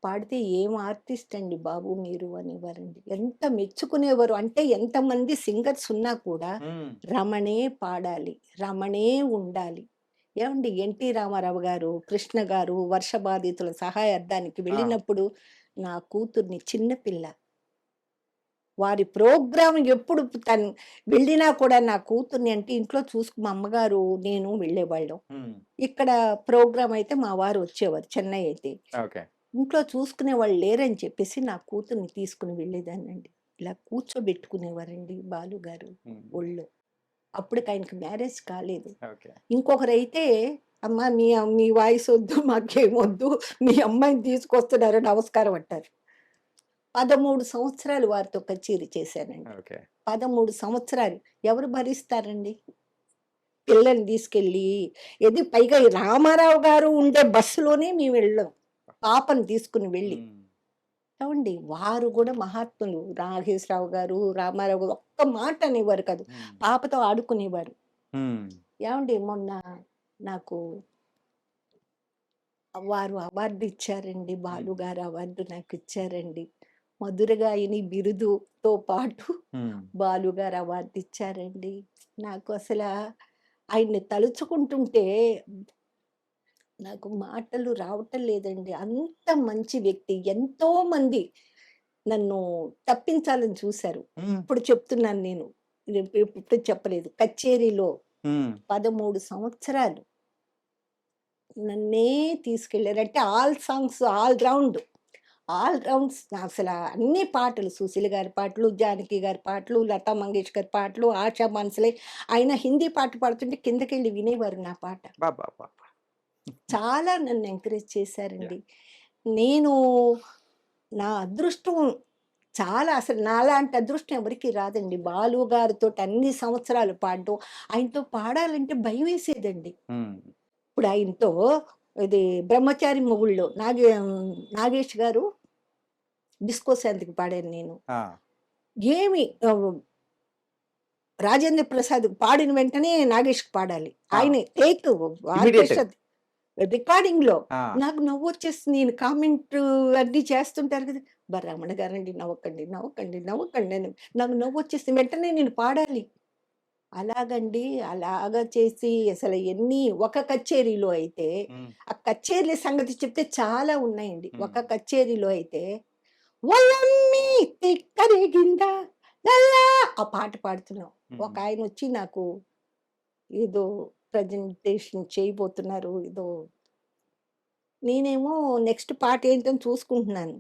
పాడితే "ఏం ఆర్టిస్ట్ అండి బాబు మీరు" అనేవారండి. ఎంత మెచ్చుకునేవారు. అంటే ఎంతమంది సింగర్స్ ఉన్నా కూడా హ్మ్. రమణే పాడాలి, రమణే ఉండాలి. ఏవండీ 'ఎన్టీ రామారావు' గారు, 'కృష్ణ' గారు వర్ష బాధితుల సహాయార్థానికి ఆ! వెళ్ళినప్పుడు నా కూతుర్ని చిన్న పిల్ల వారి ప్రోగ్రామ్ ఎప్పుడు వెళ్ళినా కూడా నా కూతుర్ని అంటే ఇంట్లో మా అమ్మగారు, నేను వెళ్ళేవాళ్ళం. హ్మ్. ఇక్కడ ప్రోగ్రామ్ అయితే మా వారు వచ్చేవారు చెన్నై అయితే. ఓకే. ఇంట్లో చూసుకునేవాళ్ళు లేరని చెప్పేసి నా కూతుర్ని తీసుకొని వెళ్ళేదాన్నండి. ఇలా కూర్చోబెట్టుకునేవారండి బాలుగారు హ్మ్. ఒళ్ళో. అప్పటికి ఆయనకి మ్యారేజ్ కాలేదు. ఓకే. ఇంకొకరైతే "అమ్మ మీ మీ వాయిస్ వద్దు, మాకేమొద్దు. మీ అమ్మాయిని తీసుకొస్తున్నారు నమస్కారం" అంటారు. 13 సంవత్సరాలు వారితో కచేరీ చేశానండి. ఓకే. 13 సంవత్సరాలు. ఎవరు భరిస్తారండి? పిల్లల్ని తీసుకెళ్ళి పైగా ఈ రామారావు గారు ఉండే బస్సులోనే మేము వెళ్ళాం. పాపని తీసుకొని వెళ్ళి. హ్మ్. ఏవండీ వారు గూడా మహాత్ములు. నాగేశ్వరరావు గారు, రామారావు గారు ఒక్క మాట అనేవారు కాదు. హ్మ్. పాపతో ఆడుకునేవారు. హ్మ్. ఏవండీ మొన్న నాకు వారు అవార్డు ఇచ్చారండి. హ్మ్. బాలుగారు అవార్డు నాకిచ్చారండి. మధురగాయని బిరుదుతో పాటు హ్మ్. బాలుగారు అవార్డు ఇచ్చారండి. నాకు ఆయన్ని తలుచుకుంటుంటే నాకు మాటలు రావటం లేదండి. అంత మంచి వ్యక్తి. ఎంతోమంది నన్ను తప్పించాలని చూశారు. హ్మ్. ఇప్పుడు చెప్తున్నాను నేను. ఇది ఇప్పుడు చెప్పలేదు. కచేరీలో హ్మ్. 13 సంవత్సరాలు నన్నే తీసుకెళ్లారు. అంటే all songs all round. All rounds అన్ని పాటలు 'సుశీల' గారి పాటలు, 'జానకి' గారి పాటలు, 'లతా మంగేష్కర్' పాటలు, 'ఆషా భోంస్లే' ఆయన హిందీ పాట పాడుతుంటే కిందకెళ్ళి వినేవారు నా పాట. అబ్బబ్బబ్బా! చాలా నన్ను ఎంకరేజ్ చేశారండి. యాహ్! నేను నా అదృష్టం అసలు నాలాంటి అదృష్టం ఎవరికీ రాదండి. బాలు గారితోటి అన్ని సంవత్సరాలు పాడడం. ఆయనతో పాడాలంటే భయమేసేదండి. హ్మ్. ఇప్పుడు ఆయనతో ఇది 'బ్రహ్మచారి మొగుళ్ళో' నాగేష్ గారు 'డిస్కో శాంతికి' పాడాను నేను. ఆ! ఏమి 'రాజేంద్ర ప్రసాద్' పాడిన వెంటనే నాగేష్‌కి పాడాలి. ఆ! ఆయనే టేక్ ఇమ్మీడియేట్‌గా. ఆర్కెస్ట్రా రికార్డింగ్‌లో ఆ! నాకు నవ్వొచ్చేస్తుంది. ఈయన కామెంట్ అన్నీ చేస్తుంటారు కదా! రమణ గారండి నవ్వకండి, నవ్వకండి, నవ్వకండి అని నాకు నవ్వొచ్చేస్తుంది. వెంటనే నేను పాడాలి. అలాగండి. అలాగా చేసి అసలు ఒక కచేరీలో అయితే హ్మ్. ఆ కచేరీల సంగతి చెప్తే చాలా ఉన్నాయండి. హ్మ్. ఒక కచేరీలో అయితే ఒల్లమ్మి తిక్కరేగిందా లల్లా ఆ పాట పాడుతున్నాం. హ్మ్. ఒకాయనొచ్చి నాకు ఏదో ప్రజెంటేషన్ చేయబోతున్నారు. నేనేమో నెక్స్ట్ పాట ఏంటని చూసుకుంటున్నాను.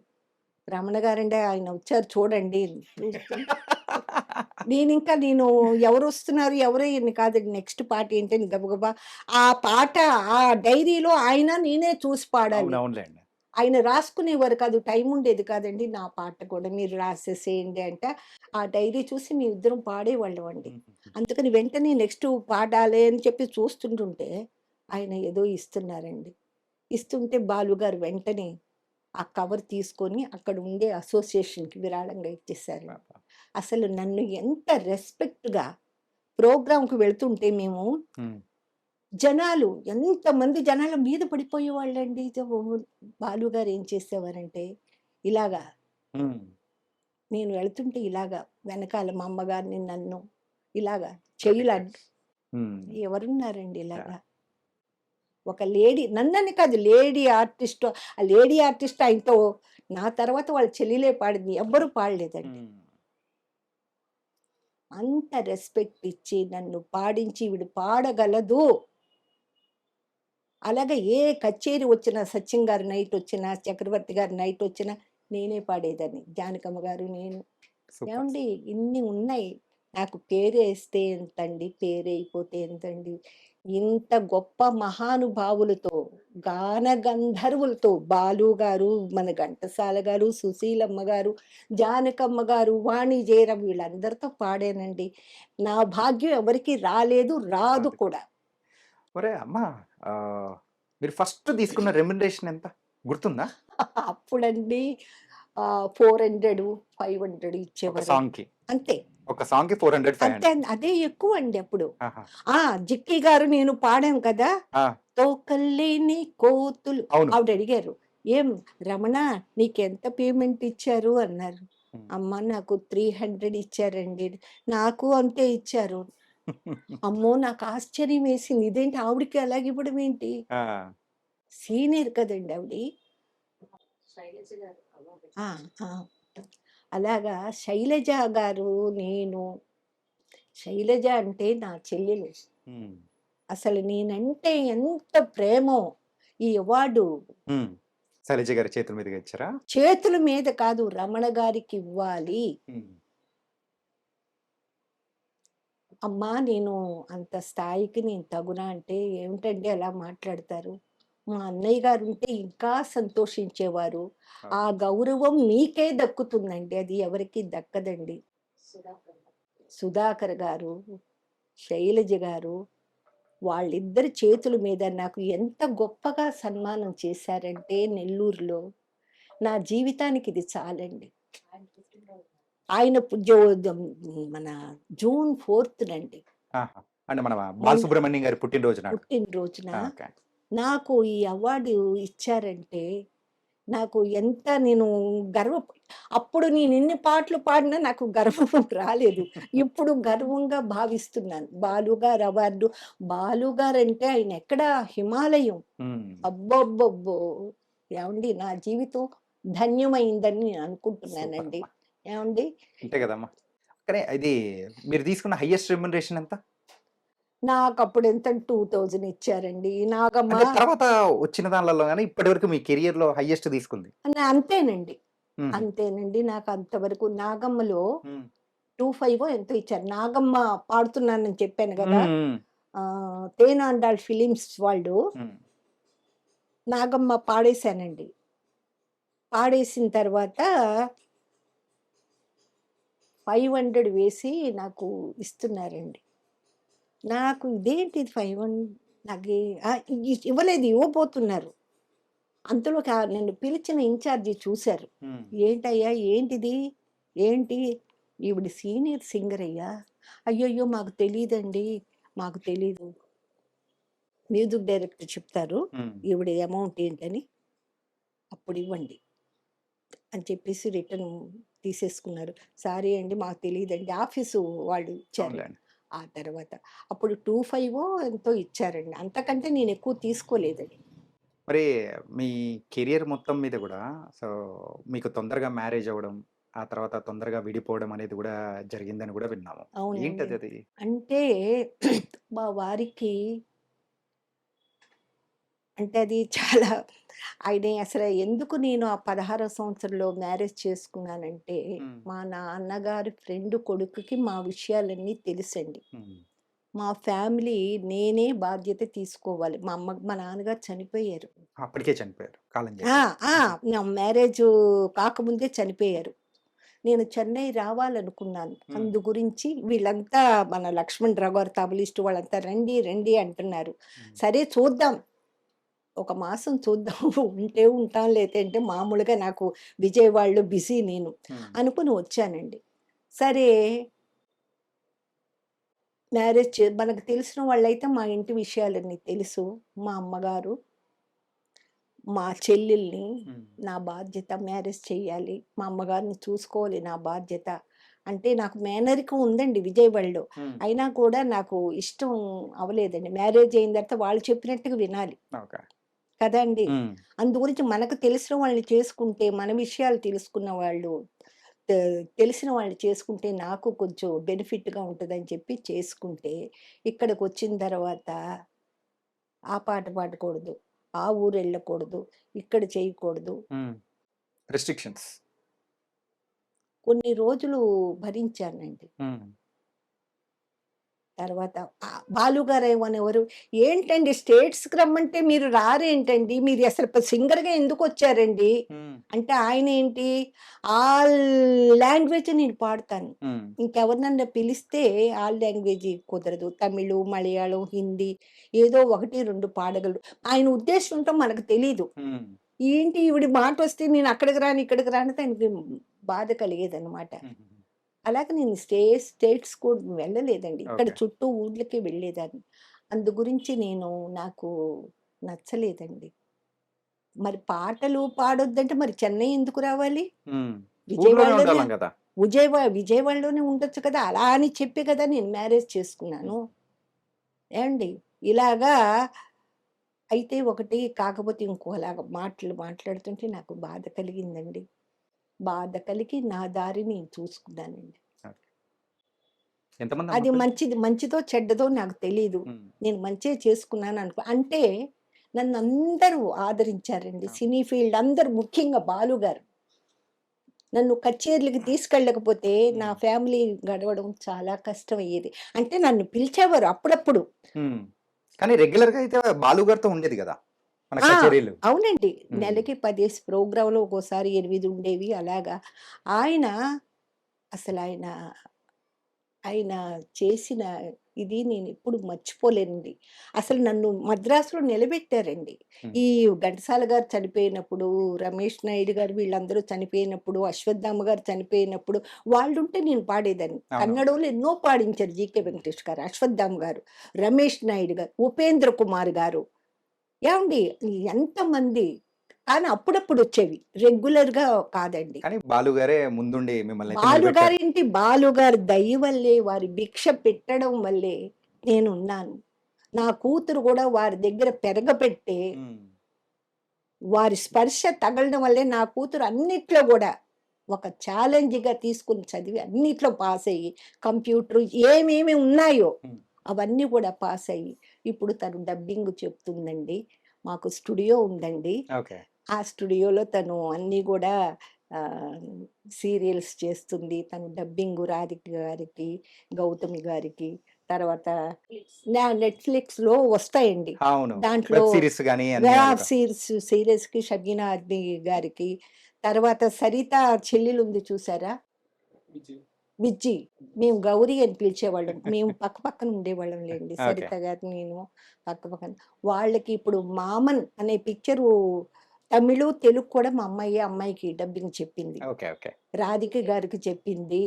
రమణ గారండి ఆయన వచ్చారు చూడండి చూస్తున్నా. నేను ఎవరొస్తున్నారు ఎవరో ఈయన్ని కాదండి నెక్స్ట్ పాట ఏంటని గబగబా ఆ పాట ఆ డైరీలో నేనే చూసి పాడాలి. అవునవునులెండి. ఆయన రాసుకునేవారు కాదు. టైం ఉండేది కాదండి. నా పాట కూడా మీరు రాసేసేయండి అంటే, ఆ డైరీ చూసి మేమిద్దరం పాడేవాళ్ళమండి. హుహుహు. అందుకని వెంటనే నెక్స్ట్ పాడాలి అని చెప్పి చూస్తుంటుంటే, ఆయన ఏదో ఇస్తున్నారండి. ఇస్తుంటే బాలుగారు వెంటనే ఆ కవర్ తీసుకొని అక్కడ ఉండే అసోసియేషన్‌కి విరాళంగా ఇచ్చేసారండి. అబ్బా! అసలు నన్ను ఎంత రెస్పెక్ట్‌గా ప్రోగ్రామ్‌కి వెళ్తుంటే మేము హ్మ్. ఎంతమంది జనాలు మీద పడిపోయేవాళ్ళండి. బాలుగారు ఏం చేసేవారంటే, ఇలాగా హ్మ్. నేను వెళ్తుంటే ఇలాగా వెనకాల మా అమ్మగారిని, నన్ను ఇలాగా చెయ్యిలు ప్రొటెక్టెడ్. హ్మ్. ఎవరున్నారండి యాహ్! ఇలాగా? ఒక లేడీ నన్నని కాదు లేడీ ఆర్టిస్ట్, ఆ లేడీ ఆర్టిస్ట్ ఆయనతో నా తర్వాత వాళ్ళ చెల్లెలే పాడింది. ఎవ్వరు పాడలేదండి. హ్మ్. అంత రెస్పెక్ట్ ఇచ్చి నన్ను పాడించి ఈవిడ పాడగలదు. అలాగే ఏ కచేరీ వచ్చినా, సత్యం గారి నైట్ వచ్చినా, చక్రవర్తి గారి నైట్ వచ్చినా నేనే పాడేదాన్ని. జానకమ్మ గారు, నేను. సూపర్. ఏవండీ ఇన్ని ఉన్నాయి. నాకు పేరేస్తే ఎంతండి, పేరైపోతే ఎంతండి. ఇంత గొప్ప మహానుభావులతో గాన గంధర్వులతో బాలు గారు, మన ఘంటసాల గారు, సుశీలమ్మ గారు, జానకమ్మ గారు, వాణి జయరాం వీళ్ళందరితో పాడానండి. నా భాగ్యం ఎవరికీ రాలేదు, రాదు రాదు. కూడా. ఒరే అమ్మా! మీరు ఫస్ట్ తీసుకున్న రెమ్యునరేషన్ ఎంత? గుర్తుందా? అప్పుడండి 400, 500 ఒక ఇచ్చేవారండి. సాంగ్‌కి. అంతే. ఒక సాంగ్‌కి 400, అంతే 500. అదే ఎక్కువండి అప్పుడు. ఆహా! జిక్కి గారు నేను పాడాం కదా! ఆ! తోకల్లేని కోతులు అవును. ఆవిడడిగారు. "ఏం రమణ నీకెంత పేమెంట్ ఇచ్చారు?" అన్నారు. హ్మ్. "అమ్మ నాకు 300 ఇచ్చారండి." "నాకు అంతే ఇచ్చారు." అమ్మో! నాకు ఆశ్చర్యం వేసింది. ఇదేంటి ఆవిడకి అలాగివ్వడం ఏంటి? ఆ! సీనియర్ కదండీ ఆవిడి. ఆ! ఆ! అలాగా శైలజ గారు, నేను శైలజ అంటే నా చెల్లెలు. హ్మ్. అసలు నేనంటే ఎంత ప్రేమో ఈ అవార్డు హ్మ్. శైలజ గారి చేతుల మీదుగా ఇచ్చారా? చేతుల మీద కాదు రమణ గారికివ్వాలి. హ్మ్. అమ్మా నేను అంత స్థాయికి నేను తగునా అంటే, "ఏమిటండి అలా మాట్లాడతారు? మా అన్నయ్య గారుంటే ఇంకా సంతోషించేవారు. ఆ! ఆ గౌరవం మీకే దక్కుతుందండి. అది ఎవరికీ దక్కదండి." సుధాకర్ గారు, శైలజ గారు వాళ్ళిద్దరి చేతుల మీద నాకు ఎంత గొప్పగా సన్మానం చేశారంటే నెల్లూరులో, నా జీవితానికి ఇది చాలండి. ఆయన మన జూన్ 4నండి. ఆహా! అంటే మన మొన్న బాలసుబ్రహ్మణ్యం గారి పుట్టినరోజు నాడు. పుట్టినరోజున ఆ! ఓకే. నాకు ఈ అవార్డు ఇచ్చారంటే, నాకు ఎంత నేను గర్వ అప్పుడు నేనెన్ని పాటలు పాడినా నాకు గర్వం రాలేదు. ఇప్పుడు గర్వంగా భావిస్తున్నాను. బాలుగారు అవార్డు బాలుగారంటే ఆయనెక్కడ హిమాలయం. హ్మ్. అబ్బబ్బబ్బో! ఏవండీ నా జీవితం ధన్యమైందని నేను సూపర్ అనుకుంటున్నానండి. అమ్మా! ఏవండీ అంతే కదమ్మా! కానీ ఇది మీరు తీసుకున్న హైయెస్ట్ రెమ్యునరేషన్ ఎంత? నాకప్పుడు ఎంత 2000 ఇచ్చారండి. నాగమ్మ అంటే తర్వాత వచ్చిన దాన్లలో గాని ఇప్పటివరకు మీ కెరియర్‌లో హైయెస్ట్ తీసుకుంది? అంతేనండి. హుహు. అంతేనండి. నాకు అంతవరకు నాగమ్మలో హ్మ్. 25 ఎంతో ఇచ్చారు. నాగమ్మ పాడుతున్నానని చెప్పాను గదా! హ్మ్. హ్మ్. తేనాండాళ్ ఫిలిమ్స్ వాళ్ళు హ్మ్. నాగమ్మ పాడేశానండి. పాడేసిన తర్వాత 500 వేసి నాకు ఇస్తున్నారండి. నాకు ఇదేంటిది 500 నాకే ఇవ్వలేదు ఇవ్వబోతున్నారు. అంతలోకి నన్ను పిలిచిన ఇన్‌చార్జి చూసారు. హ్మ్. "ఏంటయ్యా ఏంటిది? ఏంటి? ఈవిడ సీనియర్ సింగర్ అయ్యా." "అయ్యయ్యో! మాకు తెలీదండి. మాకు తెలీదు." మ్యూజిక్ డైరెక్టర్ చెప్తారు. హ్మ్. ఈవిడ అమౌంట్ ఏంటని. "అప్పుడివ్వండి" అని చెప్పేసి రిటర్న్ తీసేసుకున్నారు. "సారీ అండి మాకు తెలీదండి." ఆఫీసు వాళ్ళు ఇచ్చారు. అవునులెండి. ఆ తర్వాత అప్పుడు 25 ఎంతో ఇచ్చారండి. అంతకంటే నేనెక్కువ తీసుకోలేదండి. మరి మీ కెరియర్ మొత్తం మీద గూడా సో, మీకు తొందరగా మ్యారేజ్ అవ్వడం, ఆ తర్వాత తొందరగా విడిపోవడం అనేది గూడా జరిగిందని గూడా విన్నాము. అవునండి. ఏంటదది? అంటే మా వారికి అంటే అది చాలా ఆయన అసలు ఎందుకు నేను ఆ 16వ సంవత్సరంలో మ్యారేజ్ చేసుకున్నానంటే, హ్మ్. మా నాన్నగారి ఫ్రెండ్ కొడుకుకి మా విషయాలన్నీ తెలుసండి. హ్మ్. మా ఫ్యామిలీ నేనే బాధ్యత తీసుకోవాలి. మా నాన్నగారు చనిపోయారు. అప్పటికే చనిపోయారు. కాలం ఆ! చేసారు. ఆ! హుహు. నా మ్యారేజు కాకముందే చనిపోయారు. నేను చెన్నై రావాలనుకున్నాను. హ్మ్. అందు గురించి వీళ్ళంతా మన లక్ష్మణరావు గారు తబలిస్టు వాళ్ళంతా రండి, రండి అంటున్నారు. హ్మ్. సరే చూద్దాం. ఒక మాసం చూద్దాం. ఉంటే ఉంటాం లేదంటే మామూలుగా నాకు విజయవాడలో బిజీ నేను. హ్మ్. అనుకుని వచ్చానండి. సరే మనకు తెలిసిన వాళ్ళైతే మా ఇంటి విషయాలన్నీ తెలుసు. మా అమ్మగారు, మా చెల్లెల్ని హ్మ్. నా బాధ్యత మ్యారేజ్ చెయ్యాలి. మా అమ్మగారిని చూసుకోవాలి నా బాధ్యత. అంటే నాకు మేనరికం ఉందండి విజయవాడలో. హ్మ్. అయినా కూడా నాకు ఇష్టం అవ్వలేదండి. మ్యారేజ్ అయిన తర్వాత వాళ్ళు చెప్పినట్టుగా వినాలి. ఓకే. కదండీ! హ్మ్. అందుగురించి మనకు తెలిసిన వాళ్ళని చేసుకుంటే, మన విషయాలు తెలుసుకున్న వాళ్ళు, తె తెలిసిన వాళ్ళు చేసుకుంటే నాకు కొంచెం బెనిఫిట్‌గా ఉంటదని చెప్పి చేసుకుంటే, ఇక్కడికొచ్చిన తర్వాత ఆ పాట పాడకూడదు, ఆ ఊరెళ్ళకూడదు, ఇక్కడ చేయకూడదు. హ్మ్. రెస్ట్రిక్షన్స్. కొన్ని రోజులు భరించానండి. హ్మ్. తర్వాత బాలుగారు ఏమనేవారు, ఏంటండి స్టేట్స్కి రమ్మంటే మీరు రారేంటండి, మీరు అసలు సింగర్గా ఎందుకు వచ్చారండి అంటే ఆయన ఏంటి, ఆల్ లాంగ్వేజ్ నేను పాడతాను, ఇంకెవరినన్నా పిలిస్తే ఆల్ లాంగ్వేజ్ కుదరదు, తమిళ్ మలయాళం హిందీ ఏదో ఒకటి రెండు పాడగలరు. ఆయన ఉద్దేశం ఉంటే మనకు తెలీదు, ఏంటి ఈవిడి మాట వస్తే నేను అక్కడికి రాను ఇక్కడికి రాను ఆయనకి బాధ కలిగేదన్నమాట. అలాగే నేను స్టేట్స్ కూడా వెళ్ళలేదండి, ఇక్కడ ఓకే. చుట్టూ ఊర్లకి వెళ్ళేదాన్ని. అందు గురించి నాకు నచ్చలేదండి. మరి పాటలు పాడొద్దంటే మరి చెన్నై ఎందుకు రావాలి, ఊర్లోనే విజయవాడలోనే ఉండాలం కదా. విజయవాడలోనే ఉండొచ్చు కదా, అలా అని చెప్పి కదా నేను మ్యారేజ్ చేసుకున్నాను. ఏమండి ఇలాగా అయితే ఒకటి కాకపోతే ఇంకోలాగా మాటలు మాట్లాడుతుంటే నాకు బాధ కలిగిందండి. బాధ కలిగి నా దారి నేను చూసుకున్నానండి. ఎంతమంది అది అమ్మపిల్లలు? మంచిదో చెడ్డదో నాకు తెలీదు. నేను మంచే చేసుకున్నాను అంటే నన్ను అందరూ ఆదరించారండి. సినీ ఫీల్డ్ అందరూ, ముఖ్యంగా బాలుగారు. నన్ను కచేరీలకి తీసుకెళ్ళకపోతే నా ఫ్యామిలీ గడవడం చాలా కష్టమయ్యేది. అంటే నన్ను పిలిచేవారు అప్పుడప్పుడు. కానీ రెగ్యులర్‌గా అయితే బాలు గారితో ఉండేది గదా మన ఆ! కచేరీలు. అవునండి. నెలకి 10 ప్రోగ్రామ్‌లు, ఒక్కోసారి 8 ఉండేవి అలాగా. ఆయన అసలాయన ఆయన చేసిన ఇది నేనెప్పుడు మర్చిపోలేనండి. అసలు నన్ను మద్రాసులో నిలబెట్టారండి. ఈ ఘంటసాల గారు చనిపోయినప్పుడు, రమేష్ నాయుడు గారు వీళ్ళందరూ చనిపోయినప్పుడు, అశ్వత్థామ గారు చనిపోయినప్పుడు వాళ్ళుంటే నేను పాడేదాన్ని. అవును. కన్నడంలో ఎన్నో పాడించారు 'జీకే వెంకటేష్' గారు, అశ్వత్థామ గారు, రమేష్ నాయుడు గారు, ఉపేంద్ర కుమార్ గారు. ఏవండీ ఎంతమంది! కానీ అప్పుడప్పుడు వచ్చేవి. రెగ్యులర్‌గా కాదండి. కానీ బాలు గారే ముందుండి మిమ్మల్నైతే నిలబెట్టారు. బాలుగారి దయ వల్లే, వారి భిక్ష పెట్టడం వల్లే నేనున్నాను. నా కూతురు గూడా వారి దగ్గర పెరగపెట్టే, వారి స్పర్శ తగలడం వల్లే నా కూతురు అన్నిట్లో గూడా ఒక ఛాలెంజ్‌గా తీసుకొని చదివి అన్నిట్లో పాసయ్యి, కంప్యూటర్ ఏమేమి ఉన్నాయో అవన్నీ కూడా పాసయ్యి, ఇప్పుడు తను డబ్బింగ్ చెప్తుందండి. మాకు స్టూడియో ఉందండి. ఓకే. ఆ స్టూడియోలో తను అన్నీ గూడా సీరియల్స్ చేస్తుంది. తను డబ్బింగు రాధిక గారికి, గౌతమి గారికి, తర్వాత నెట్‌ఫ్లిక్స్‌లో వస్తాయండి. అవును. దాంట్లో వెబ్ సీరీస్ గాని అన్నీ వెబ్ అదుగా. సీరీస్‌కి షబీనా ఆద్మి గారికి, తర్వాత సరిత చెల్లెలుంది చూసారా? విజ్జి. మేము గౌరి అని పిలిచేవాళ్ళం. మేము పక్కన ఉండేవాళ్ళం లెండి. ఓకే. సరిత గారు, నేను పక్కన. వాళ్ళకి ఇప్పుడు 'మామన్' అనే పిక్చరు తమిళు, తెలుగు కూడా మా అమ్మాయికి డబ్బింగ్ చెప్పింది. ఓకే. ఓకే. రాధిక గారికి చెప్పింది.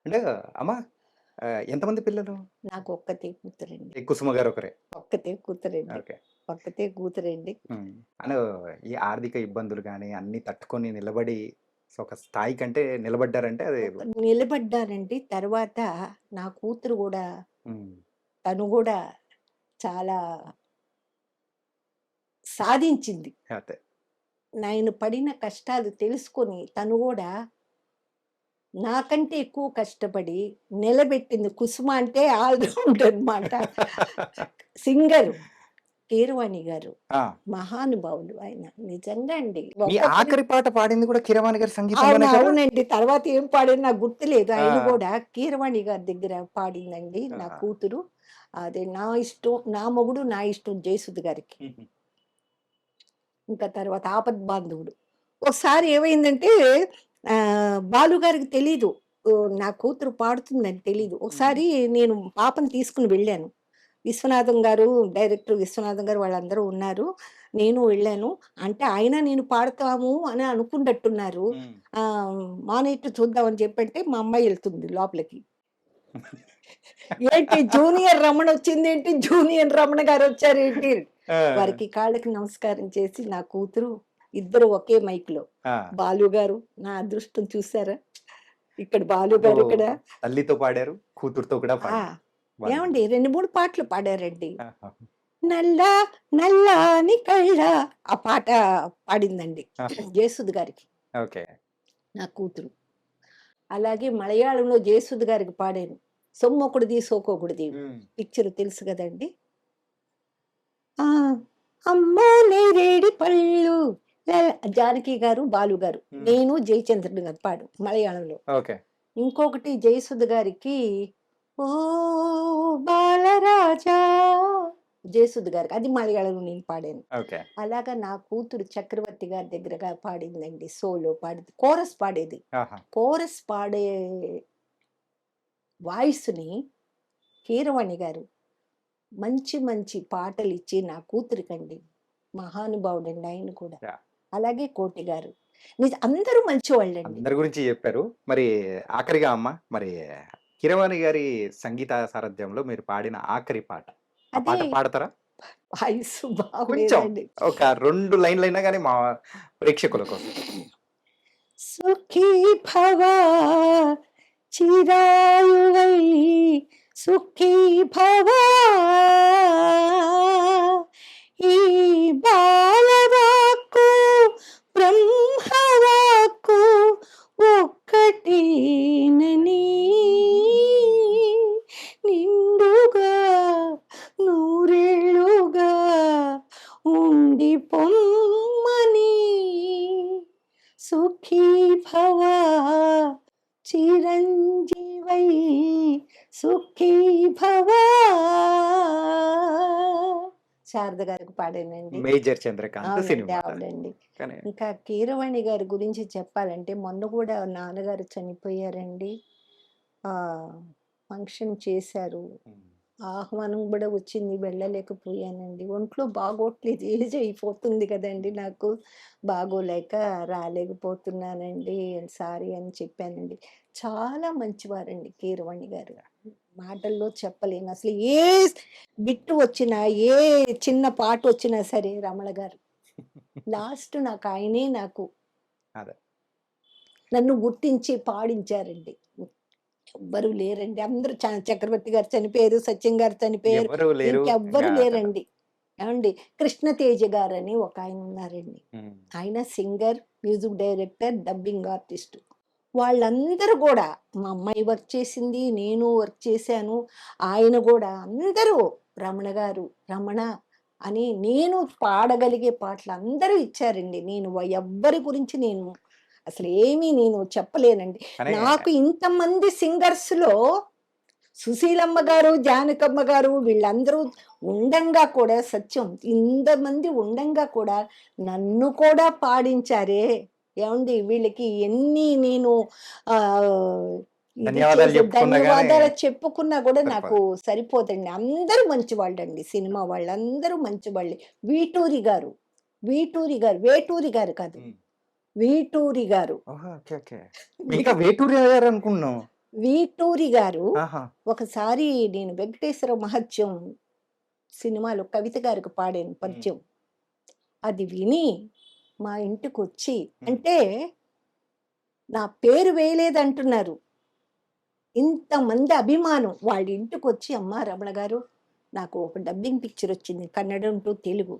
అంటే అమ్మ ఎంతమంది పిల్లలు? నాకు ఒక్కతే కూతురండి. ఈ కుసుమ గారు ఒకరే. ఒక్కతే కూతురండి. ఓకే. ఒక్కతే కూతురండి. అను ఈ ఆర్థిక ఇబ్బందులు గాని అన్నీ తట్టుకొని నిలబడి ఒక స్థాయికంటే నిలబడ్డారంటే అది నిలబడ్డానండి. తర్వాత నా కూతురు గూడా, తను గూడా చాలా సాధించింది. అదే. నేను పడిన కష్టాలు తెలుసుకొని తను గూడా నాకంటే ఎక్కువ కష్టపడి నిలబెట్టింది. కుసుమ అంటే ఆల్ రౌండ్ అనమాట. సింగరు. కీరవాణి గారు. ఆ! మహానుభావులు ఆయన. నిజంగా అండి. మీ ఆఖరి పాట పాడింది కూడా కీరవాణి గారి సంగీతంలోనే కదా? అవునండి. తర్వాత ఏం పాడారో నాకు గుర్తులేదు. ఆయన ఆ! గూడా కీరవాణి గారి దగ్గర పాడిందండి నా ఆ! కూతురు. అదే నా ఇష్టం, నా మొగుడు నా ఇష్టం జయసుధ గారికి. ఇంకా తర్వాత ఆపద్బాంధవుడు. ఒకసారి ఏమైందంటే బాలు గారికి తెలీదు. నా కూతురు పాడుతుందని తెలీదు. ఒకసారి నేను పాపని తీసుకొని వెళ్ళాను. విశ్వనాథం గారు, డైరెక్టర్ విశ్వనాథం గారు వాళ్ళందరూ ఉన్నారు. నేను వెళ్ళాను. అంటే ఆయన నేను పాడతాము అని అనుకున్నట్టున్నారు. మానేట్టు చూద్దామని చెప్పంటే మా అమ్మాయి ఎళ్తుంది లోపలికి. ఏంటి జూనియర్ రమణ వచ్చిందేంటి? జూనియర్ రమణ గారొచ్చారేంటి? వారికి కాళ్ళకి నమస్కారం చేసి నా కూతురు ఇద్దరు ఒకే మైక్‌లో. ఆ! బాలు గారు, నా అదృష్టం చూసారా? ఇక్కడ బాలు గారు ఇక్కడ. తల్లితో పాడారు, కూతురుతో కూడా ఆ! పాడారు. ఏవండి 2, 3 పాటలు పాడారండి. ఆహా! నల్లా నల్లాని కళ్ళ ఆ పాట పాడిందండి ఆహా! జయసుధ గారికి ఓకే. నా కూతురు. అలాగే మలయాళంలో జయసుధ గారికి పాడాను. 'సొమ్మొకడిది సోకొకడిది' పిక్చర్ తెలుసు గదండీ! ఆ! అమ్మా నేరేడి పళ్ళు జానకి గారు, బాలు గారు. నేను జయచంద్రుడు గారు మలయాళంలో. ఓకే. ఇంకొకటి జయసుధ గారికి ఓ బాలరాజా జేసుద్ గారికి అది మలయాళంలో నేను పాడాను. ఓకే. అలాగా నా కూతురు చక్రవర్తి గారి దగ్గరగా పాడిందండి. సోలో పాడింది. కోరస్ పాడేది. ఆహా! కోరస్ పాడే వాయిస్‌ని కీరవాణి గారు మంచి మంచి పాటలిచ్చి నా కూతురికండి. మహానుభావుడండి ఆయన కూడా. యాహ్! అలాగే కోటి గారు. అందరూ మంచివాళ్ళండి. అందరి గురించి చెప్పారు. మరి ఆఖరిగా అమ్మ, మరి కీరవాణి గారి సంగీత సారథ్యంలో మీరు పాడిన ఆఖరి పాట. ఆ అది పాట పాడతారా? వాయిస్ కొంచెం బాగోలేదండి. ఒక 2 లైన్‌లైనా గాని మా ప్రేక్షకుల కోసం. సుఖీ భవ చిరాయువై సుఖీ భవ ఈ బాలవాక్కు బ్రహ్మవాక్కు ఒక్కటేనని నిండుగా నూరేళ్ళుగా ఉండి పొమ్మని సుఖీ భవ చిరంజీవై సుఖీ భవ శారద గారికి పాడానండి. మేజర్ చంద్రకాంత్ అవునండి. సినిమా. అవునండి. కానీ ఇంకా కీరవాణి గారి గురించి చెప్పాలంటే మొన్న కూడా నాన్నగారు చనిపోయారండి. ఆ ఫంక్షన్ చేశారు. హ్మ్. ఆహ్వానం కూడా వచ్చింది. వెళ్ళలేకపోయానండి. ఒంట్లో బాగోట్లేదు. ఏజ్ అయిపోతుంది కదండీ నాకు. బాగోలేక రాలేకపోతున్నానండి. సారీ అని చెప్పానండి. చాలా మంచివారండి కీరవాణి గారు. మాటల్లో చెప్పలేను. అసలు ఏ బిట్టు వచ్చినా, ఏ చిన్న పాటొచ్చినా సరే రమణ గారు. లాస్ట్ నాకు ఆయనే నాకు అదే. నన్ను గుర్తించి పాడించారండి. ఎవ్వరు లేరండి. అందరూ చక్రవర్తి గారు చనిపోయారు. సత్యం గారు చనిపోయారు. ఎవరు లేరు. ఇంకెవ్వరు ఇంగా అసలు. లేరండి. ఏవండి కృష్ణతేజ గారని ఒకాయన ఉన్నారండి. హ్మ్. ఆయన singer, music director, dubbing artist. వాళ్ళందరూ గూడా మా అమ్మాయి వర్క్ చేసింది. నేను వర్క్ చేశాను. ఆయన గూడా అందరూ రమణ గారు, రమణ అని నేను పాడగలిగే పాటలు అందరూ ఇచ్చారండి. నేను ఎవ్వరి గురించి నేను అసలు ఏమీ నేను చెప్పలేనండి. కానీ నాకు ఇంతమంది సింగర్స్‌లో సుశీలమ్మ గారు, జానకమ్మ గారు వీళ్ళందరూ ఉండంగా కూడా సత్యం ఇంతమంది ఉండంగా కూడా నన్ను కూడా పాడించారే! ఏవండీ వీళ్ళకి ఎన్ని నేను ఇది ధన్యవాదాలు చేసి చెప్పుకున్నా గాని ధన్యవాదాలు చెప్పుకున్నా కూడా నాకు సరిపోదు. సరిపోదండి. అందరూ మంచివాళ్ళండి. సినిమా వాళ్ళందరూ మంచివాళ్ళే. వీటూరి గారు, వేటూరి గారు కాదు. హ్మ్. వీటూరి గారు. ఓహో! ఓకే. ఓకే. ఇంకా వేటూరి గారు అనుకున్నాం. వీటూరి గారు ఆహా! ఒకసారి నేను 'వెంకటేశ్వర మహత్యం' సినిమాలో కవిత గారికి పాడాను హ్మ్. పరిచయం. అది విని మా ఇంటికొచ్చి హ్మ్. అంటే నా పేరు వేయలేదంటున్నారు. ఇంతమంది అభిమానం. వాళ్ళ ఇంటికొచ్చి "అమ్మా రమణ గారు నాకు ఒక డబ్బింగ్ పిక్చర్ వచ్చింది. కన్నడం టు తెలుగు.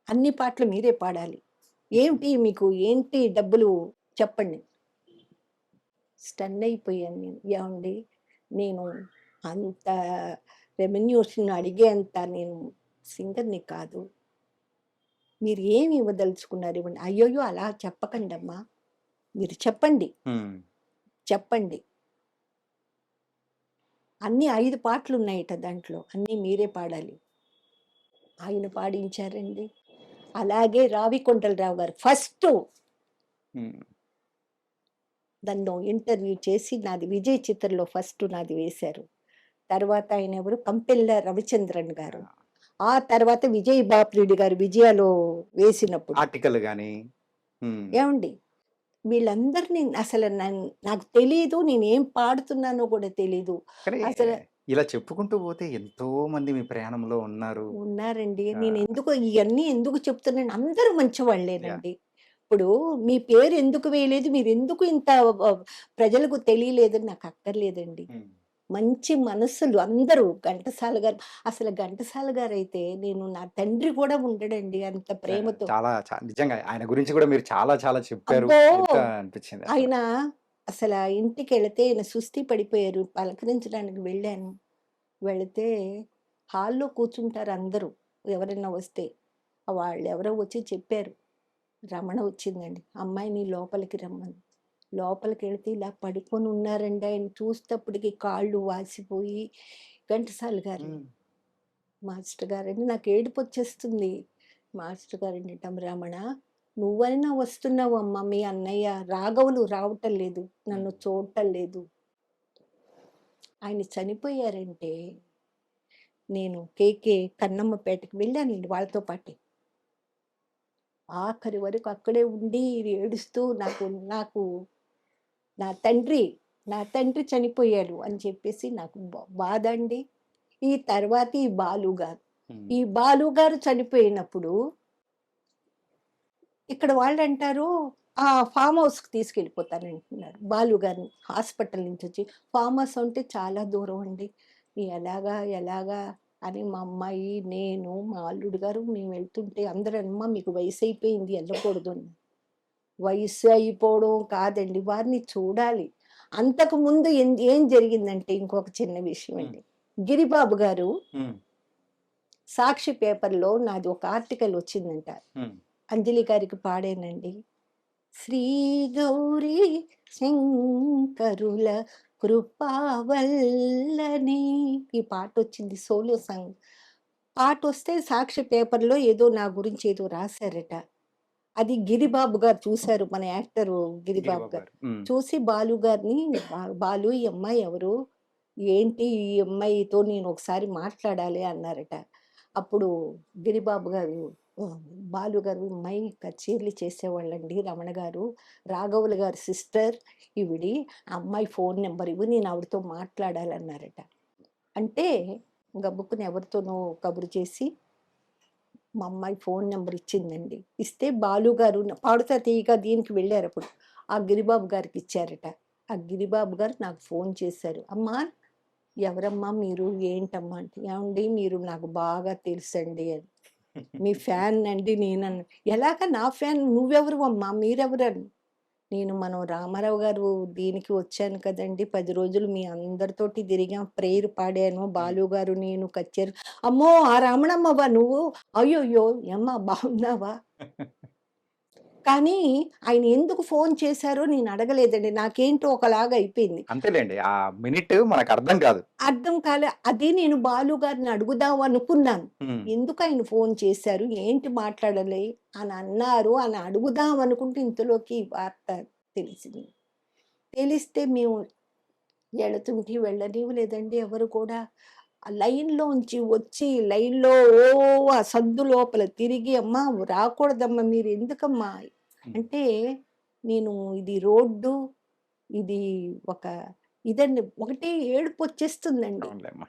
అన్ని పాటలు మీరే పాడాలి. ఏమిటి మీకు ఏంటి డబ్బులు చెప్పండి." స్టన్ అయిపోయాను నేను. ఏవండీ నేను అంత రెవెన్యూస్‌ని అడిగేంత నేను సింగర్‌ని కాదు. మీరు ఏమి ఇవ్వదలుచుకున్నారు ఇవ్వండి. అయ్యయ్యో! అలా చెప్పకండమ్మా. మీరు చెప్పండి. హ్మ్. చెప్పండి. అన్నీ 5 పాటలున్నాయట దాంట్లో. అన్నీ మీరే పాడాలి. ఆయన పాడించారండి. అలాగే రావికొండలరావు గారు ఫస్టు హ్మ్. నన్ను ఇంటర్వ్యూ చేసి నాది విజయ్ చిత్రలో ఫస్ట్ నాది వేశారు. తర్వాత ఆయనెవరు కంపెల్ల రవిచంద్రన్ గారు. ఆ! ఆ తర్వాత విజయ్ బాపిరెడ్డి గారు విజయాలో వేసినప్పుడు. ఆర్టికల్ గాని. హ్మ్. ఏవండీ వీళ్ళందరిని అసలు నాకు తెలీదు. నేనేం పాడుతున్నానో కూడా తెలీదు. కానీ అసలు ఇలా చెప్పుకుంటూ పోతే ఎంతో మంది మీ ప్రయాణంలో ఉన్నారు. ఉన్నారండి. ఆహ్, ఇయన్నీ ఎందుకు చెప్తున్నాను అందరూ యాహ్! మంచివాళ్ళేనండి. ఇప్పుడు మీ పేరు ఎందుకు వేయలేదు? మీరెందుకు ఇంత ప్రజలకు తెలియలేదని నాకు అక్కర్లేదండి. హ్మ్. మంచి మనసులు అందరూ ఘంటసాల గారు అసలు ఘంటసాల గారైతే నేను నా తండ్రి కూడా ఉండడండి అంత ప్రేమతో. చాలా నిజంగా ఆయన గురించి కూడా మీరు చాలా చాలా చెప్పారు. అబ్బో! చెప్తా అనిపించింది అసల. ఆయన ఇంటికెళితే ఆయన సుస్థి పడిపోయారు. పలకరించడానికి వెళ్ళాను. వెళితే హాల్‌లో కూర్చుంటారు అందరూ. ఎవరైనా వస్తే. వాళ్ళెవరో వచ్చి చెప్పారు. రమణ వచ్చిందండి. అమ్మాయిని లోపలికి రమ్మని. లోపలికెళ్తే ఇలా పడుకొని ఉన్నారండి. ఆయన చూసేటప్పటికి కాళ్ళు వాసిపోయి, ఘంటసాల గారు, హ్మ్. మాస్టర్ గారండి నాకు ఏడుపొచ్చేస్తుంది. మాస్టర్ గారండి, రమణ నువ్వైనా వస్తున్నావమ్మా, మీ అన్నయ్య రాఘవులు రావటం లేదు, నన్ను చూడటం లేదు. ఆయన చనిపోయారంటే నేను కేకే కన్నమ్మపేటకి వెళ్ళానండి వాళ్ళతో పాటే. ఆఖరి వరకు అక్కడే ఉండి ఏడుస్తూ నాకు నాకు నా తండ్రి నా తండ్రి చనిపోయాడు అని చెప్పేసి నాకు బాధ అండి. ఈ తర్వాత ఈ బాలు గారు హ్మ్. ఈ బాలు గారు చనిపోయినప్పుడు ఇక్కడ వాళ్ళు అంటారు ఆ ఫామ్ హౌస్కి తీసుకెళ్ళిపోతానంటున్నారు బాలు గారిని. హాస్పిటల్ నుంచి వచ్చి ఫామ్ హౌస్ అంటే చాలా దూరం అండి. ఎలాగా ఎలాగా అని మా అమ్మాయి, నేను, మా అల్లుడు గారు మేము వెళ్తుంటే అందరూ అమ్మ మీకు వయసు అయిపోయింది వెళ్ళకూడదు అని. వయసు అయిపోవడం కాదండి, వారిని చూడాలి. అంతకు ముందు ఏం జరిగిందంటే ఇంకొక చిన్న విషయం హ్మ్. అండి. గిరిబాబు గారు హ్మ్. సాక్షి పేపర్లో నాది ఒక ఆర్టికల్ వచ్చిందంట. హ్మ్. అంజలి గారికి పాడానండి. శ్రీ గౌరీ శంకరుల కృపావల్లనే ఈ పాట వచ్చింది, సోలో సాంగ్. పాట వస్తే సాక్షి పేపర్లో ఏదో నా గురించి ఏదో రాశారట. అది గిరిబాబు గారు చూశారు, మన యాక్టరు గిరిబాబు గిరిబాబు గారు. గారు. హ్మ్. చూసి బాలు గారిని బాలు ఈ అమ్మాయి ఎవరు, ఏంటి ఈ అమ్మాయితో నేను ఒకసారి మాట్లాడాలి అన్నారట. అప్పుడు గిరిబాబు గారు "ఆ, బాలు గారు ఈ అమ్మాయి కచేరీలు చేసేవాళ్ళండి, రమణ గారు రాఘవులు గారి సిస్టర్ ఈవిడి, ఆ అమ్మాయి ఫోన్ నెంబర్ ఇవ్వు, నేను ఆవిడతో మాట్లాడాలన్నారట. అంటే గబుక్కుని ఎవరితోనో కబురు చేసి మా అమ్మాయి ఫోన్ నెంబర్ ఇచ్చిందండి. ఇస్తే బాలు గారు పాడుతా తీయగా దీనికి వెళ్ళారు అప్పుడు. ఆ గిరిబాబు గారికి ఇచ్చారట. ఆ గిరిబాబు గారు నాకు ఫోన్ చేశారు. అమ్మా ఎవరమ్మా మీరు, ఏంటమ్మా అంటే, ఏమండి మీరు నాకు బాగా తెలుసండి అని. మీ ఫ్యాన్ అండి నేనన్నా. ఎలాగ నా ఫ్యాన్, నువ్వెవరు అమ్మా మీరెవరు అని. నేను మనం రామారావు గారు దీనికి వచ్చాను కదండి, 10 రోజులు మీ అందరితోటి తిరిగాం, ప్రేయర్ పాడాను, హ్మ్. బాలు గారు నేను కచేరీ. అమ్మో ఆ రమణమ్మవా నువ్వు, అయ్యోయ్యో ఏమ్మా బాగున్నావా. కానీ ఆయన ఎందుకు ఫోన్ చేశారో నేను అడగలేదండి, నాకేంటో ఒకలాగా అయిపోయింది. అంతేలేండి. ఆ మినిట్ మనకర్థం కాదు. అర్థం కాలే. అదే నేను బాలు గారిని అడుగుదాం అనుకున్నాను. హ్మ్. ఎందుకు ఆయన ఫోన్ చేశారు, ఏంటి మాట్లాడాలి అని అన్నారు అని అడుగుదాం అనుకుంటే ఇంతలోకి ఈ వార్త తెలిసింది. తెలిస్తే మేము వెళుతుంటే వెళ్ళనివ్వలేదండి ఎవరు కూడా. ఆ లైన్‌లోంచి వచ్చి లైన్‌లో ఆ సందు లోపల తిరిగి "అమ్మా రాకూడదమ్మా మీరెందుకమ్మా" హ్మ్. అంటే నేను ఇది రోడ్డు, ఇది ఒక ఇదండి. ఒకటే ఏడుపొచ్చేస్తుందండి. అవునులేమ్మా.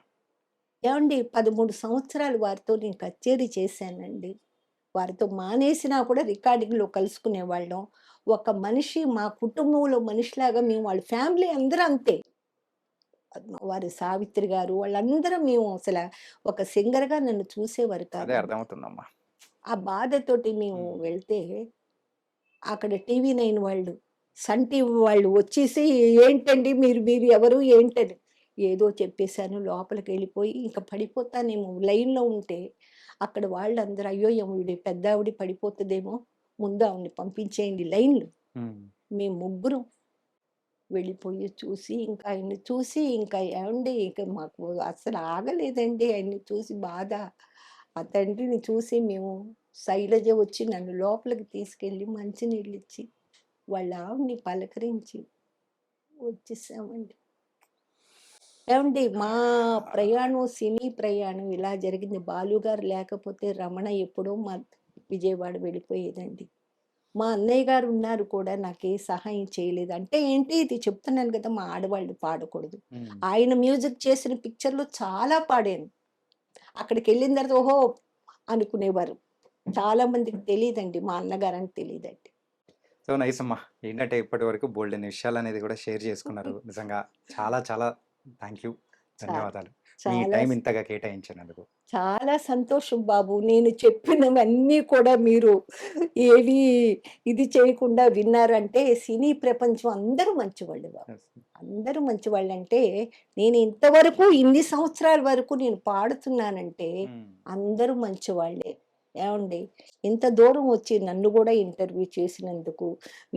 ఏవండీ 13 సంవత్సరాలు వారితో నేను కచేరీ చేశానండి. వారితో మానేసినా కూడా రికార్డింగ్‌లో కలుసుకునేవాళ్ళం. ఒక మనిషి మా కుటుంబంలో మనిషిలాగా మేము వాళ్ళ ఫ్యామిలీ అందరూ అంతే. వారు సావిత్రి గారు వాళ్ళందరం మేము ఒక సింగర్‌గా నన్ను చూసేవారు అదే కాదండి. అర్థమవుతుందమ్మా. ఆ బాధతోటి మేము హ్మ్. వెళ్తే అక్కడ టీవీ9 వాళ్ళు, సన్ టీవీ వాళ్ళు వచ్చేసి ఏంటండి మీరు మీరు ఎవరు ఏంటని. ఏదో చెప్పేసాను లోపలికెళ్ళిపోయి ఇంక పడిపోతానేమో లైన్‌లో ఉంటే అక్కడ వాళ్ళందరూ అయ్యో! ఈవిడ పెద్దావిడ పడిపోతదేమో, ముందు ఆవిడని పంపించేయండి లైన్‌లో. హ్మ్. మేము ముగ్గురం వెళ్ళిపోయి చూసి ఇంకా ఆయన్ని చూసి ఇంకా ఏవండీ ఇక మాకు అస్సలు ఆగలేదండి ఆయన్ని చూసి బాధ. ఆ తండ్రిని చూసి మేము శైలజ వచ్చి నన్ను లోపలికి తీసుకెళ్ళి మంచినీళ్ళిచ్చి వాళ్ళ ఆవిడని పలకరించి వచ్చేసామండి. ఏవండీ మా ప్రయాణం, సినీ ప్రయాణం ఇలా జరిగింది. బాలుగారు లేకపోతే రమణ ఎప్పుడో విజయవాడ వెళ్ళిపోయేదండి. మా అన్నయ్య గారు ఉన్నారు కూడా నాకే సహాయం చేయలేదు. అంటే ఏంటి ఇది చెప్తున్నాను కదా! మా ఆడవాళ్ళు పాడకూడదు. హ్మ్. ఆయన మ్యూజిక్ చేసిన పిక్చర్‌లు చాలా పాడాను. అక్కడికెళ్ళిన తర్వాత ఓహో! అనుకునేవారు. చాలా మందికి తెలీదండి. మా అన్నగారని తెలీదండి. సో నైస్ అమ్మా. ఏంటంటే ఇప్పటివరకు బోలెడన్ని విషయాలనేది కూడా షేర్ చేసుకున్నారు. నిజంగా చాలా చాలా థ్యాంక్ యూ. చాలా, ధన్యవాదాలు. మీ చాలా టైం ఇంతగా కేటాయించినందుకు. చాలా సంతోషం బాబు. నేను చెప్పినవన్నీ కూడా మీరు ఏవి ఇది చేయకుండా విన్నారంటే సినీ ప్రపంచం అందరూ మంచివాళ్ళు బాబు. యెస్. అందరూ మంచివాళ్ళంటే నేను ఇంతవరకు ఇన్ని సంవత్సరాల వరకు నేను పాడుతున్నానంటే హ్మ్. అందరూ మంచివాళ్ళే. ఏవండి ఇంత దూరం వచ్చి నన్ను కూడా ఇంటర్వ్యూ చేసినందుకు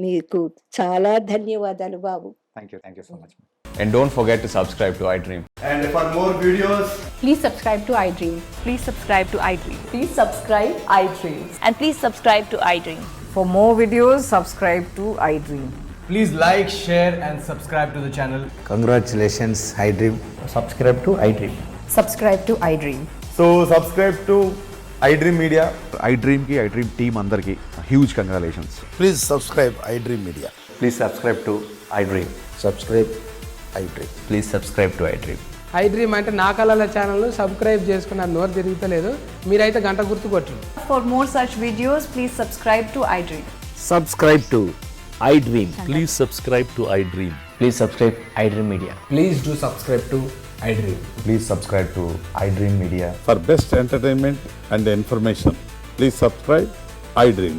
మీకు చాలా ధన్యవాదాలు బాబు. Thank you so much. And don't forget to subscribe to iDream. And for more videos, Please subscribe to iDream. Please subscribe to iDream. Please subscribe iDream. And please subscribe to iDream. For more videos, subscribe to iDream. please like, share and subscribe to the channel. Congratulations, iDream. Subscribe to iDream. Subscribe to iDream. So subscribe to iDream Media. iDream ki iDream team అందరికి huge congratulations. Please subscribe iDream Media. Please subscribe to iDream. Subscribe iDream. Please subscribe to iDream. iDream అంటే నా కళల ఛానల్ సబ్స్క్రైబ్ చేసుకున్న నోరు తిరుగుతలేదు, మీరైతే గంట గుర్తు కొట్టండి. For more such videos, please subscribe to iDream. Subscribe to iDream. Please subscribe to iDream. Please subscribe iDream Media. Please do subscribe to iDream. Please subscribe to iDream Media. For best entertainment and information, please subscribe iDream.